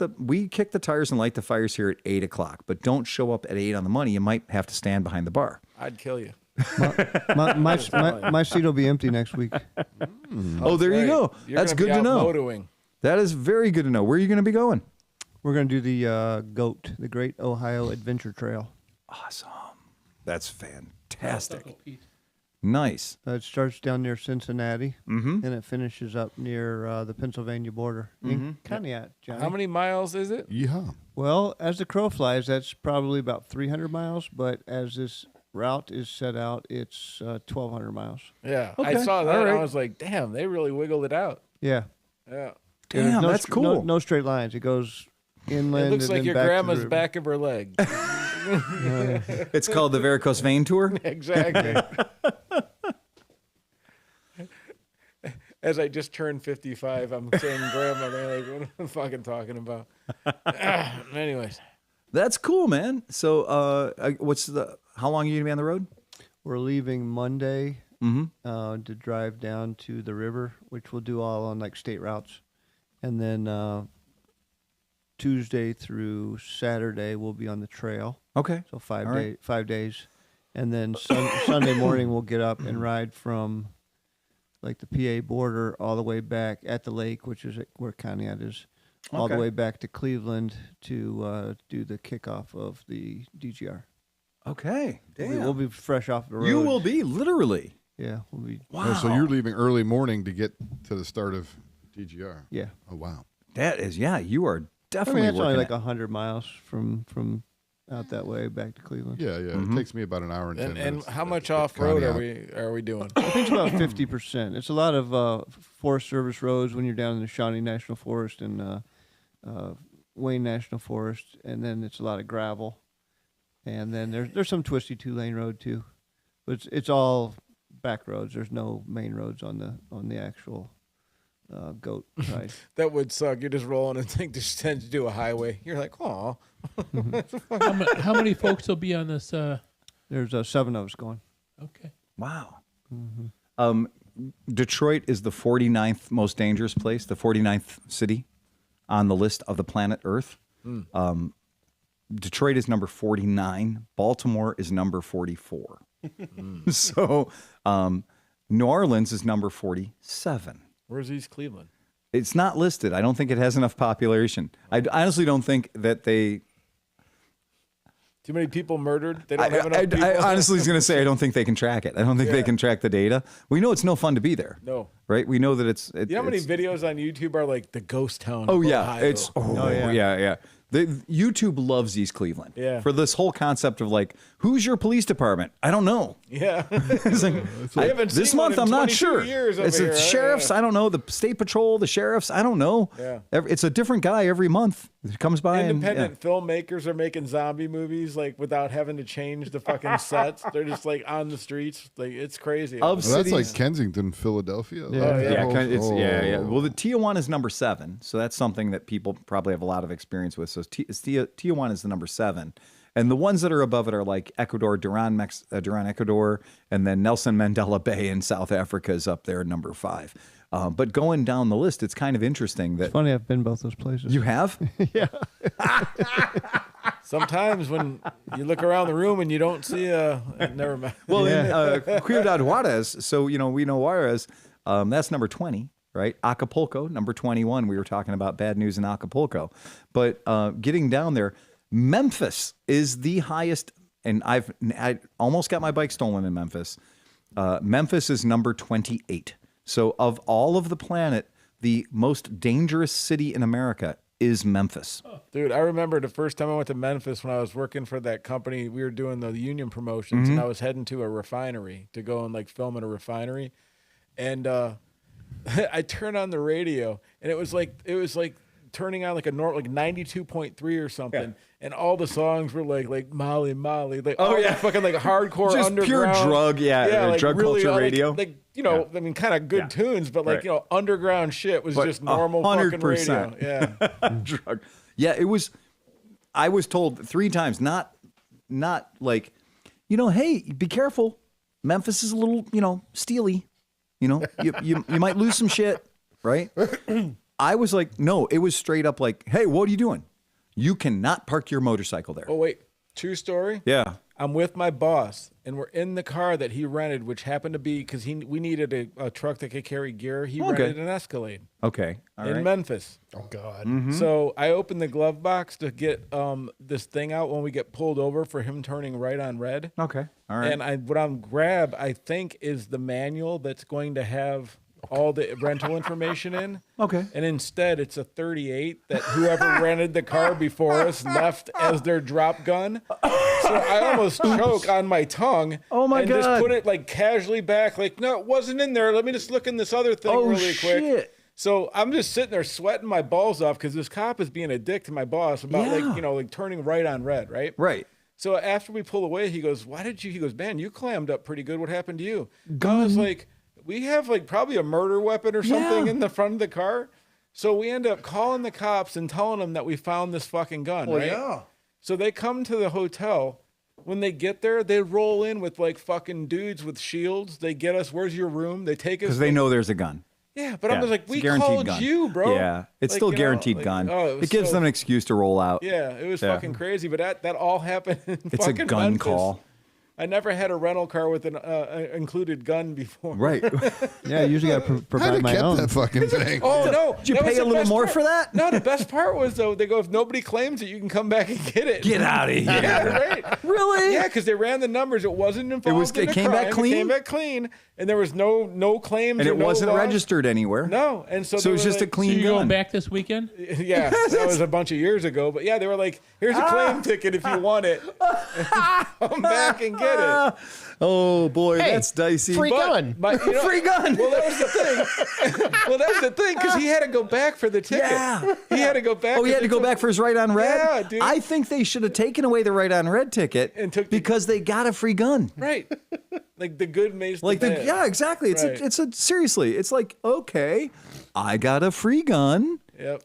the tires and light the fires here at 8 o'clock, but don't show up at 8 on the money. You might have to stand behind the bar.
I'd kill you.
My seat will be empty next week.
Oh, there you go. That's good to know.
Motoing.
That is very good to know. Where are you going to be going?
We're going to do the GOAT, the Great Ohio Adventure Trail.
Awesome. That's fantastic. Nice.
It starts down near Cincinnati, and it finishes up near the Pennsylvania border in Conneaut, Johnny.
How many miles is it?
Yeah.
Well, as the crow flies, that's probably about 300 miles, but as this route is set out, it's 1,200 miles.
Yeah,
okay.
I saw that and I was like, damn, they really wiggled it out.
Yeah.
Yeah.
Damn, that's cool.
No straight lines. It goes inland.
It looks
and
like
then
your
back
grandma's back of her leg.
It's called the Varicose Vein Tour?
Exactly. As I just turned 55, I'm saying grandma. They're like, what am I fucking talking about? Anyways.
That's cool, man. So, how long are you gonna be on the road?
We're leaving Monday to drive down to the river, which we'll do all on like state routes, and then Tuesday through Saturday we'll be on the trail.
Okay.
So 5 days, and then Sunday morning we'll get up and ride from like the PA border all the way back at the lake, which is where Conneaut is, all the way back to Cleveland to do the kickoff of the DGR.
Okay. Damn.
We'll be fresh off the road.
You will be, literally.
Yeah, we'll be.
Wow.
Oh, so you're leaving early morning to get to the start of DGR.
Yeah.
Oh, wow.
That is, you are
I
definitely
mean, it's only
working
like 100 miles from out that way back to Cleveland.
Yeah. It takes me about an hour and 10 minutes.
And how much off road are we doing?
I think it's about 50%. It's a lot of Forest Service roads when you're down in the Shawnee National Forest and Wayne National Forest, and then it's a lot of gravel, and then there's some twisty 2-lane road too, but it's all back roads. There's no main roads on the actual goat ride.
That would suck. You're just rolling and think just tend to do a highway. You're like, oh.
How many folks will be on this?
There's 7 of us going.
Okay.
Wow. Detroit is the 49th most dangerous place, the 49th city on the list of the planet Earth. Detroit is number 49. Baltimore is number 44. So New Orleans is number 47.
Where's East Cleveland?
It's not listed. I don't think it has enough population. I honestly don't think that they...
Too many people murdered? They don't have enough people?
I honestly was going to say, I don't think they can track it. I don't think they can track the data. We know it's no fun to be there.
No.
Right? We know that it's...
You know how many videos on YouTube are like the ghost town?
Oh,
of
yeah.
Ohio?
It's... Oh, yeah. YouTube loves East Cleveland.
Yeah.
For this whole concept of like, who's your police department? I don't know.
Yeah.
It's like,
I haven't
this
seen
month,
one in
I'm not
22
sure.
years over
It's
here.
the sheriffs. I don't know. The state patrol, the sheriffs. I don't know.
Yeah.
It's a different guy every month that comes by.
Independent filmmakers are making zombie movies like without having to change the fucking sets. They're just like on the streets. Like it's crazy.
Of
Well, that's like Kensington, Philadelphia.
Yeah. Well, the Tijuana is number 7, so that's something that people probably have a lot of experience with. So Tijuana is the number 7, and the ones that are above it are like Ecuador, Duran, Ecuador, and then Nelson Mandela Bay in South Africa is up there, number 5. But going down the list, it's kind of interesting that...
It's funny, I've been both those places.
You have?
Yeah.
Sometimes when you look around the room and you don't see never mind.
Well, in Ciudad Juarez, so we know Juarez, that's number 20, right? Acapulco, number 21. We were talking about bad news in Acapulco. But getting down there, Memphis is the highest, and I almost got my bike stolen in Memphis. Memphis is number 28. So of all of the planet, the most dangerous city in America is Memphis.
Dude, I remember the first time I went to Memphis when I was working for that company. We were doing the union promotions, and I was heading to a refinery to go and like film at a refinery. And I turned on the radio, and it was like turning on like a normal, like 92.3 or something, and all the songs were like Molly, like fucking like hardcore
just
underground,
pure drug, like
drug
really,
culture
radio.
Like I mean, kind of good tunes, but like underground shit was just normal
100%.
fucking radio. Yeah,
drug. Yeah, it was. I was told 3 times, not like, hey, be careful. Memphis is a little, steely. You might lose some shit, right? I was like, no, it was straight up like, hey, what are you doing? You cannot park your motorcycle there.
Oh, wait. True story?
Yeah.
I'm with my boss, and we're in the car that he rented, which happened to be because we needed a truck that could carry gear. He rented an Escalade.
Okay. All
in
right.
Memphis.
Oh, God.
So I opened the glove box to get this thing out when we get pulled over for him turning right on red.
Okay. All right.
And what I'm grab, I think, is the manual that's going to have all the rental information in.
Okay.
And instead, it's a 38 that whoever rented the car before us left as their drop gun. So I almost choke on my tongue.
Oh, my God.
And just put it like casually back, like, no, it wasn't in there. Let me just look in this other thing really quick.
Shit.
So I'm just sitting there sweating my balls off because this cop is being a dick to my boss about like turning right on red, right?
Right.
So after we pull away, he goes, he goes, man, you clammed up pretty good. What happened to you? I was like, we have like probably a murder weapon or something in the front of the car. So we end up calling the cops and telling them that we found this fucking gun, right? Yeah. So they come to the hotel. When they get there, they roll in with like fucking dudes with shields. They get us, where's your room? They take us.
Because they know there's a gun.
Yeah, but I was like, we called
gun.
you, bro.
Yeah, it's
like,
still guaranteed gun. It gives them an excuse to roll out.
Yeah, it was fucking crazy, but that all happened in
It's
fucking
a gun
Memphis.
call.
I never had a rental car with an included gun before.
Right.
Yeah, I usually got to provide my
kept
own.
that fucking thing.
Oh, no.
Did you
that was
pay a
the
little
best
more
part.
for that?
No, the best part was, though, they go, if nobody claims it, you can come back and get it.
Get out of here.
Yeah, right.
Really?
Yeah, because they ran the numbers. It wasn't involved in a
came back
crime.
clean?
It came back clean, and there was no claims.
And
or
it
no
wasn't
loss.
registered anywhere.
No, and so
So it was
they were
just a
like,
clean
So you
gun.
going back this weekend?
Yeah, that was a bunch of years ago. But yeah, they were like, here's a claim ticket if you want it. Come back and get it.
Oh boy,
Hey,
that's dicey.
free gun.
But, you know,
Free gun.
Well, that was the thing. Well, that was the thing because he had to go back for the ticket.
Yeah.
He had to go back.
Oh, he had to go back for his right on red?
Yeah, dude.
I think they should have taken away the right on red ticket
And took the-
because they got a free gun.
Right. Like the good makes the
Like
bad.
yeah, exactly. It's
Right.
seriously, it's like, okay, I got a free gun
Yep.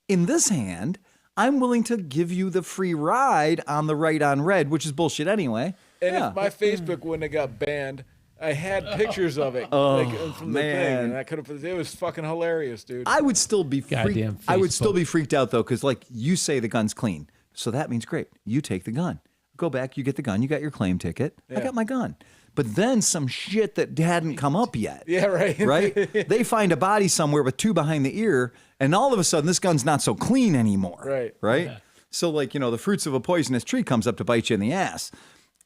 in this hand. I'm willing to give you the free ride on the right on red, which is bullshit anyway.
And
yeah.
if my Facebook wouldn't have got banned, I had pictures of it from the thing,
man.
and I could have. It was fucking hilarious, dude.
I would still be
Goddamn
I would still
Facebook.
be freaked out though, because like you say the gun's clean, so that means great. You take the gun, go back, you get the gun, you got your claim ticket. I got my gun. But then some shit that hadn't come up yet.
Yeah, right.
Right? They find a body somewhere with two behind the ear, and all of a sudden this gun's not so clean anymore.
Right.
Right? So like, the fruits of a poisonous tree comes up to bite you in the ass.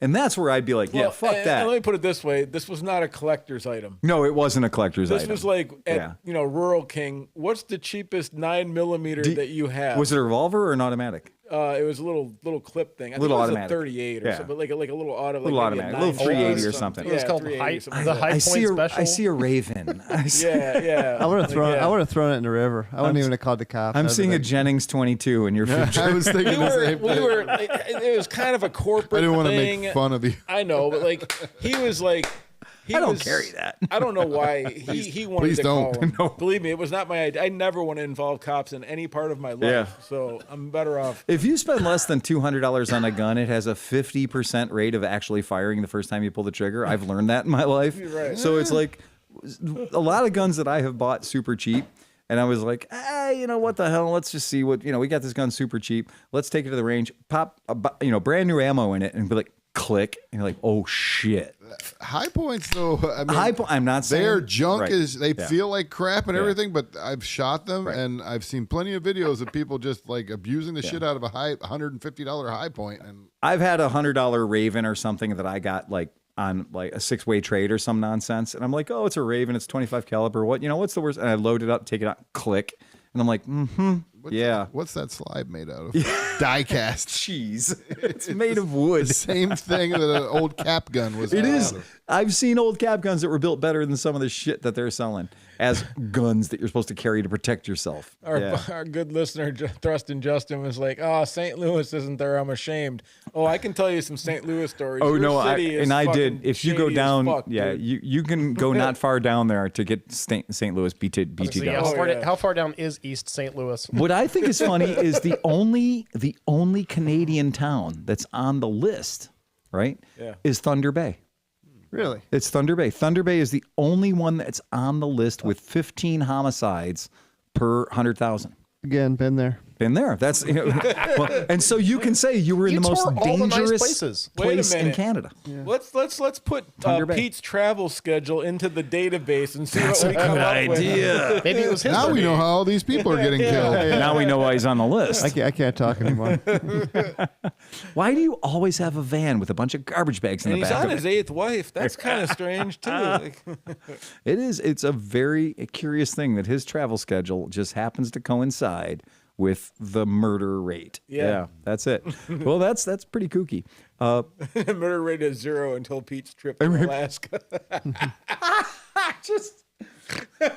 And that's where I'd be like, yeah, fuck
and
that.
let me put it this way: this was not a collector's item.
No, it wasn't a collector's
This
item.
was like at
Yeah.
Rural King. What's the cheapest 9mm that you have?
Was it a revolver or an automatic?
It was a little clip thing. I
Little
think it was
automatic.
a 38 or
Yeah.
something, like a little auto,
Little
like maybe
automatic, a little 380 or something.
It was called
380, something like that.
High
I see
point special.
I see a raven.
Yeah.
I would have thrown.
yeah.
I would have thrown it in the river. I wouldn't even have called the cops.
I'm
I'd
seeing a
have been-
Jennings 22 in your future.
I was thinking the same thing.
It was kind of a corporate
I didn't want to
thing.
make fun of you.
I know, but like he was like.
I don't carry that.
I don't know why he wanted
please
to
don't.
call him.
No.
Believe me, it was not my idea. I never want to involve cops in any part of my life.
Yeah.
So I'm better off.
If you spend less than $200 on a gun, it has a 50% rate of actually firing the first time you pull the trigger. I've learned that in my life.
Right.
So it's like a lot of guns that I have bought super cheap. And I was like, what the hell? Let's just see what, we got this gun super cheap. Let's take it to the range, pop, brand new ammo in it and be like, click. And you're like, oh shit.
High points, though. I mean,
I'm not saying
their junk
right.
is. They
Yeah.
feel like crap and everything, but I've shot them
Right.
and I've seen plenty of videos of people just like abusing the shit out of a $150 high point. And
I've had a $100 Raven or something that I got like on like a 6-way trade or some nonsense. And I'm like, oh, it's a Raven. It's 25 caliber. What's the worst? And I load it up, take it out, click. And I'm like,
what's that slide made out of? Die cast.
cheese. It's made of wood.
Same thing that an old cap gun was.
It
made
is.
out of.
I've seen old cap guns that were built better than some of the shit that they're selling as guns that you're supposed to carry to protect yourself.
Our good listener, Thrustin Justin, was like, "Oh, St. Louis isn't there. I'm ashamed." Oh, I can tell you some St. Louis stories.
Oh
Your
no,
city is
I did.
fucking
If you go
shady as
down,
fuck,
yeah,
dude.
you can go not far down there to get St. Louis BT
So, yeah,
down.
how, far,
yeah.
how far down is East St. Louis?
What I think is funny is the only Canadian town that's on the list, right?
Yeah.
Is Thunder Bay.
Really?
It's Thunder Bay. Thunder Bay is the only one that's on the list with 15 homicides per 100,000.
Again, been there.
Been there. That's well, and so you can say you were in
You
the most
toured all the nice
dangerous
places.
Wait a
place in
minute.
Canada.
Let's put
Thunder Bay.
Pete's travel schedule into the database and see what we come up with.
Maybe it was his.
Now we know how all these people are getting killed.
Now we know why he's on the list.
I can't talk anymore.
Why do you always have a van with a bunch of garbage bags in
And
the
he's
back?
on his 8th wife. That's kind of strange too. Like,
It is. It's a very curious thing that his travel schedule just happens to coincide with the murder rate.
Yeah.
That's it. Well, that's pretty kooky.
murder rate is 0 until Pete's trip to Alaska.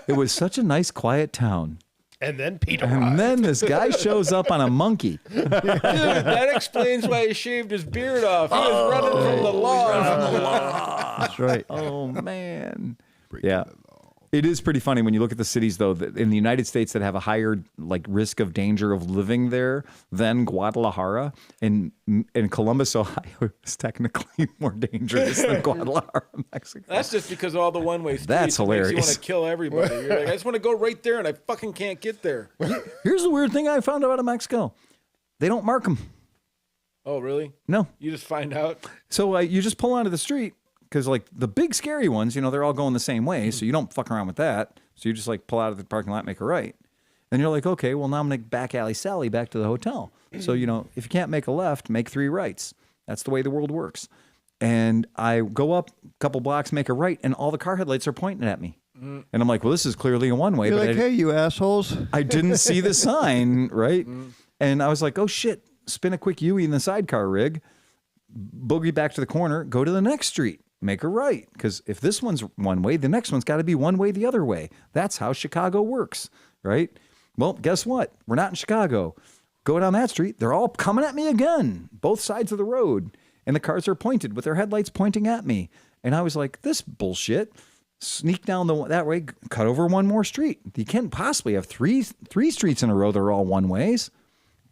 It was such a nice, quiet town.
And then Peter.
And then this guy shows up on a monkey.
Dude, that explains why he shaved his beard off. He was running from the law.
That's right.
Oh, man. Yeah. It is pretty funny when you look at the cities, though, that in the United States that have a higher like risk of danger of living there than Guadalajara. And Columbus, Ohio is technically more dangerous than Guadalajara, Mexico.
That's just because of all the one-way streets.
That's hilarious.
You want to kill everybody. You're like, I just want to go right there, and I fucking can't get there.
Here's the weird thing I found out of Mexico. They don't mark them.
Oh, really?
No.
You just find out?
So you just pull onto the street. Because, like, the big scary ones, they're all going the same way, so you don't fuck around with that. So you just, like, pull out of the parking lot, make a right. And you're like, okay, well, now I'm going to back alley Sally back to the hotel. So, if you can't make a left, make 3 rights. That's the way the world works. And I go up a couple blocks, make a right, and all the car headlights are pointing at me. And I'm like, well, this is clearly a one-way.
You're like, hey, you assholes.
I didn't see the sign, right? And I was like, oh, shit, spin a quick U-E in the sidecar rig, boogie back to the corner, go to the next street. Make a right, because if this one's one way, the next one's got to be one way the other way. That's how Chicago works, right? Well, guess what? We're not in Chicago. Go down that street. They're all coming at me again, both sides of the road. And the cars are pointed with their headlights pointing at me. And I was like, this bullshit. Sneak down that way, cut over one more street. You can't possibly have three streets in a row that are all one ways.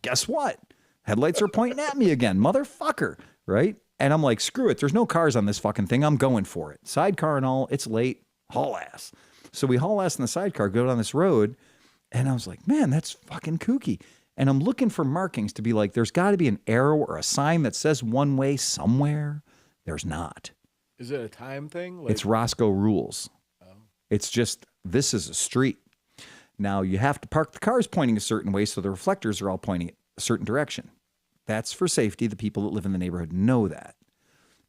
Guess what? Headlights are pointing at me again, motherfucker, right? And I'm like, screw it. There's no cars on this fucking thing. I'm going for it. Sidecar and all. It's late. Haul ass. So we haul ass in the sidecar, go down this road. And I was like, man, that's fucking kooky. And I'm looking for markings to be like, there's got to be an arrow or a sign that says one way somewhere. There's not.
Is it a time thing?
It's Roscoe rules. Oh. It's just, this is a street. Now you have to park the cars pointing a certain way so the reflectors are all pointing a certain direction. That's for safety. The people that live in the neighborhood know that.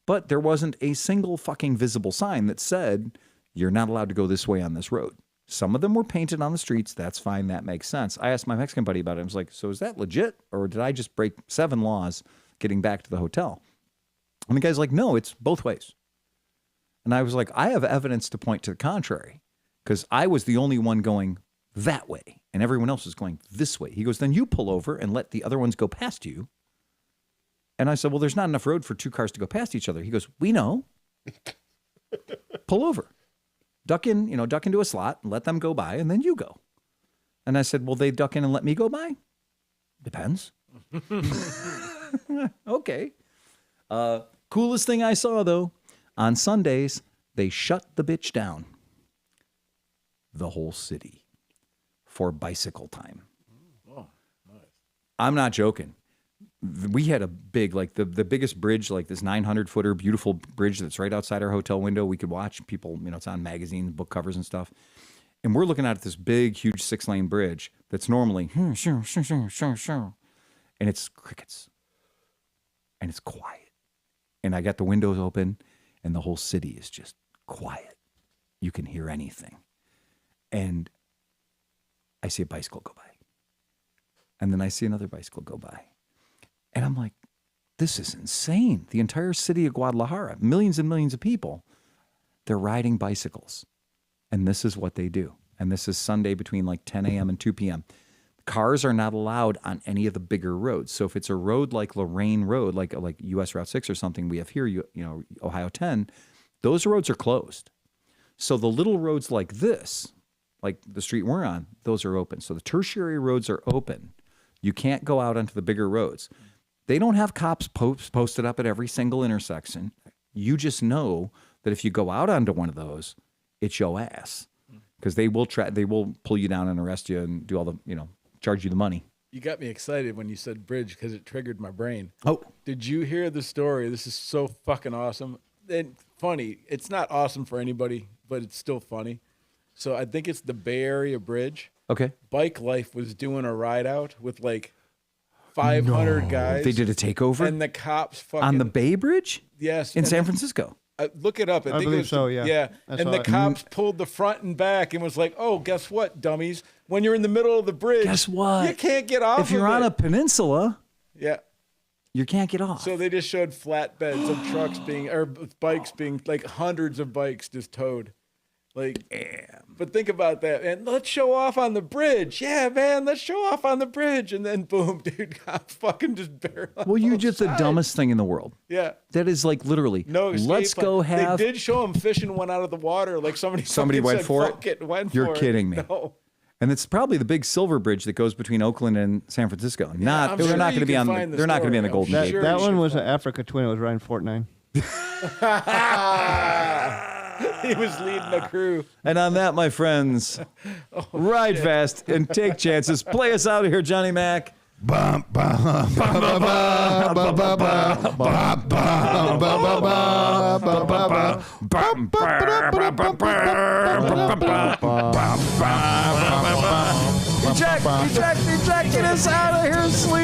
But there wasn't a single fucking visible sign that said, you're not allowed to go this way on this road. Some of them were painted on the streets. That's fine. That makes sense. I asked my Mexican buddy about it. I was like, so is that legit? Or did I just break 7 laws getting back to the hotel? And the guy's like, no, it's both ways. And I was like, I have evidence to point to the contrary, because I was the only one going that way and everyone else is going this way. He goes, then you pull over and let the other ones go past you. And I said, well, there's not enough road for 2 cars to go past each other. He goes, we know. Pull over. Duck into a slot and let them go by, and then you go. And I said, will they duck in and let me go by? Depends. Okay. Coolest thing I saw, though, on Sundays, they shut the bitch down. The whole city for bicycle time.
Oh, nice.
I'm not joking. We had a big, like the biggest bridge, like this 900-footer, beautiful bridge that's right outside our hotel window. We could watch people, it's on magazines, book covers and stuff. And we're looking at this big, huge 6-lane bridge that's normally, and it's crickets. And it's quiet. And I got the windows open, and the whole city is just quiet. You can hear anything. And I see a bicycle go by. And then I see another bicycle go by. And I'm like, this is insane. The entire city of Guadalajara, millions and millions of people, they're riding bicycles. And this is what they do. And this is Sunday between like 10 a.m. and 2 p.m. Cars are not allowed on any of the bigger roads. So if it's a road like Lorraine Road, like US Route 6 or something we have here, Ohio 10, those roads are closed. So the little roads like this, like the street we're on, those are open. So the tertiary roads are open. You can't go out onto the bigger roads. They don't have cops posted up at every single intersection. You just know that if you go out onto one of those, it's your ass, because they will pull you down and arrest you and do all the, charge you the money.
You got me excited when you said bridge because it triggered my brain.
Oh.
Did you hear the story? This is so fucking awesome and funny. It's not awesome for anybody, but it's still funny. So I think it's the Bay Area Bridge.
Okay.
Bike Life was doing a ride out with like 500 guys.
They did a takeover?
And the cops fucking...
On the Bay Bridge?
Yes.
In San Francisco?
Look it up. I think
believe
it was
so, yeah.
Yeah. And the cops pulled the front and back and was like, oh, guess what, dummies? When you're in the middle of the bridge...
Guess what?
You can't get off
If you're on a peninsula...
Yeah.
You can't get off.
So they just showed flatbeds of trucks being... Or bikes being... Like hundreds of bikes just towed. Like, but think about that. And let's show off on the bridge. Yeah, man, let's show off on the bridge. And then boom, dude, got fucking just barrel.
Well, you're just the dumbest thing in the world.
Yeah.
That is like literally,
no escape.
Let's go have.
They did show him fishing one out of the water. Like somebody
went
said,
for
fuck
it.
Went
You're
for it.
kidding me.
No.
And it's probably the big silver bridge that goes between Oakland and San Francisco. They're not going to be on. They're not going to be on the Golden Gate.
That one was an Africa Twin. It was Ryan Fortnine.
He was leading the crew.
And on that, my friends, ride fast and take chances. Play us out of here, Johnny Mac.
Bum, bum, bum, bum, bum, bum, bum, bum,
Eject, get us out of here, sleep.